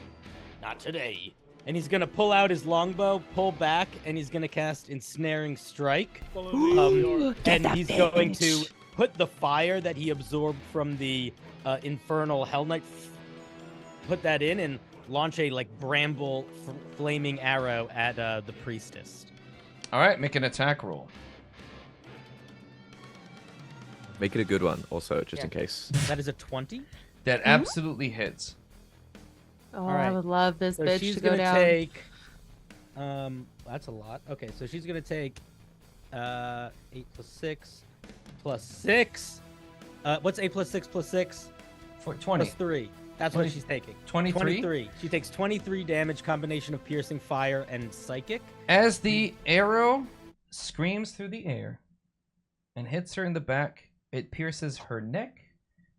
Not today. And he's gonna pull out his longbow, pull back, and he's gonna cast Ensnaring Strike. And that he's going to bitch. put the fire that he absorbed from the infernal Hell Knight, put that in and launch a like bramble flaming arrow at the priestess. All right, make an attack roll. Make it a good one, also, just in case. That is a 20. That absolutely hits. Oh, All right. I would love this So bitch she's to go gonna down. take. That's a lot. Okay, so she's gonna take 8 plus 6 plus 6. What's 8 plus 6 plus 6? For 20. Plus 3. That's 20. what she's taking. 23? 23. She takes 23 damage, combination of piercing, fire, and psychic. As the arrow screams through the air and hits her in the back, it pierces her neck,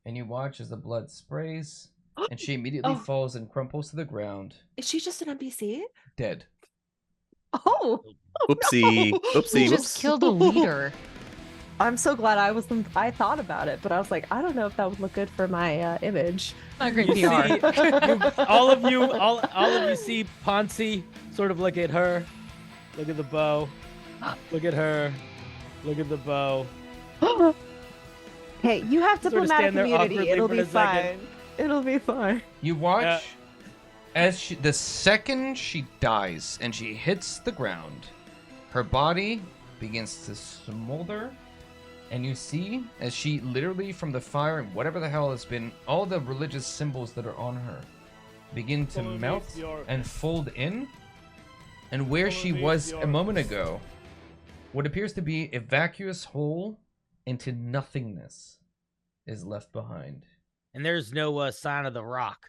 and you watch as the blood sprays, and she immediately falls and crumples to the ground, Is she just an NPC? dead. Oh, Oopsie. no. Oopsie. You Whoops. just killed a leader. I'm so glad I thought about it, but I was like, I don't know if that would look good for my image. Not great You PR. see, all of you see Ponzi sort of look at her, look at the bow, look at her, look at the bow. Hey, you have Sort of diplomatic stand there immunity. awkwardly It'll for be a second. fine. It'll be fine. You watch as the second she dies and she hits the ground, her body begins to smolder, and you see as she literally from the fire and whatever the hell has been, all the religious symbols that are on her begin to melt and fold in, and where she was a moment ago, what appears to be a vacuous hole into nothingness is left behind. And there's no sign of the rock.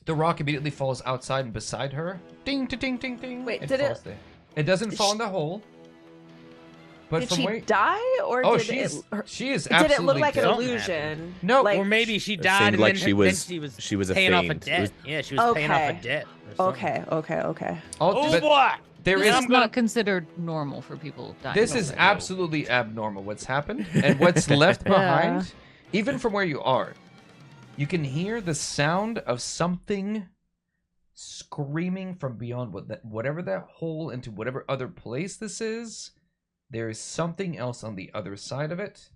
The rock immediately falls outside and beside her. Ding, ding, ding, ding, ding. Wait, it did falls it- there. It doesn't fall in the hole. But Did from she where... die, or Oh, did she is. it? She is Did absolutely it look like an dead. Something illusion? No, like, Or maybe she It died seemed and like then, she was- then she she was a paying off a fiend. It debt. was- Yeah, she was paying off a Okay. debt. Or something. Okay. All- but boy! there This is is not considered normal for people dying. This is from it. absolutely abnormal what's happened and what's left behind. Even from where you are, you can hear the sound of something screaming from beyond whatever that hole into whatever other place this is. There is something else on the other side of it,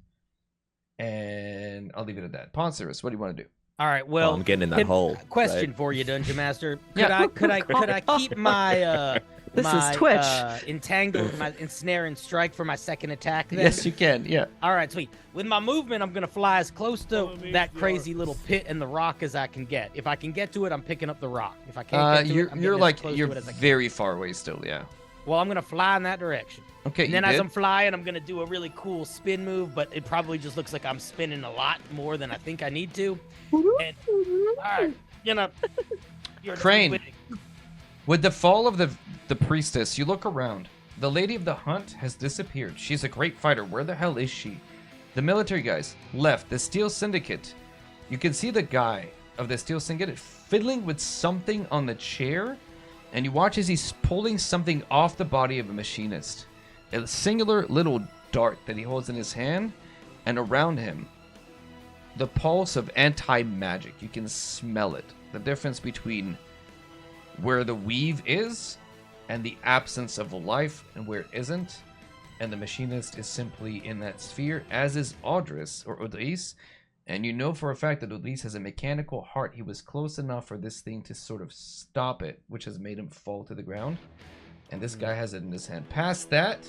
and I'll leave it at that. Poncerus, what do you want to do? All right, Well, well, I'm getting in that Tim, hole. question right? for you, Dungeon Master. Could Yeah. could I keep my This is my, Twitch. Entangle, my ensnare and strike for my second attack? Then? Yes, you can. Yeah. All right, sweet. With my movement, I'm gonna fly as close to that crazy little pit and the rock as I can get. If I can get to it, I'm picking up the rock. If I can't get to it, I'm You're getting like as close you're to it as I can. very far away still. Yeah. Well, I'm gonna fly in that direction. Okay. And then you as did? I'm flying, I'm gonna do a really cool spin move, but it probably just looks like I'm spinning a lot more than I think I need to. And, all right, you're Crane. winning. With the fall of the priestess, you look around. The lady of the hunt has disappeared. She's a great fighter. Where the hell is she? The military guys left. The Steel Syndicate. You can see the guy of the Steel Syndicate fiddling with something on the chair, and you watch as he's pulling something off the body of a machinist. A singular little dart that he holds in his hand, and around him, the pulse of anti-magic. You can smell it. The difference between where the weave is and the absence of life and where it isn't, and the machinist is simply in that sphere, as is Audris or Odris. And you know for a fact that Odise has a mechanical heart. He was close enough for this thing to sort of stop it, which has made him fall to the ground. And this guy has it in his hand. Past that,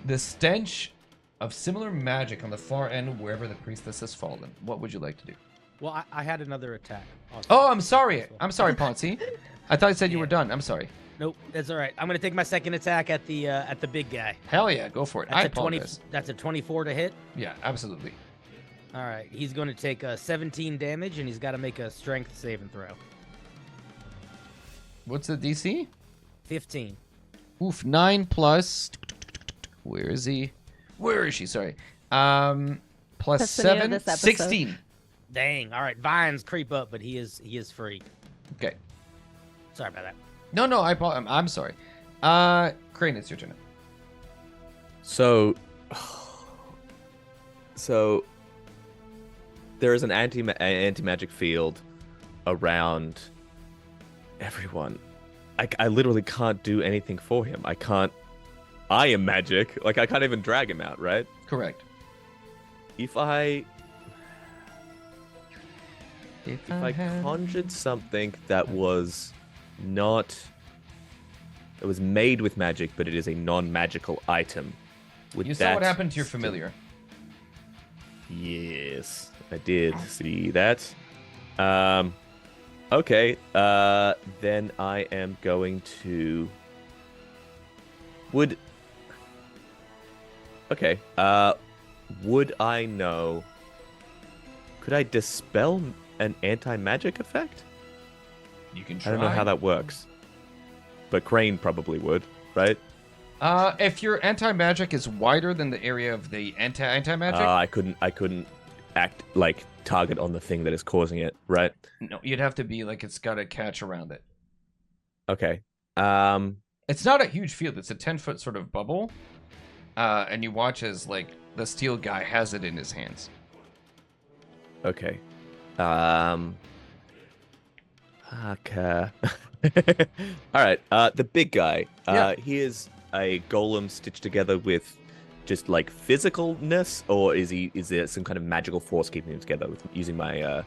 the stench of similar magic on the far end wherever the priestess has fallen. What would you like to do? Well, I had another attack. Also. Oh, I'm sorry. I'm sorry, Ponzi. I thought you said you were done. I'm sorry. Nope, that's all right. I'm gonna take my second attack at the big guy. Hell yeah, go for it. I That's a 20. apologize. That's a 24 to hit. Yeah, absolutely. All right, he's going to take 17 damage, and he's got to make a strength saving throw. What's the DC? 15. Oof, 9 plus. Where is he? Where is she? Sorry. Plus That's the name of 7, this episode. 16. Dang. All right, vines creep up, but he is free. Okay. Sorry about that. No, I'm sorry. Crane, it's your turn. So there is an anti-magic field around everyone. I literally can't do anything for him. I am magic. Like, I can't even drag him out, right? Correct. If I conjured something that was made with magic, but it is a non-magical item, would You saw what happened to your familiar. Yes, I did see that. Okay. Then I am going to. Would I know? Could I dispel an anti-magic effect? You can try. I don't know how that works. But Crane probably would, right? If your anti-magic is wider than the area of the anti-magic, I couldn't act like target on the thing that is causing it, right? no, you'd have to be like it's got a catch around it. Okay. It's not a huge field. It's a 10-foot sort of bubble, and you watch as like the steel guy has it in his hands. Okay. Okay. All right. The big guy. Yeah. He is a golem stitched together with just like physicalness, or is there some kind of magical force keeping him together with using my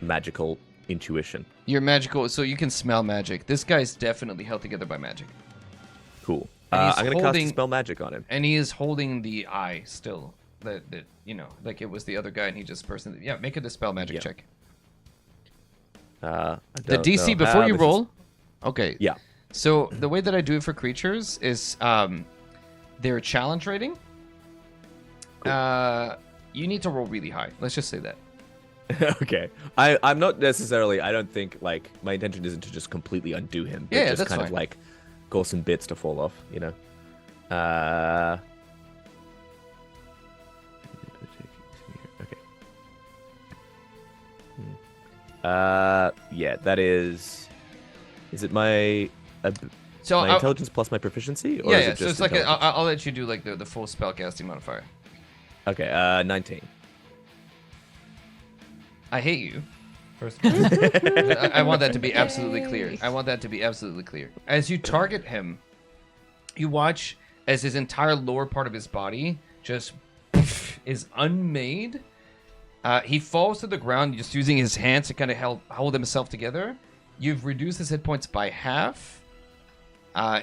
magical intuition? You're magical, so you can smell magic. This guy's definitely held together by magic. Cool. And he's I'm gonna holding- cast Dispel Magic on him. And he is holding the eye still. That like it was the other guy, and he just personally. Yeah, make a dispel magic Yeah. check. I The don't DC know before how you this roll. Okay. Yeah. So the way that I do it for creatures is their challenge rating. You need to roll really high. Let's just say that. Okay. I'm not necessarily. I don't think like my intention isn't to just completely undo him. But Yeah, just that's kind fine. of like cause some bits to fall off. You know. Okay. Yeah, that is. Is it my So my intelligence plus my proficiency, or yeah, is yeah. it So just it's like intelligence? I'll let you do like the full spellcasting modifier. Okay, 19. I hate you. First of all. I want that to be absolutely clear. Yay. I want that to be absolutely clear. As you target him, you watch as his entire lower part of his body just is unmade. He falls to the ground just using his hands to kind of hold himself together. You've reduced his hit points by half.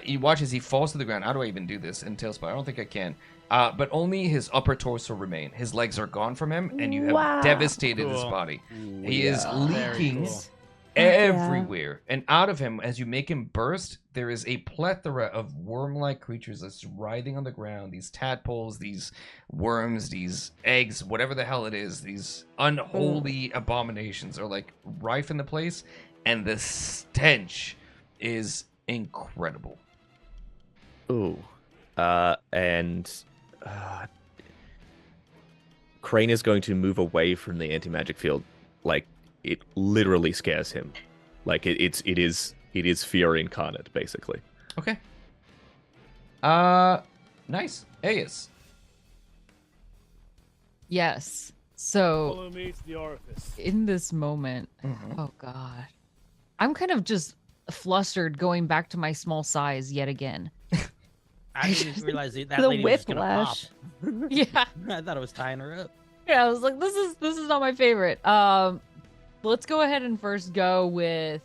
You watch as he falls to the ground. How do I even do this in Tailspell? I don't think I can. But only his upper torso remain. His legs are gone from him, and you have Wow. devastated his Cool. body. Ooh, He is Very leaking cool. everywhere. And out of him, as you make him burst, there is a plethora of worm-like creatures that's writhing on the ground. These tadpoles, these worms, these eggs, whatever the hell it is. These unholy abominations are like rife in the place. And the stench is incredible. Ooh. Crane is going to move away from the anti-magic field. Like, it literally scares him. Like, it is fear incarnate, basically. Okay. Nice. Aeus. Yes. So Follow me to the orifice. in this moment, oh god, I'm kind of just flustered going back to my small size yet again. I didn't realize that The lady was just gonna pop. whiplash. Yeah. I thought I was tying her up. Yeah, I was like, this is not my favorite. Let's go ahead and first go with.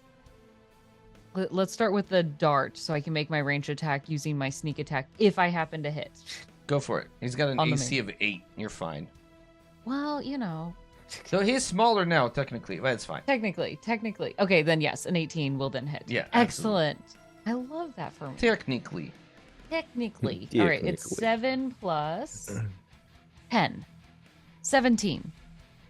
Let's start with the dart, so I can make my range attack using my sneak attack if I happen to hit. Go for it. He's got an On the AC of 8. You're fine. Well, you know. So he's smaller now, technically. But it's fine. Technically. Okay, then yes, an 18 will then hit. Yeah, Excellent. I love that for me. Technically. Technically. All right, it's 7 plus 10. 17.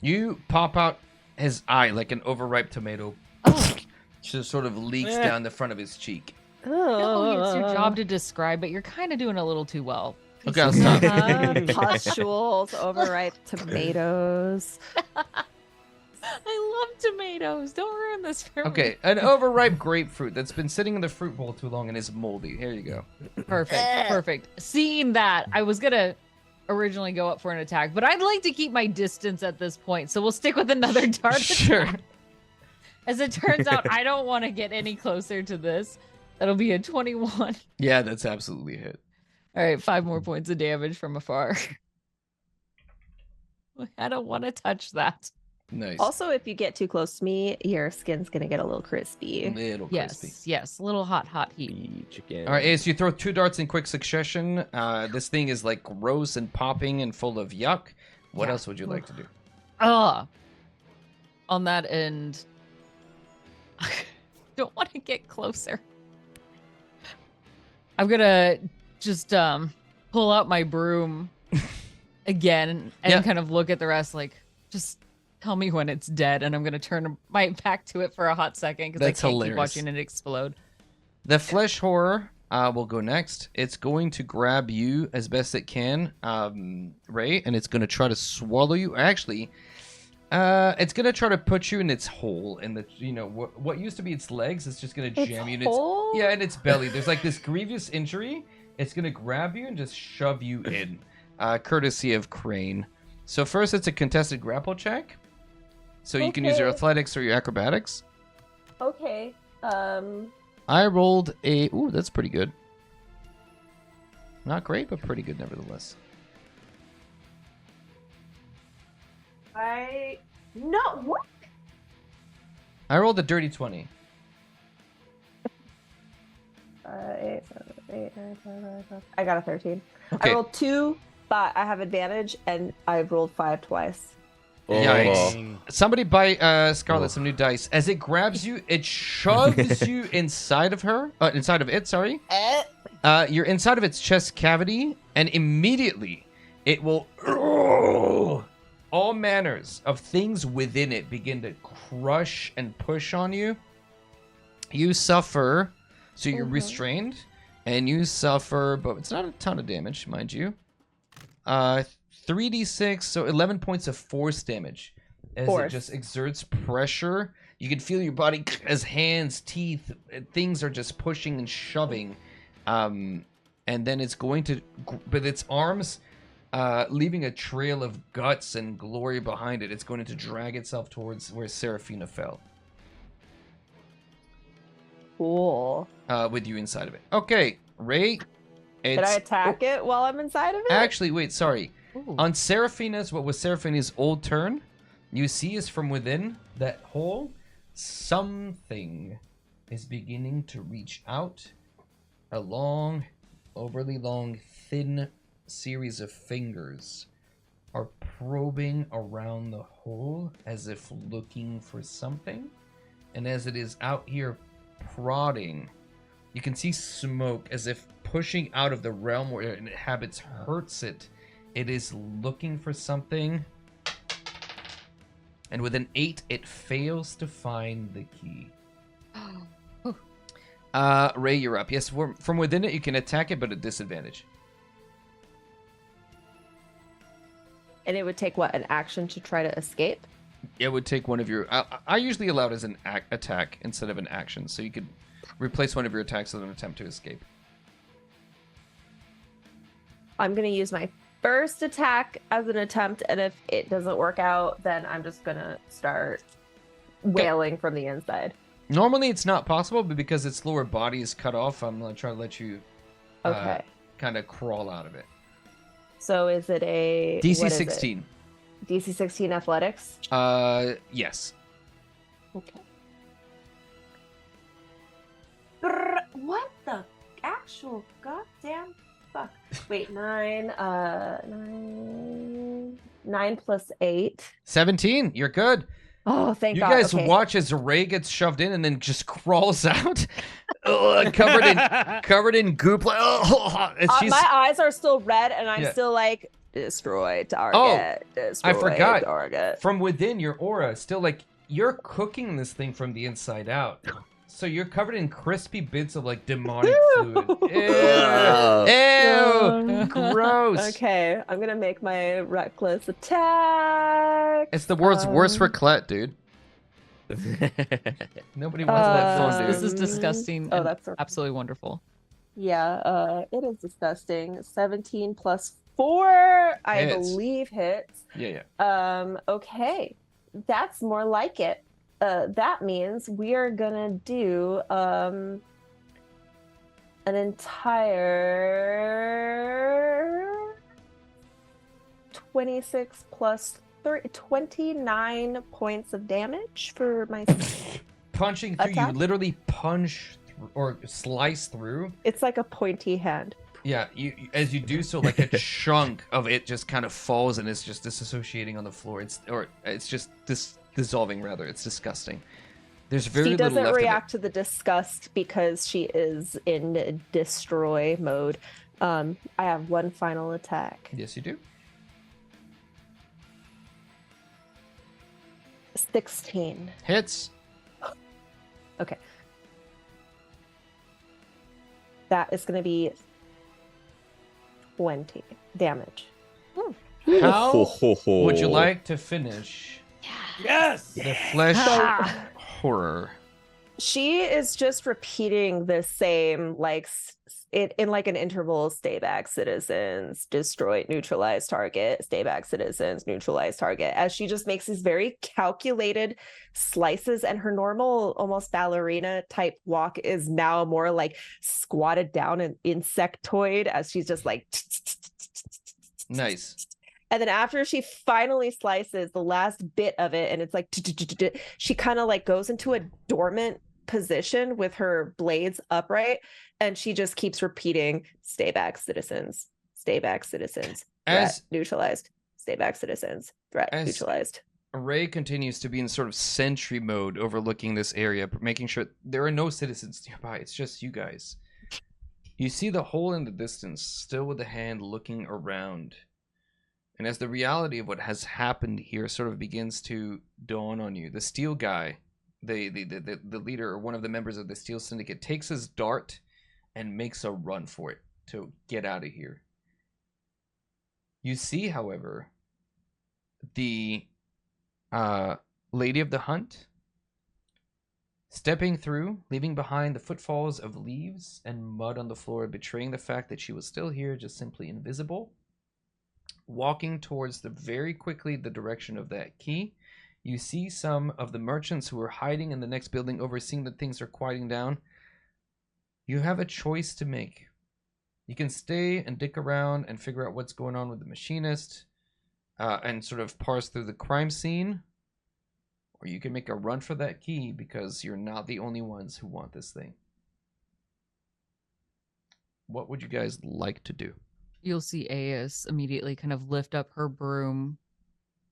You pop out his eye like an overripe tomato. Oh. Just sort of leaks down the front of his cheek. No, it's your job to describe, but you're kind of doing a little too well. Okay, I'll stop. Pustules, overripe tomatoes. I love tomatoes. Don't ruin this for me. Okay, an overripe grapefruit that's been sitting in the fruit bowl too long and is moldy. Here you go. Perfect. Seeing that, I was gonna originally go up for an attack, but I'd like to keep my distance at this point, so we'll stick with another dart. Sure. attack. As it turns out, I don't want to get any closer to this. That'll be a 21. Yeah, that's absolutely a hit. All right, 5 more points of damage from afar. I don't want to touch that. Nice. Also, if you get too close to me, your skin's gonna get a little crispy. Little crispy. Yes, a little hot heat. Chicken. All right, Ace, you throw 2 darts in quick succession. This thing is like gross and popping and full of yuck. What Yeah. else would you like to do? On that end, I don't want to get closer. I'm gonna just pull out my broom again and kind of look at the rest like, just tell me when it's dead, and I'm gonna turn my back to it for a hot second because I That's can't hilarious. keep watching it explode. The flesh horror will go next. It's going to grab you as best it can, Ray, and it's going to try to swallow you. Actually, it's going to try to put you in its hole, in the what used to be its legs. It's just going to jam you in hole? in its belly. There's like this grievous injury. It's going to grab you and just shove you in, courtesy of Crane. So first, it's a contested grapple check. So you can use your Okay. athletics or your acrobatics. Okay. I rolled a... Ooh, that's pretty good. Not great, but pretty good nevertheless. No, what? I rolled a dirty 20. 8, 7, 8, 9, 10, 11, 12. I got a 13. Okay. I rolled 2, but I have advantage, and I've rolled 5 twice. Yikes. Somebody buy Scarlet some new dice. As it grabs you, it shoves you inside of her. Inside of it, sorry. You're inside of its chest cavity, and immediately it will... all manners of things within it begin to crush and push on you. You suffer... So you're restrained, and you suffer, but it's not a ton of damage, mind you. 3d6, so 11 points of force damage. As it just exerts pressure. You can feel your body as hands, teeth, things are just pushing and shoving. And then it's going to, with its arms, leaving a trail of guts and glory behind it, it's going to drag itself towards where Seraphina fell. Cool. With you inside of it. Okay, Ray. Did I attack it while I'm inside of it? Actually, wait, sorry. Ooh. On Seraphina's, what was Seraphina's old turn, you see is from within that hole, something is beginning to reach out. A long, overly long, thin series of fingers are probing around the hole as if looking for something. And as it is out here prodding, you can see smoke as if pushing out of the realm where it inhabits hurts it. It is looking for something. And with an 8, it fails to find the key. Ray, you're up. Yes, from within it, you can attack it, but at disadvantage. And it would take, what, an action to try to escape? It would take one of your... I usually allow it as an attack instead of an action, so you could replace one of your attacks with an attempt to escape. I'm going to use my first attack as an attempt, and if it doesn't work out, then I'm just going to start wailing from the inside. Normally, it's not possible, but because its lower body is cut off, I'm going to try to let you Okay. kind of crawl out of it. So is it a... DC what is it? 16. DC 16 athletics. Yes. Okay. What the actual goddamn fuck? Wait, 9 plus 8. 17. You're good. Oh, thank You God. guys Okay. watch as Ray gets shoved in and then just crawls out, covered in goop. Like, and she's. My eyes are still red, and I'm Yeah. still like, destroy target. Destroy I forgot. target. From within your aura, still like you're cooking this thing from the inside out. So you're covered in crispy bits of like demonic fluid. Ew, gross. Okay, I'm gonna make my reckless attack. It's the world's worst raclette, dude. Nobody wants that fun, dude. This is disgusting. Oh, and that's absolutely wonderful. Yeah, it is disgusting. 17 plus 4, I Hits. believe hits. Yeah. Okay, that's more like it. That means we are gonna do an entire 26 plus 29 points of damage for my Punching through, attack? you literally punch or slice through. It's like a pointy hand. Yeah, you as you do so, like a chunk of it just kind of falls and it's just disassociating on the floor. It's just dissolving rather. It's disgusting. There's very She little doesn't left react to the disgust because she is in destroy mode. I have one final attack. of it. Yes, you do. 16. Hits. Okay. That is going to be 20 damage. How would you like to finish Yes. the flesh horror? She is just repeating the same, like, in like an interval: stay back, citizens, destroy, neutralize target, stay back, citizens, neutralize target, as she just makes these very calculated slices, and her normal, almost ballerina type walk is now more like squatted down and insectoid, as she's just like Nice. and then after she finally slices the last bit of it, and it's like she kind of like goes into a dormant position with her blades upright, and she just keeps repeating, stay back, citizens, stay back, citizens, threat As neutralized, stay back, citizens, threat As- neutralized. Ray continues to be in sort of sentry mode overlooking this area, making sure there are no citizens nearby. It's just you guys. You see the hole in the distance, still with the hand looking around. And as the reality of what has happened here sort of begins to dawn on you, the Steel guy, the leader or one of the members of the Steel Syndicate, takes his dart and makes a run for it to get out of here. You see, however, the Lady of the Hunt stepping through, leaving behind the footfalls of leaves and mud on the floor, betraying the fact that she was still here, just simply invisible. Walking towards very quickly the direction of that key. You see some of the merchants who are hiding in the next building, overseeing that things are quieting down. You have a choice to make. You can stay and dick around and figure out what's going on with the machinist, and sort of parse through the crime scene, or you can make a run for that key because you're not the only ones who want this thing. What would you guys like to do? You'll see Aes immediately kind of lift up her broom,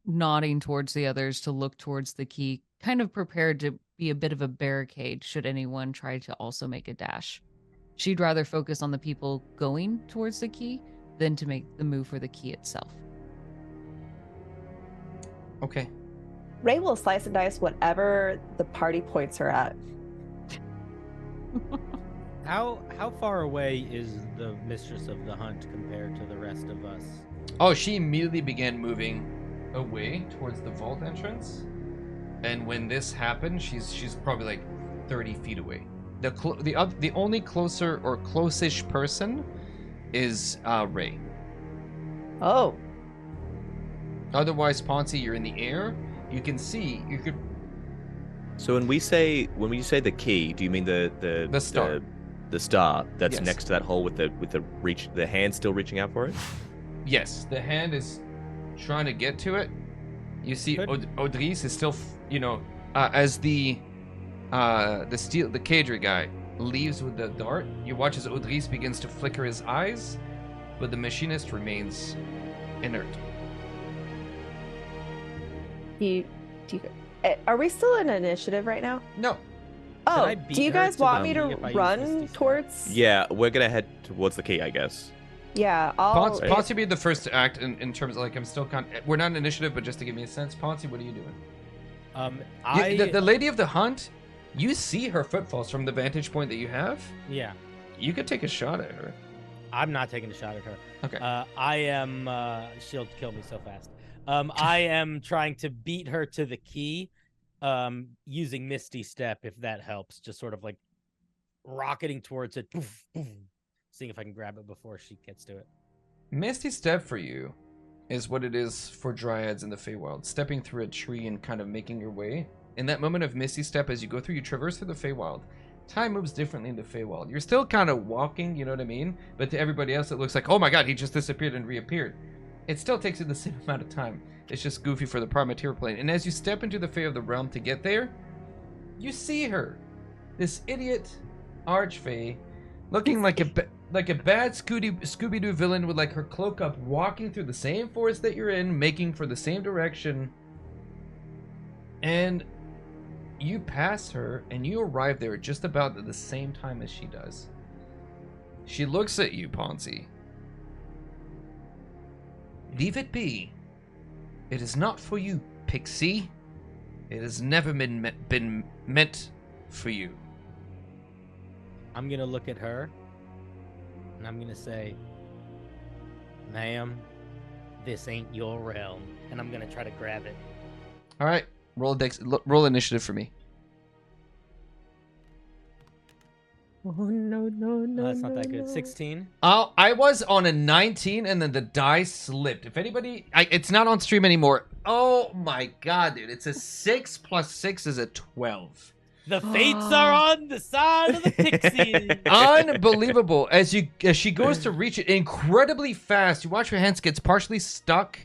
nodding towards the others to look towards the key, kind of prepared to be a bit of a barricade should anyone try to also make a dash. She'd rather focus on the people going towards the key than to make the move for the key itself. Okay. Ray will slice and dice whatever the party points her at. How far away is the mistress of the hunt compared to the rest of us? Oh, she immediately began moving away towards the vault entrance. And when this happened, she's probably like 30 feet away. The only closer or close-ish person is Ray. Oh, Otherwise, Ponzi, you're in the air. You can see. You could. So when you say the key, do you mean the star? The star that's Yes. next to that hole with the hand still reaching out for it? Yes, the hand is trying to get to it, You see, Could- Odris is still, as the cadre guy leaves with the dart. You watch as Odris begins to flicker his eyes, but the machinist remains inert. Are we still in initiative right now? No. Oh, I beat do you her guys to want the me key to if I use run Misty Step? towards? Yeah, we're gonna head towards the key, I guess. Yeah, I'll. Ponce be the first to act in terms of I'm still we're not in initiative, but just to give me a sense, Ponce, what are you doing? The lady of the hunt, you see her footfalls from the vantage point that you have. Yeah, You could take a shot at her. I'm not taking a shot at her. Okay. I am. She'll kill me so fast. I am trying to beat her to the key, using Misty Step, if that helps. Just sort of like rocketing towards it, poof, poof, seeing if I can grab it before she gets to it. Misty Step for you is what it is for dryads in the Feywild. Stepping through a tree and kind of making your way. In that moment of Misty Step, as you go through, you traverse through the Feywild. Time moves differently in the Feywild. You're still kind of walking, you know what I mean? But to everybody else, it looks like, oh my god, he just disappeared and reappeared. It still takes you the same amount of time. It's just goofy for the Primateer plane. And as you step into the Fey of the Realm to get there, you see her. This idiot Archfey, looking like a bad Scooby-Doo villain with like her cloak up, walking through the same forest that you're in, making for the same direction. And you pass her, and you arrive there just about at the same time as she does. She looks at you, Ponce. Leave it be. It is not for you, Pixie. It has never been meant for you. I'm gonna look at her, and I'm gonna say, "Ma'am, this ain't your realm," and I'm gonna try to grab it. All right, roll initiative for me. Oh no! That's not that good. 16. Oh, I was on a 19, and then the die slipped. If anybody, it's not on stream anymore. Oh my god, dude! It's a 6 plus 6 is a 12. The fates are on the side of the pixie. Unbelievable! As she goes to reach it incredibly fast, you watch her hands gets partially stuck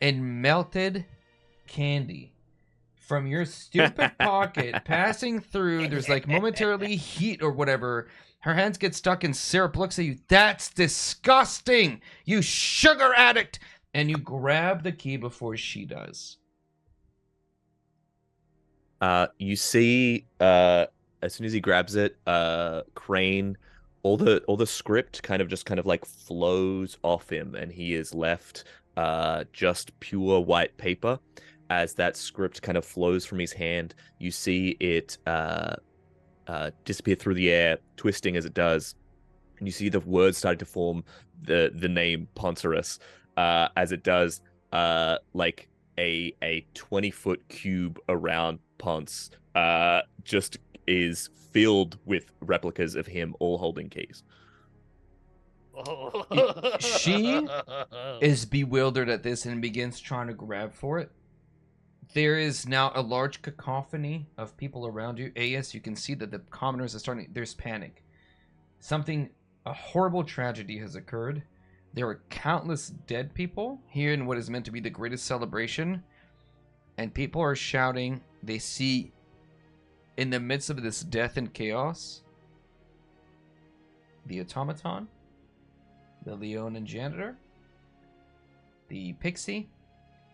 in melted candy from your stupid pocket, passing through. There's like momentarily heat or whatever. Her hands get stuck, and Syrup looks at you. That's disgusting, you sugar addict! And you grab the key before she does. You see, as soon as he grabs it, Crane, all the script kind of like flows off him, and he is left just pure white paper. As that script kind of flows from his hand, you see it disappear through the air, twisting as it does, and you see the words starting to form the name Poncerus as it does, like a 20-foot cube around Ponce just is filled with replicas of him all holding keys. She is bewildered at this and begins trying to grab for it. There is now a large cacophony of people around you. AS, you can see that the commoners are starting. There's panic. A horrible tragedy has occurred. There are countless dead people here in what is meant to be the greatest celebration. And people are shouting. They see, in the midst of this death and chaos, the automaton, the Leonin janitor, the pixie,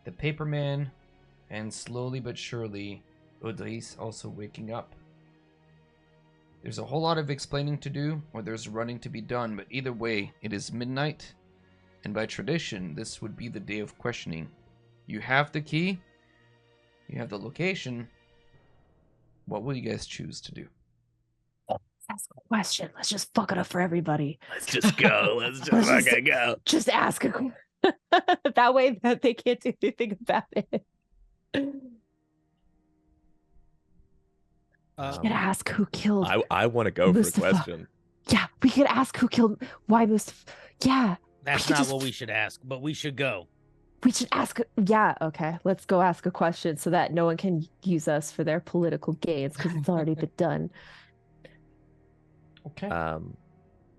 the paperman, and slowly but surely, Odris also waking up. There's a whole lot of explaining to do, or there's running to be done, but either way, it is midnight, and by tradition, this would be the day of questioning. You have the key, you have the location. What will you guys choose to do? Let's ask a question. Let's just fuck it up for everybody. Let's just go. Let's fucking go. Just ask a question. That way that they can't do anything about it. We could ask who killed. I want to go Mustafa. for the question. Yeah, we could ask who killed. Why Mustafa? Yeah, That's we could not just- what we should ask, but we should go. we should ask. Yeah, okay. Let's go ask a question so that no one can use us for their political gains because it's already been done. Okay.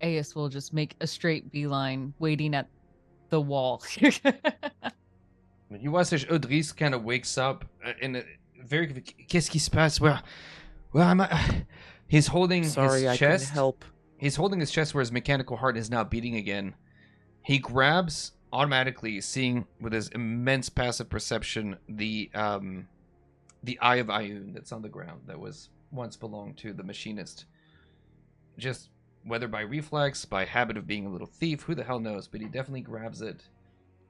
AS will just make a straight beeline, waiting at the wall. You watch as Odris kind of wakes up in a very... Qu'est-ce qui se passe? Where am I? He's holding Sorry, his I couldn't chest. help. He's holding his chest where his mechanical heart is now beating again. He grabs, automatically, seeing with his immense passive perception, the Eye of Ioun that's on the ground that was once belonged to the machinist. Just whether by reflex, by habit of being a little thief, who the hell knows, but he definitely grabs it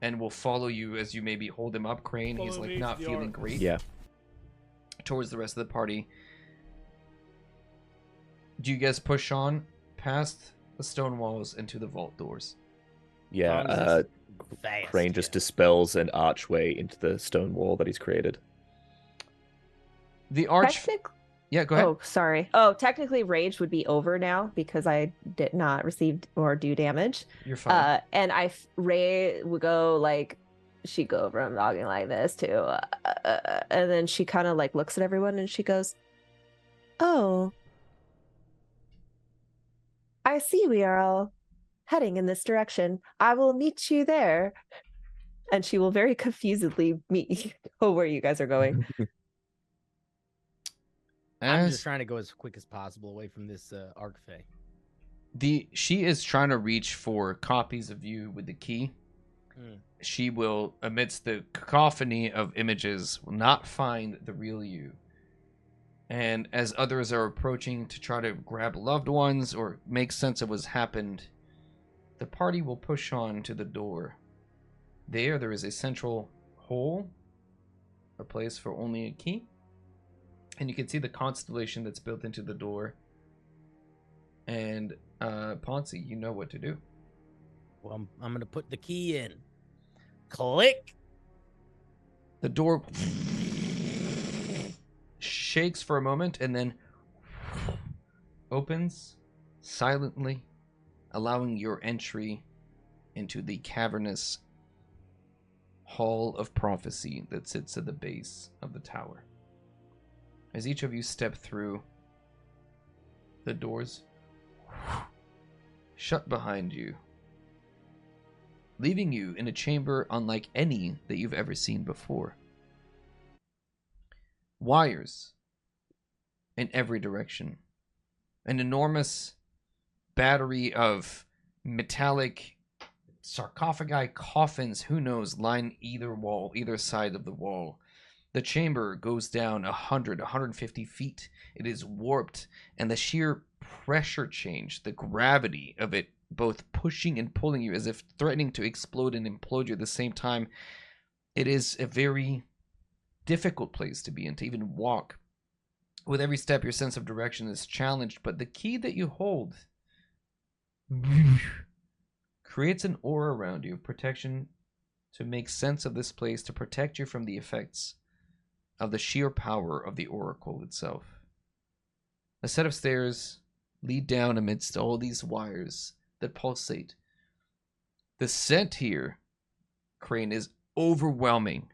and will follow you as you maybe hold him up, Crane. He's like not feeling great. Yeah. Towards the rest of the party. Do you guys push on past the stone walls into the vault doors? Yeah. Fast, Crane just dispels an archway into the stone wall that he's created. The arch... Yeah, go ahead. Oh, sorry. Oh, technically rage would be over now because I did not receive or do damage. You're fine. And Ray would go like, she'd go over and dogging like this too. And then she kind of like looks at everyone and she goes, "Oh, I see we are all heading in this direction. I will meet you there." And she will very confusedly meet where you guys are going. I'm just trying to go as quick as possible away from this Arcfey. She is trying to reach for copies of you with the key. She will, amidst the cacophony of images, will not find the real you. And as others are approaching to try to grab loved ones or make sense of what's happened, the party will push on to the door. There is a central hole, a place for only a key. And you can see the constellation that's built into the door. And, Ponzi, you know what to do. Well, I'm going to put the key in. Click. The door shakes for a moment and then opens silently, allowing your entry into the cavernous hall of prophecy that sits at the base of the tower. As each of you step through, the doors shut behind you, leaving you in a chamber unlike any that you've ever seen before. Wires in every direction. An enormous battery of metallic sarcophagi, coffins, who knows, line either wall, either side of the wall. The chamber goes down 150 feet. It is warped, and the sheer pressure change, the gravity of it, both pushing and pulling you as if threatening to explode and implode you at the same time. It is a very difficult place to be in, to even walk. With every step, your sense of direction is challenged, but the key that you hold creates an aura around you of protection to make sense of this place, to protect you from the effects of the sheer power of the oracle itself. A set of stairs lead down amidst all these wires that pulsate. The scent here, Crane, is overwhelming.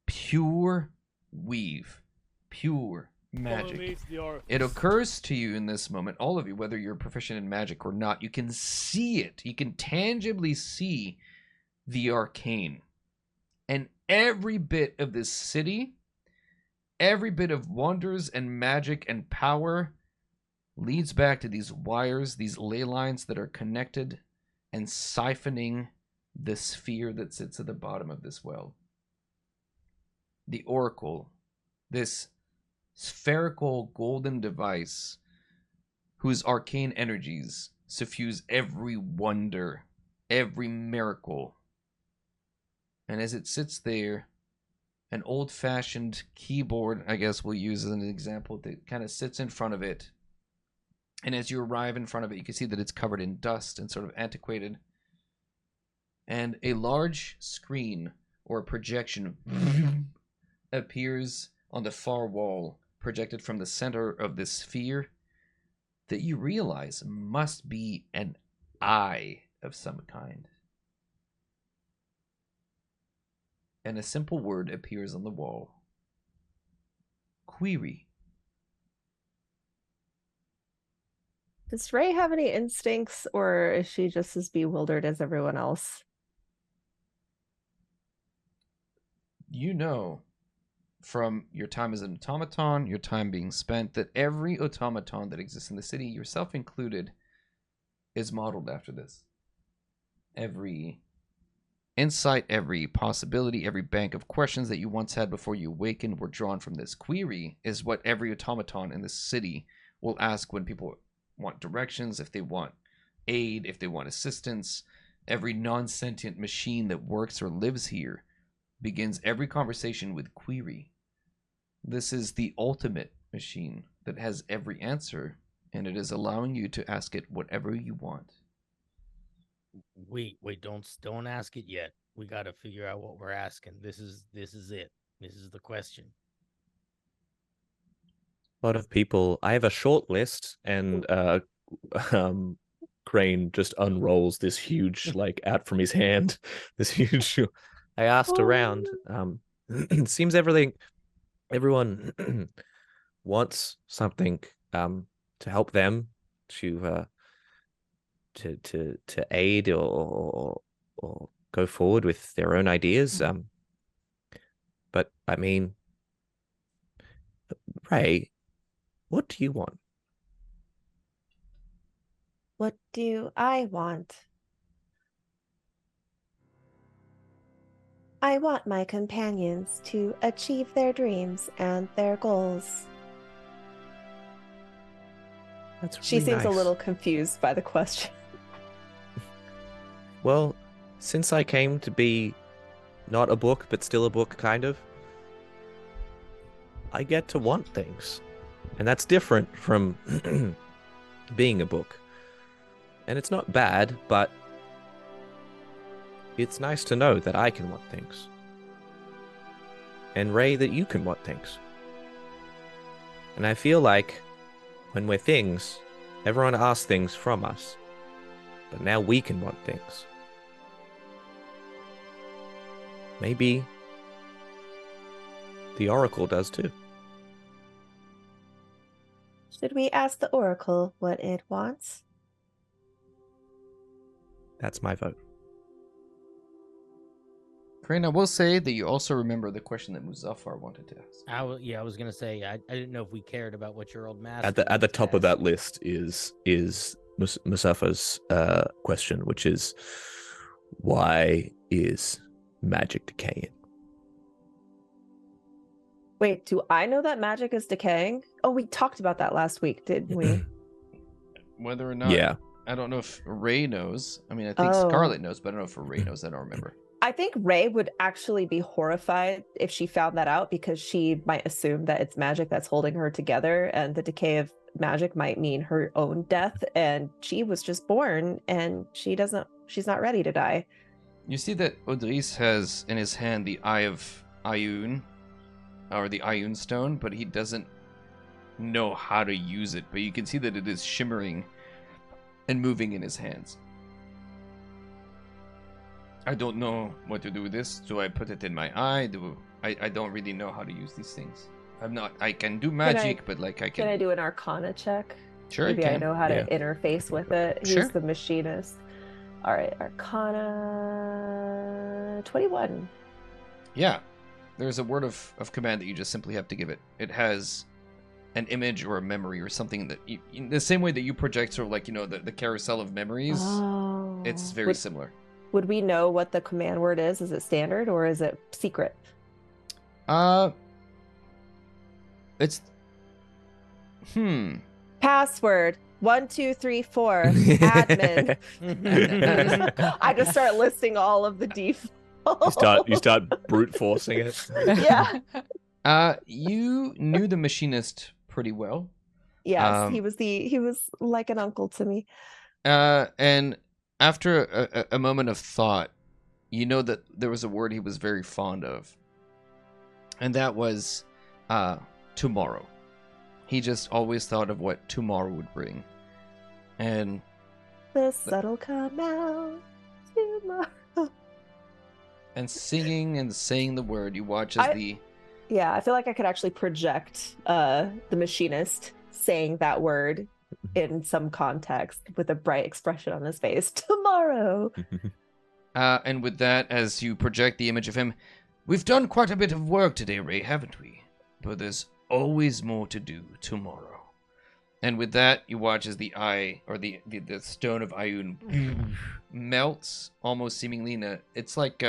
Pure weave. Pure magic. It occurs to you in this moment, all of you, whether you're proficient in magic or not, you can see it. You can tangibly see the arcane. And every bit of this city, every bit of wonders and magic and power leads back to these wires, these ley lines that are connected and siphoning the sphere that sits at the bottom of this well. The oracle, this spherical golden device whose arcane energies suffuse every wonder, every miracle. And as it sits there, an old-fashioned keyboard, I guess we'll use as an example, that kind of sits in front of it. And as you arrive in front of it, you can see that it's covered in dust and sort of antiquated. And a large screen or a projection appears on the far wall, projected from the center of this sphere, that you realize must be an eye of some kind. And a simple word appears on the wall. Query. Does Ray have any instincts, or is she just as bewildered as everyone else? you know from your time as an automaton, your time being spent, that every automaton that exists in the city, yourself included, is modeled after this. Every insight, every possibility, every bank of questions that you once had before you awakened were drawn from this. Query is what every automaton in this city will ask when people want directions, if they want aid, if they want assistance. Every non-sentient machine that works or lives here begins every conversation with query. This is the ultimate machine that has every answer, and it is allowing you to ask it whatever you want. Wait, don't ask it yet. We got to figure out what we're asking. This is it. This is the question. A lot of people. I have a short list, and Crane just unrolls this huge, like, out from his hand. This huge. I asked around. It seems everyone wants something to help them to aid or go forward with their own ideas. But I mean, Ray, what do you want? What do I want? I want my companions to achieve their dreams and their goals. That's really She seems a nice. little confused by the question. Well, since I came to be not a book, but still a book, kind of, I get to want things. And that's different from being a book. And it's not bad, but it's nice to know that I can want things. And Ray, that you can want things. And I feel like when we're things, everyone asks things from us. But now we can want things. Maybe the Oracle does too. Should we ask the Oracle what it wants? That's my vote. Crane, I will say that you also remember the question that Muzaffar wanted to ask. I was gonna say I didn't know if we cared about what your old master. At the wanted to top of ask. that list is Musafa's question, which is, why is magic decaying? Wait, do I know that magic is decaying? Oh, we talked about that last week, didn't we? Whether or not, Yeah. I don't know if Ray knows. I mean, I think Oh. Scarlet knows, but I don't know if Ray knows. I don't remember. I think Ray would actually be horrified if she found that out, because she might assume that it's magic that's holding her together, and the decay of magic might mean her own death, and she was just born and she's not ready to die. You see that Odris has in his hand the Eye of Ayun, or the Ayun stone, but he doesn't know how to use it. But you can see that it is shimmering and moving in his hands. I don't know what to do with this. Do I put it in my eye? I don't really know how to use these things. I can do magic, but like I Can I can. do an Arcana check? Sure, Maybe you I can. know how Yeah. to interface with it. He's Sure. the machinist. All right, Arcana 21. Yeah. There's a word of command that you just simply have to give it. It has an image or a memory or something that you, in the same way that you project sort of like, the carousel of memories. Oh. It's very similar. Would we know what the command word is? Is it standard or is it secret? It's Password 1234 admin. I just start listing all of the defaults. You start brute forcing it. Yeah. You knew the machinist pretty well. Yes, he was like an uncle to me. And after a moment of thought, you know that there was a word he was very fond of, and that was tomorrow. He just always thought of what tomorrow would bring, and The sun will come out tomorrow. and singing and saying the word, you watch as Yeah, I feel like I could actually project the machinist saying that word in some context with a bright expression on his face. Tomorrow. And with that, as you project the image of him, We've done quite a bit of work today, Ray, haven't we? But there's always more to do tomorrow. And with that, you watch as the eye, or the stone of Ayun melts, almost seemingly in a... It's like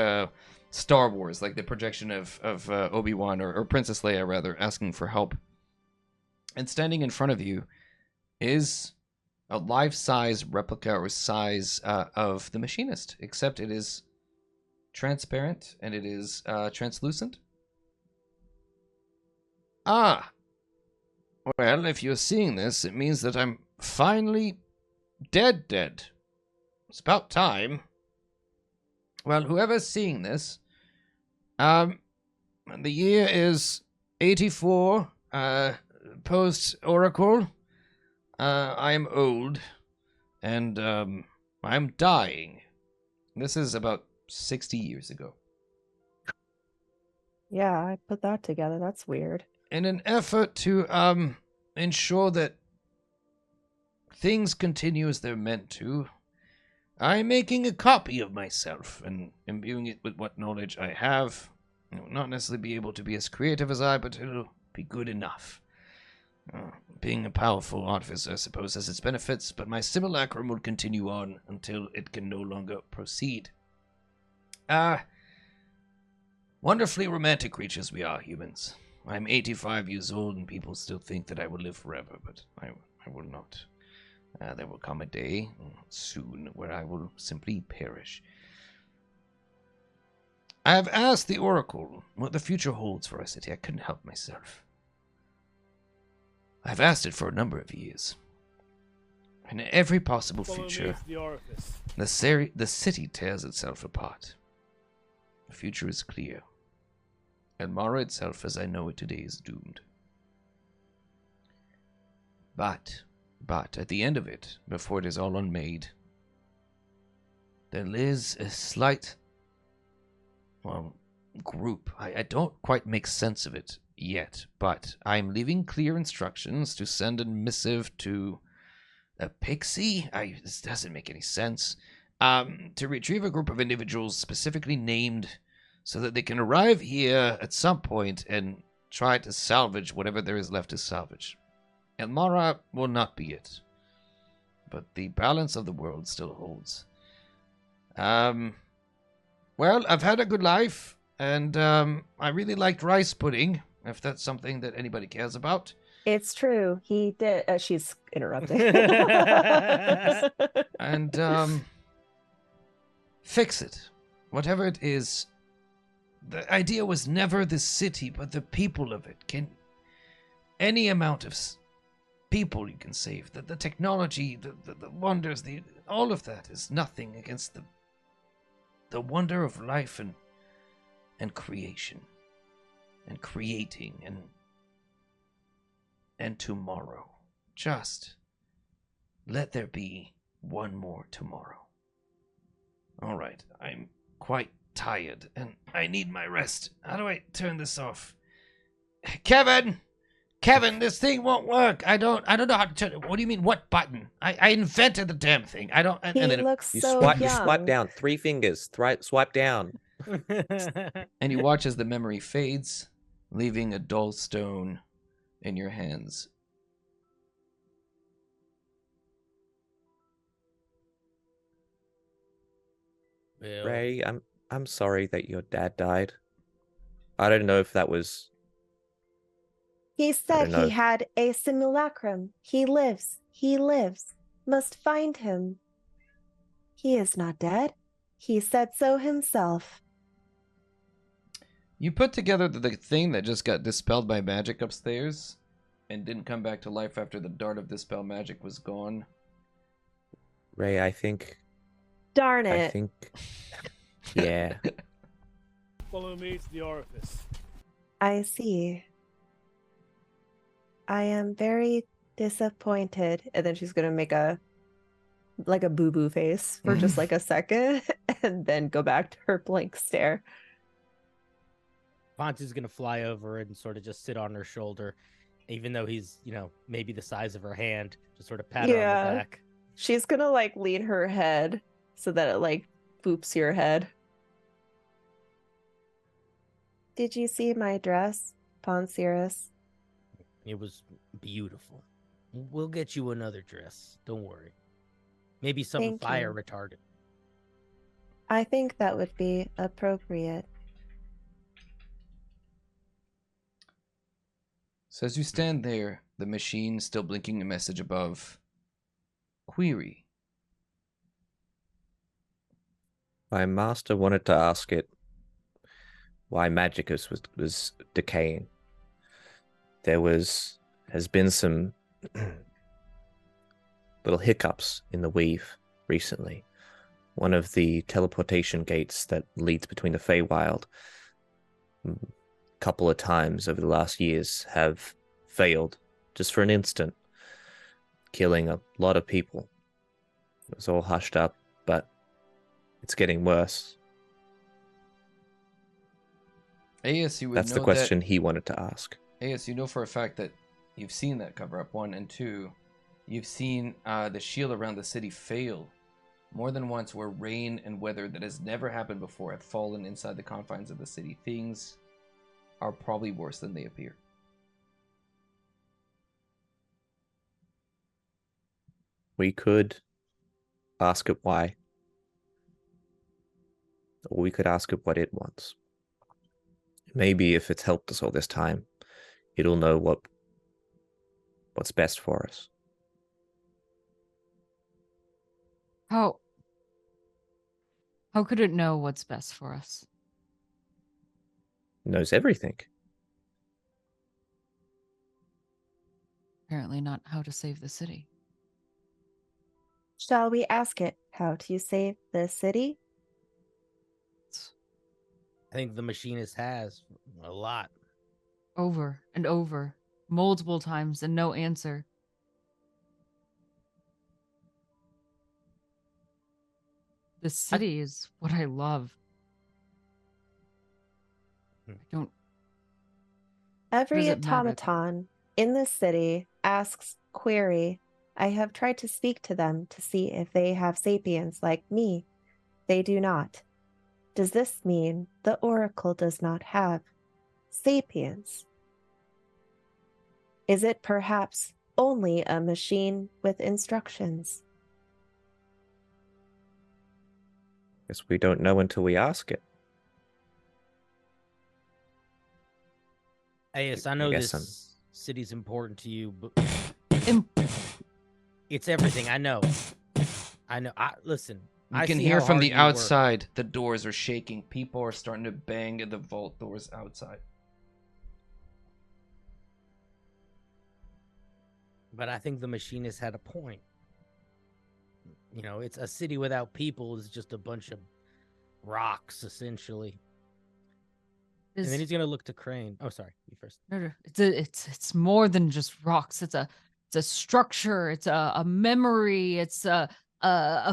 Star Wars, like the projection of Obi-Wan, or Princess Leia, rather, asking for help. And standing in front of you is a life-size replica or size of the machinist, except it is transparent and it is translucent. Ah, well, if you're seeing this, it means that I'm finally dead. It's about time. Well, whoever's seeing this, the year is 84, post-Oracle. I am old, and I'm dying. This is about 60 years ago. Yeah, I put that together. That's weird. In an effort to ensure that things continue as they're meant to, I'm making a copy of myself and imbuing it with what knowledge I have. It will not necessarily be able to be as creative as I, but it'll be good enough. Being a powerful artificer, I suppose, has its benefits, but my simulacrum will continue on until it can no longer proceed. Wonderfully romantic creatures we are, humans. I'm 85 years old, and people still think that I will live forever, but I will not. There will come a day, soon, where I will simply perish. I have asked the Oracle what the future holds for our city. I couldn't help myself. I've asked it for a number of years. And in every possible future, the city tears itself apart. The future is clear. Elmara itself, as I know it today, is doomed. But at the end of it, before it is all unmade, there is a slight, group. I don't quite make sense of it yet, but I'm leaving clear instructions to send a missive to a pixie? This doesn't make any sense. To retrieve a group of individuals specifically named so that they can arrive here at some point and try to salvage whatever there is left to salvage. Elmara will not be it, but the balance of the world still holds. Well, I've had a good life, and I really liked rice pudding, if that's something that anybody cares about. It's true. He did. She's interrupting. And fix it. Whatever it is. The idea was never the city, but the people of it. Can any amount of people you can save, the technology, the wonders, all of that is nothing against the wonder of life and creation, and creating and tomorrow. Just let there be one more tomorrow. All right, I'm quite tired and I need my rest. How do I turn this off? Kevin, this thing won't work. I don't know how to turn it. What do you mean, what button? I invented the damn thing. I don't. He and then looks You so swipe, young. you swipe down 3 fingers. Swipe down. and you watch as the memory fades, leaving a dull stone in your hands. Well, Ray, I'm sorry that your dad died. I don't know if that was... He said know. he had a simulacrum. He lives. He lives. Must find him. He is not dead. He said so himself. You put together the thing that just got dispelled by magic upstairs and didn't come back to life after the dart of dispel magic was gone. Ray, I think... Darn it. Yeah. Follow me to the orifice. I see. I am very disappointed. And then she's going to make a boo-boo face for just like a second and then go back to her blank stare. Fonzie's gonna fly over and sort of just sit on her shoulder, even though he's, maybe the size of her hand, just sort of pat her on the back. She's going to like lean her head so that it like boops your head. Did you see my dress, Poncerus? It was beautiful. We'll get you another dress. Don't worry. Maybe something Thank fire you. retardant. I think that would be appropriate. So as you stand there, the machine still blinking a message above. Query. My master wanted to ask it why Magicus was decaying. There has been some little hiccups in the weave recently. One of the teleportation gates that leads between the Feywild, a couple of times over the last years, have failed just for an instant, killing a lot of people. It was all hushed up, but it's getting worse. AS, you would That's know the question he wanted to ask. AS, you know for a fact that you've seen that cover up, 1, and 2. You've seen the shield around the city fail more than once, where rain and weather that has never happened before have fallen inside the confines of the city. Things are probably worse than they appear. We could ask it why, or we could ask it what it wants. Maybe if it's helped us all this time, it'll know what's best for us. How could it know what's best for us? It knows everything. Apparently not how to save the city. Shall we ask it how to save the city? I think the machinist has a lot. Over and over, multiple times, and no answer. The city is what I love. I don't. Every Does it matter? automaton in the city asks query. I have tried to speak to them to see if they have sapience like me. They do not. Does this mean the Oracle does not have sapience? Is it perhaps only a machine with instructions? Guess we don't know until we ask it. Yes, I know this city's important to you, but it's everything. I know. Listen. You can hear from the outside, the doors are shaking. People are starting to bang at the vault doors outside. But I think the machinist had a point. You know, it's a city without people is just a bunch of rocks, essentially. And then he's gonna look to Crane. Oh, sorry, you first. No, it's more than just rocks. It's a structure. It's a memory. It's a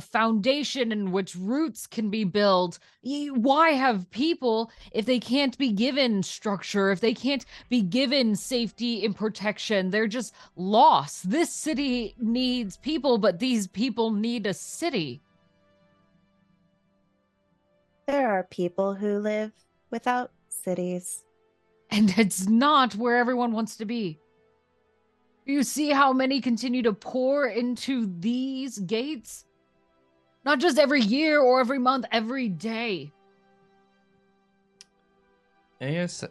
foundation in which roots can be built. Why have people if they can't be given structure, if they can't be given safety and protection? They're just lost. This city needs people, but these people need a city. There are people who live without cities. And it's not where everyone wants to be. You see how many continue to pour into these gates? Not just every year or every month, every day. Yes,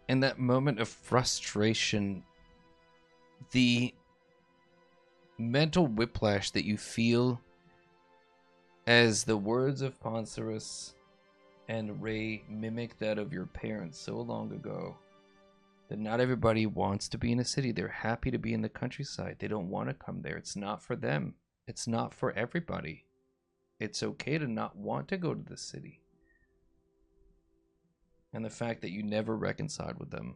in that moment of frustration, the mental whiplash that you feel as the words of Poncerus and Ray mimic that of your parents so long ago, that not everybody wants to be in a city. They're happy to be in the countryside. They don't want to come there. It's not for them. It's not for everybody. It's okay to not want to go to the city. And the fact that you never reconciled with them.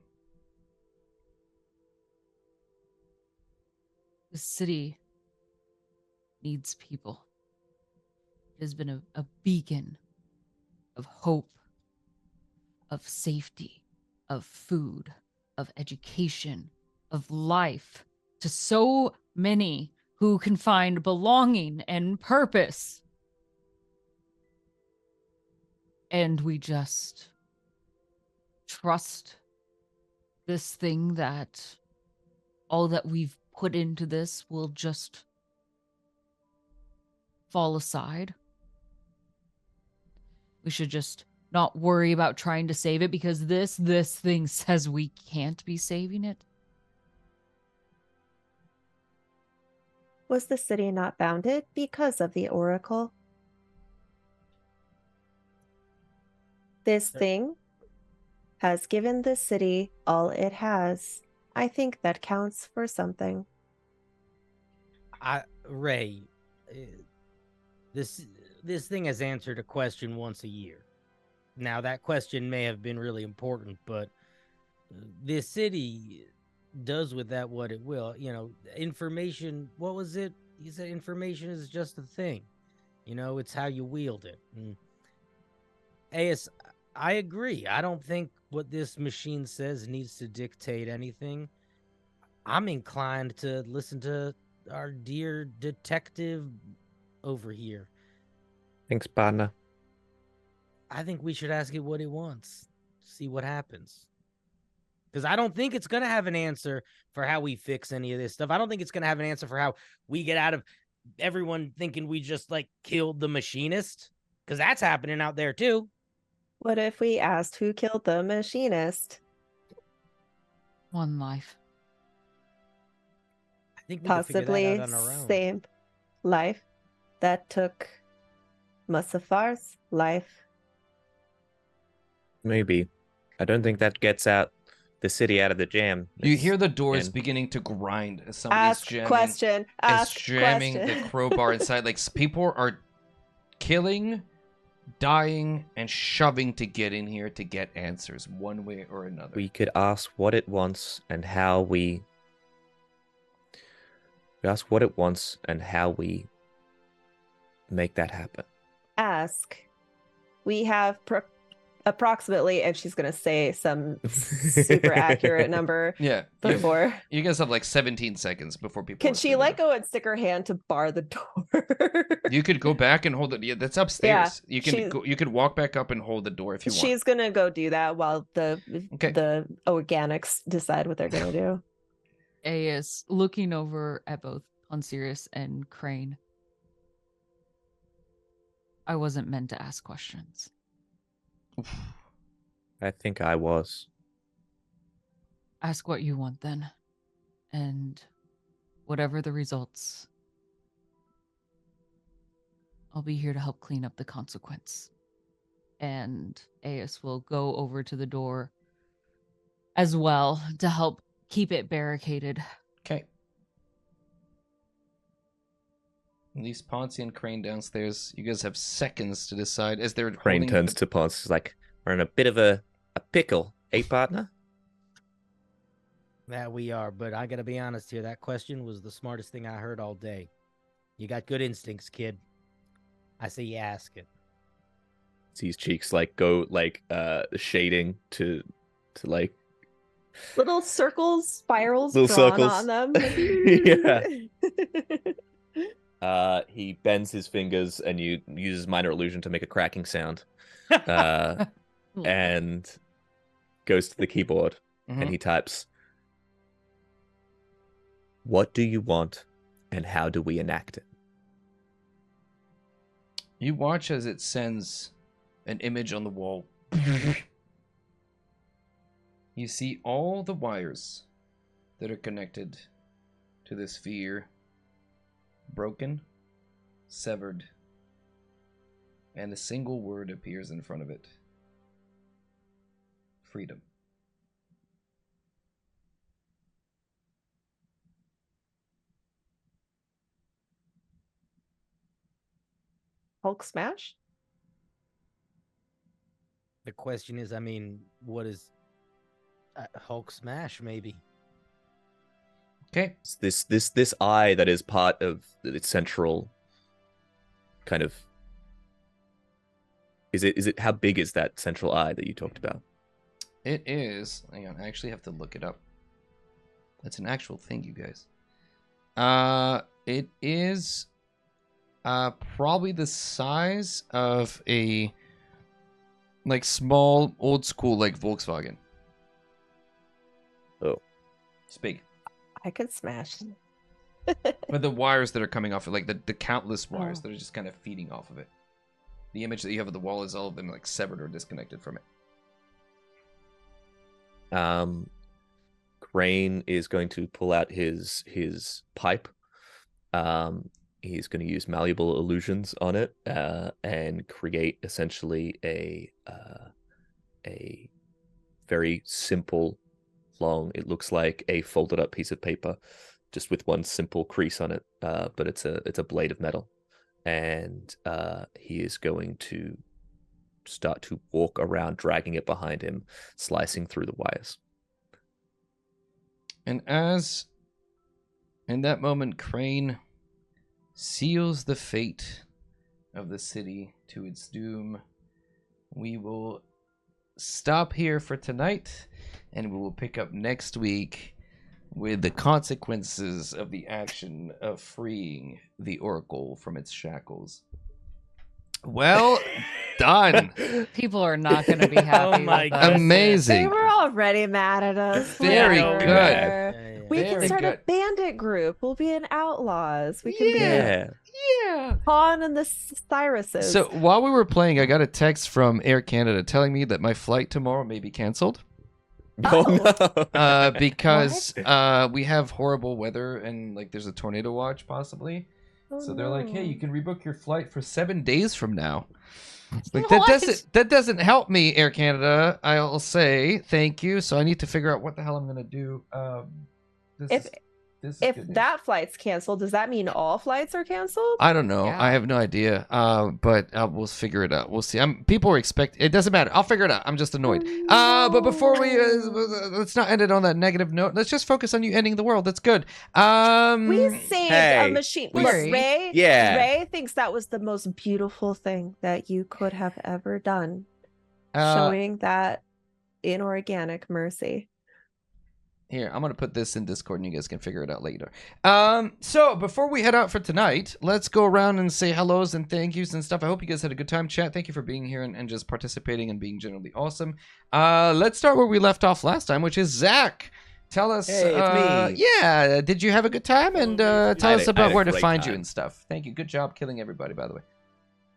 The city needs people. It has been a beacon of hope, of safety, of food, of education, of life to so many who can find belonging and purpose. And we just trust this thing that all that we've put into this will just fall aside? We should just not worry about trying to save it because this thing says we can't be saving it. Was the city not bounded because of the oracle? This thing has given the city all it has. I think that counts for something. Ray, this thing has answered a question once a year. Now, that question may have been really important, but the city does with that what it will. You know, information, what was it? You said information is just a thing. You know, it's how you wield it. And I agree. I don't think what this machine says needs to dictate anything. I'm inclined to listen to our dear detective over here. Thanks, partner. I think we should ask it what it wants. See what happens. Because I don't think it's going to have an answer for how we fix any of this stuff. I don't think it's going to have an answer for how we get out of everyone thinking we just, like, killed the machinist. Because that's happening out there, too. What if we asked who killed the machinist? One life. I think we can figure that Possibly out on our own. same life that took Musafar's life. Maybe. I don't think that gets the city out of the jam. You hear the doors and- beginning to grind as somebody's Ask jamming. question. Ask jamming question. the crowbar inside. Like, people are killing, dying, and shoving to get in here to get answers one way or another. We could ask what it wants and how we ask what it wants and how we make that happen. Ask. We have approximately, and she's going to say some super accurate number Yeah. before. You guys have like 17 seconds before people. Can are she shooting let up. go and stick her hand to bar the door? You could go back and hold it. Yeah, that's upstairs. You can go. You could walk back up and hold the door if you want. She's going to go do that while the Okay. organics decide what they're going to do. Aes looking over at both Sirius and Crane. I wasn't meant to ask questions. I think I was. Ask what you want then. And whatever the results, I'll be here to help clean up the consequence. And Aes will go over to the door as well to help keep it barricaded. Okay. At least Ponzi and Crane downstairs. You guys have seconds to decide as they're Crane holding turns to Ponce. He's like, we're in a bit of a pickle, eh, partner? That we are, but I gotta be honest here. That question was the smartest thing I heard all day. You got good instincts, kid. I say you ask it. See his cheeks like go like shading to like Little circles, spirals Little drawn circles. on them. Yeah. He bends his fingers and uses minor illusion to make a cracking sound. And goes to the keyboard and he types, "What do you want and how do we enact it?" You watch as it sends an image on the wall. You see all the wires that are connected to this sphere broken, severed, and a single word appears in front of it. Freedom. Hulk smash? The question is, I mean, what is Hulk smash? Maybe. Okay. It's this eye that is part of its central kind of. Is it how big is that central eye that you talked about? It is. Hang on, I actually have to look it up. That's an actual thing, you guys. It is probably the size of a like small old school like Volkswagen. It's big. I could smash. But the wires that are coming off it, like the countless wires Oh. that are just kind of feeding off of it. The image that you have of the wall is all of them like severed or disconnected from it. Crane is going to pull out his pipe. He's going to use malleable illusions on it and create essentially a very simple, long. It looks like a folded up piece of paper, just with one simple crease on it. But it's a blade of metal, and he is going to start to walk around, dragging it behind him, slicing through the wires. And as in that moment, Crane seals the fate of the city to its doom, we will stop here for tonight, and we will pick up next week with the consequences of the action of freeing the Oracle from its shackles. Well done. People are not going to be happy. Oh my with us. goodness. They Amazing. were already mad at us. Very Whatever. good. We Very can start good. a bandit group. We'll be in outlaws. We can Yeah. Yeah. be Pawn and the Cyruses. So while we were playing, I got a text from Air Canada telling me that my flight tomorrow may be canceled Oh no. because we have horrible weather and like there's a tornado watch possibly. Oh, So they're like, "Hey, no. you can rebook your flight for 7 days from now." Like What? that doesn't help me, Air Canada. I'll say thank you. So I need to figure out what the hell I'm gonna do. This is If good news. that flight's canceled, does that mean all flights are canceled? I don't know. Yeah. I have no idea. But we'll figure it out. We'll see. People are expecting. It doesn't matter. I'll figure it out. I'm just annoyed. But before we let's not end it on that negative note. Let's just focus on you ending the world. That's good. We saved Hey, a machine. we- Look, Ray. Yeah. Ray thinks that was the most beautiful thing that you could have ever done, uh, showing that inorganic mercy. Here, I'm gonna put this in Discord, and you guys can figure it out later. So before we head out for tonight, let's go around and say hellos and thank yous and stuff. I hope you guys had a good time, chat. Thank you for being here and just participating and being generally awesome. Let's start where we left off last time, which is Zach. Tell us, Hey, it's me. Yeah, did you have a good time? And tell I had us a about where to great find you time. and stuff. Thank you. Good job killing everybody, by the way.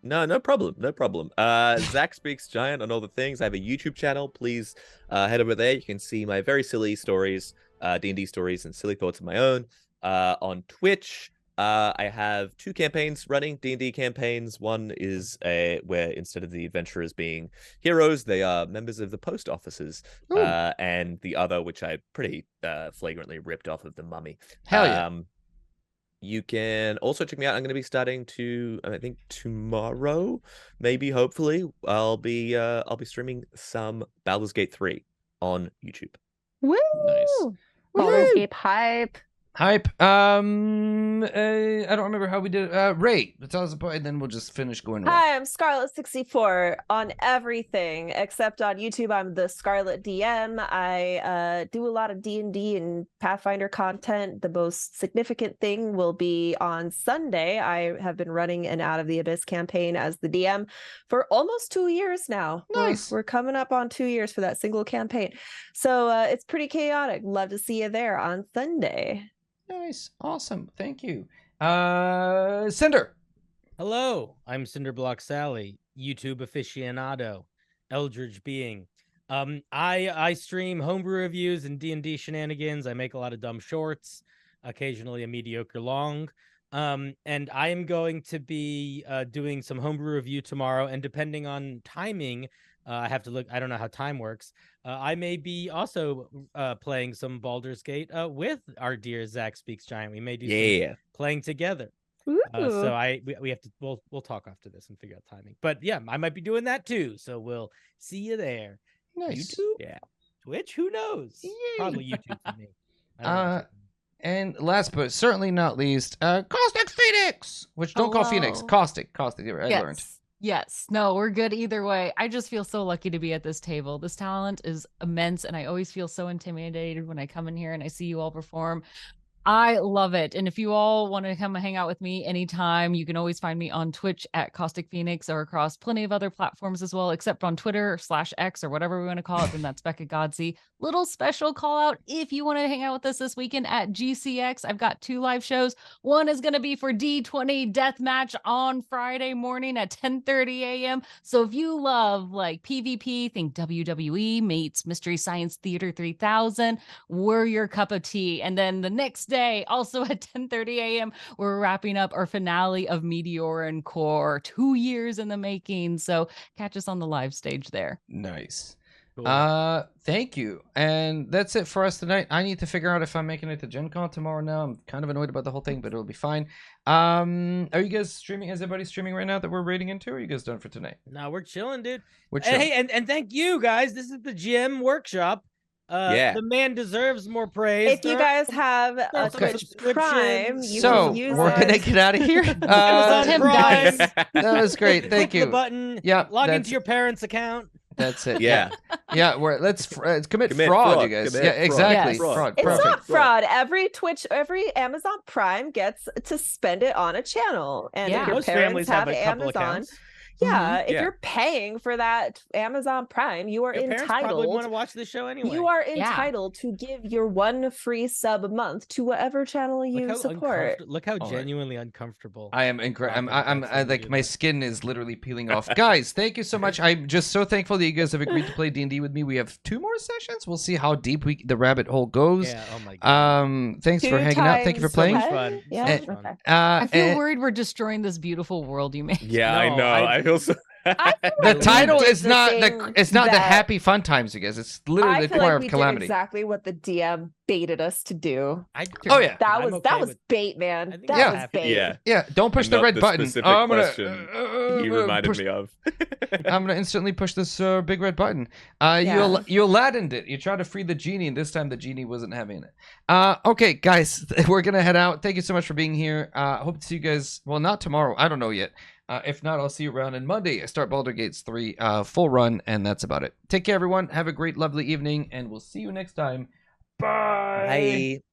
No problem. No problem. Zach Speaks Giant on all the things. I have a YouTube channel. Please head over there. You can see my very silly stories, D&D stories, and silly thoughts of my own. On Twitch, I have 2 campaigns running, D&D campaigns. One is where instead of the adventurers being heroes, they are members of the post offices. Ooh. And the other, which I pretty flagrantly ripped off of the Mummy. Hell yeah. You can also check me out. I'm going to be starting to, I think tomorrow, maybe, hopefully, I'll be streaming some Baldur's Gate 3 on YouTube. Woo! Nice. Baldur's Woo! Gate hype. Hype. I don't remember how we did it. Ray, tell us about it, and then we'll just finish going around. Hi, I'm Scarlet64 on everything except on YouTube. I'm the Scarlet DM. I do a lot of D&D and Pathfinder content. The most significant thing will be on Sunday. I have been running an Out of the Abyss campaign as the DM for almost 2 years now. Nice. We're coming up on 2 years for that single campaign. So it's pretty chaotic. Love to see you there on Sunday. Nice. Awesome. Thank you. Cinder. Hello, I'm Cinderblock Sally, YouTube aficionado, Eldritch being. I stream homebrew reviews and D&D shenanigans. I make a lot of dumb shorts, occasionally a mediocre long. And I am going to be doing some homebrew review tomorrow, and depending on timing, I have to look. I don't know how time works. I may be also playing some Baldur's Gate with our dear Zach Speaks Giant. We may do some playing together. So we have to we'll talk after this and figure out timing. But yeah, I might be doing that too. So we'll see you there. Nice. YouTube, Yeah. Twitch, who knows? Yay. Probably YouTube for me. I don't know. And last but certainly not least, Caustic Phoenix, which don't call Phoenix, Hello. Caustic. I yes. learned. Yes. No, we're good either way. I just feel so lucky to be at this table. This talent is immense, and I always feel so intimidated when I come in here and I see you all perform. I love it. And if you all want to come hang out with me anytime, you can always find me on Twitch at Caustic Phoenix or across plenty of other platforms as well, except on Twitter/X or whatever we want to call it. Then that's Becca Godsey. Little special call out if you want to hang out with us this weekend at GCX. I've got 2 live shows. One is going to be for D20 Deathmatch on Friday morning at 10:30 a.m. So if you love like PvP, think WWE meets Mystery Science Theater 3000, we're your cup of tea. And then the next day, also at 10:30 a.m., we're wrapping up our finale of Meteor and Core, 2 years in the making. So catch us on the live stage there. Nice. Cool. Thank you. And that's it for us tonight. I need to figure out if I'm making it to Gen Con tomorrow now. I'm kind of annoyed about the whole thing, but it'll be fine. Are you guys streaming? Is everybody streaming right now that we're raiding into? Or are you guys done for tonight? No, we're chilling, dude. We're chilling. Hey, and thank you guys. This is the GM Workshop. Yeah. The man deserves more praise. If you guys have a Okay. Twitch Prime, you So can use we're it. gonna get out of here. Amazon Tim, Prime, guys. That was great. Thank click you. the button. Yeah, Log that's- into your parents' account. That's it. Yeah. Yeah. Let's commit Commit fraud, fraud. you guys. Commit Yeah, fraud. exactly. Yes. Fraud. It's Perfect. not fraud. Every Amazon Prime gets to spend it on a channel, and Yeah. if your Most parents families have have a couple Amazon, accounts. yeah, if Yeah. you're paying for that Amazon Prime, you are Your parents probably want entitled. to watch this show anyway. You are Yeah. entitled to give your 1 free sub a month to whatever channel you support. Look how All right. genuinely uncomfortable. I am incredible. I'm That's when you like do my that. skin is literally peeling off. Guys, thank you so much. I'm just so thankful that you guys have agreed to play D&D with me. We have 2 more sessions. We'll see how deep the rabbit hole goes. Yeah. Oh my god. Thanks for 2 hanging out. Thank you for times playing. much 10? fun. Yeah. So much Okay. fun. I feel And worried we're destroying this beautiful world you made. Yeah, I No, know. I- I feel so. I feel the like we title did is the not thing it's not the that- happy fun times, you guys. It's literally I the feel choir like of we did calamity. exactly what the DM baited us to do. Oh, yeah. That I'm was okay was with- bait, I man. think That I'm was happy. bait. Yeah. Yeah, don't push And the not red the button. specific I'm question you reminded push, me of. I'm gonna instantly push this big red button. Yeah. You Aladdined it. You tried to free the genie, and this time the genie wasn't having it. Okay, guys, we're gonna head out. Thank you so much for being here. Hope to see you guys. Well, not tomorrow. I don't know yet. If not, I'll see you around on Monday. I start Baldur's Gate 3 full run, and that's about it. Take care, everyone. Have a great, lovely evening, and we'll see you next time. Bye. Bye.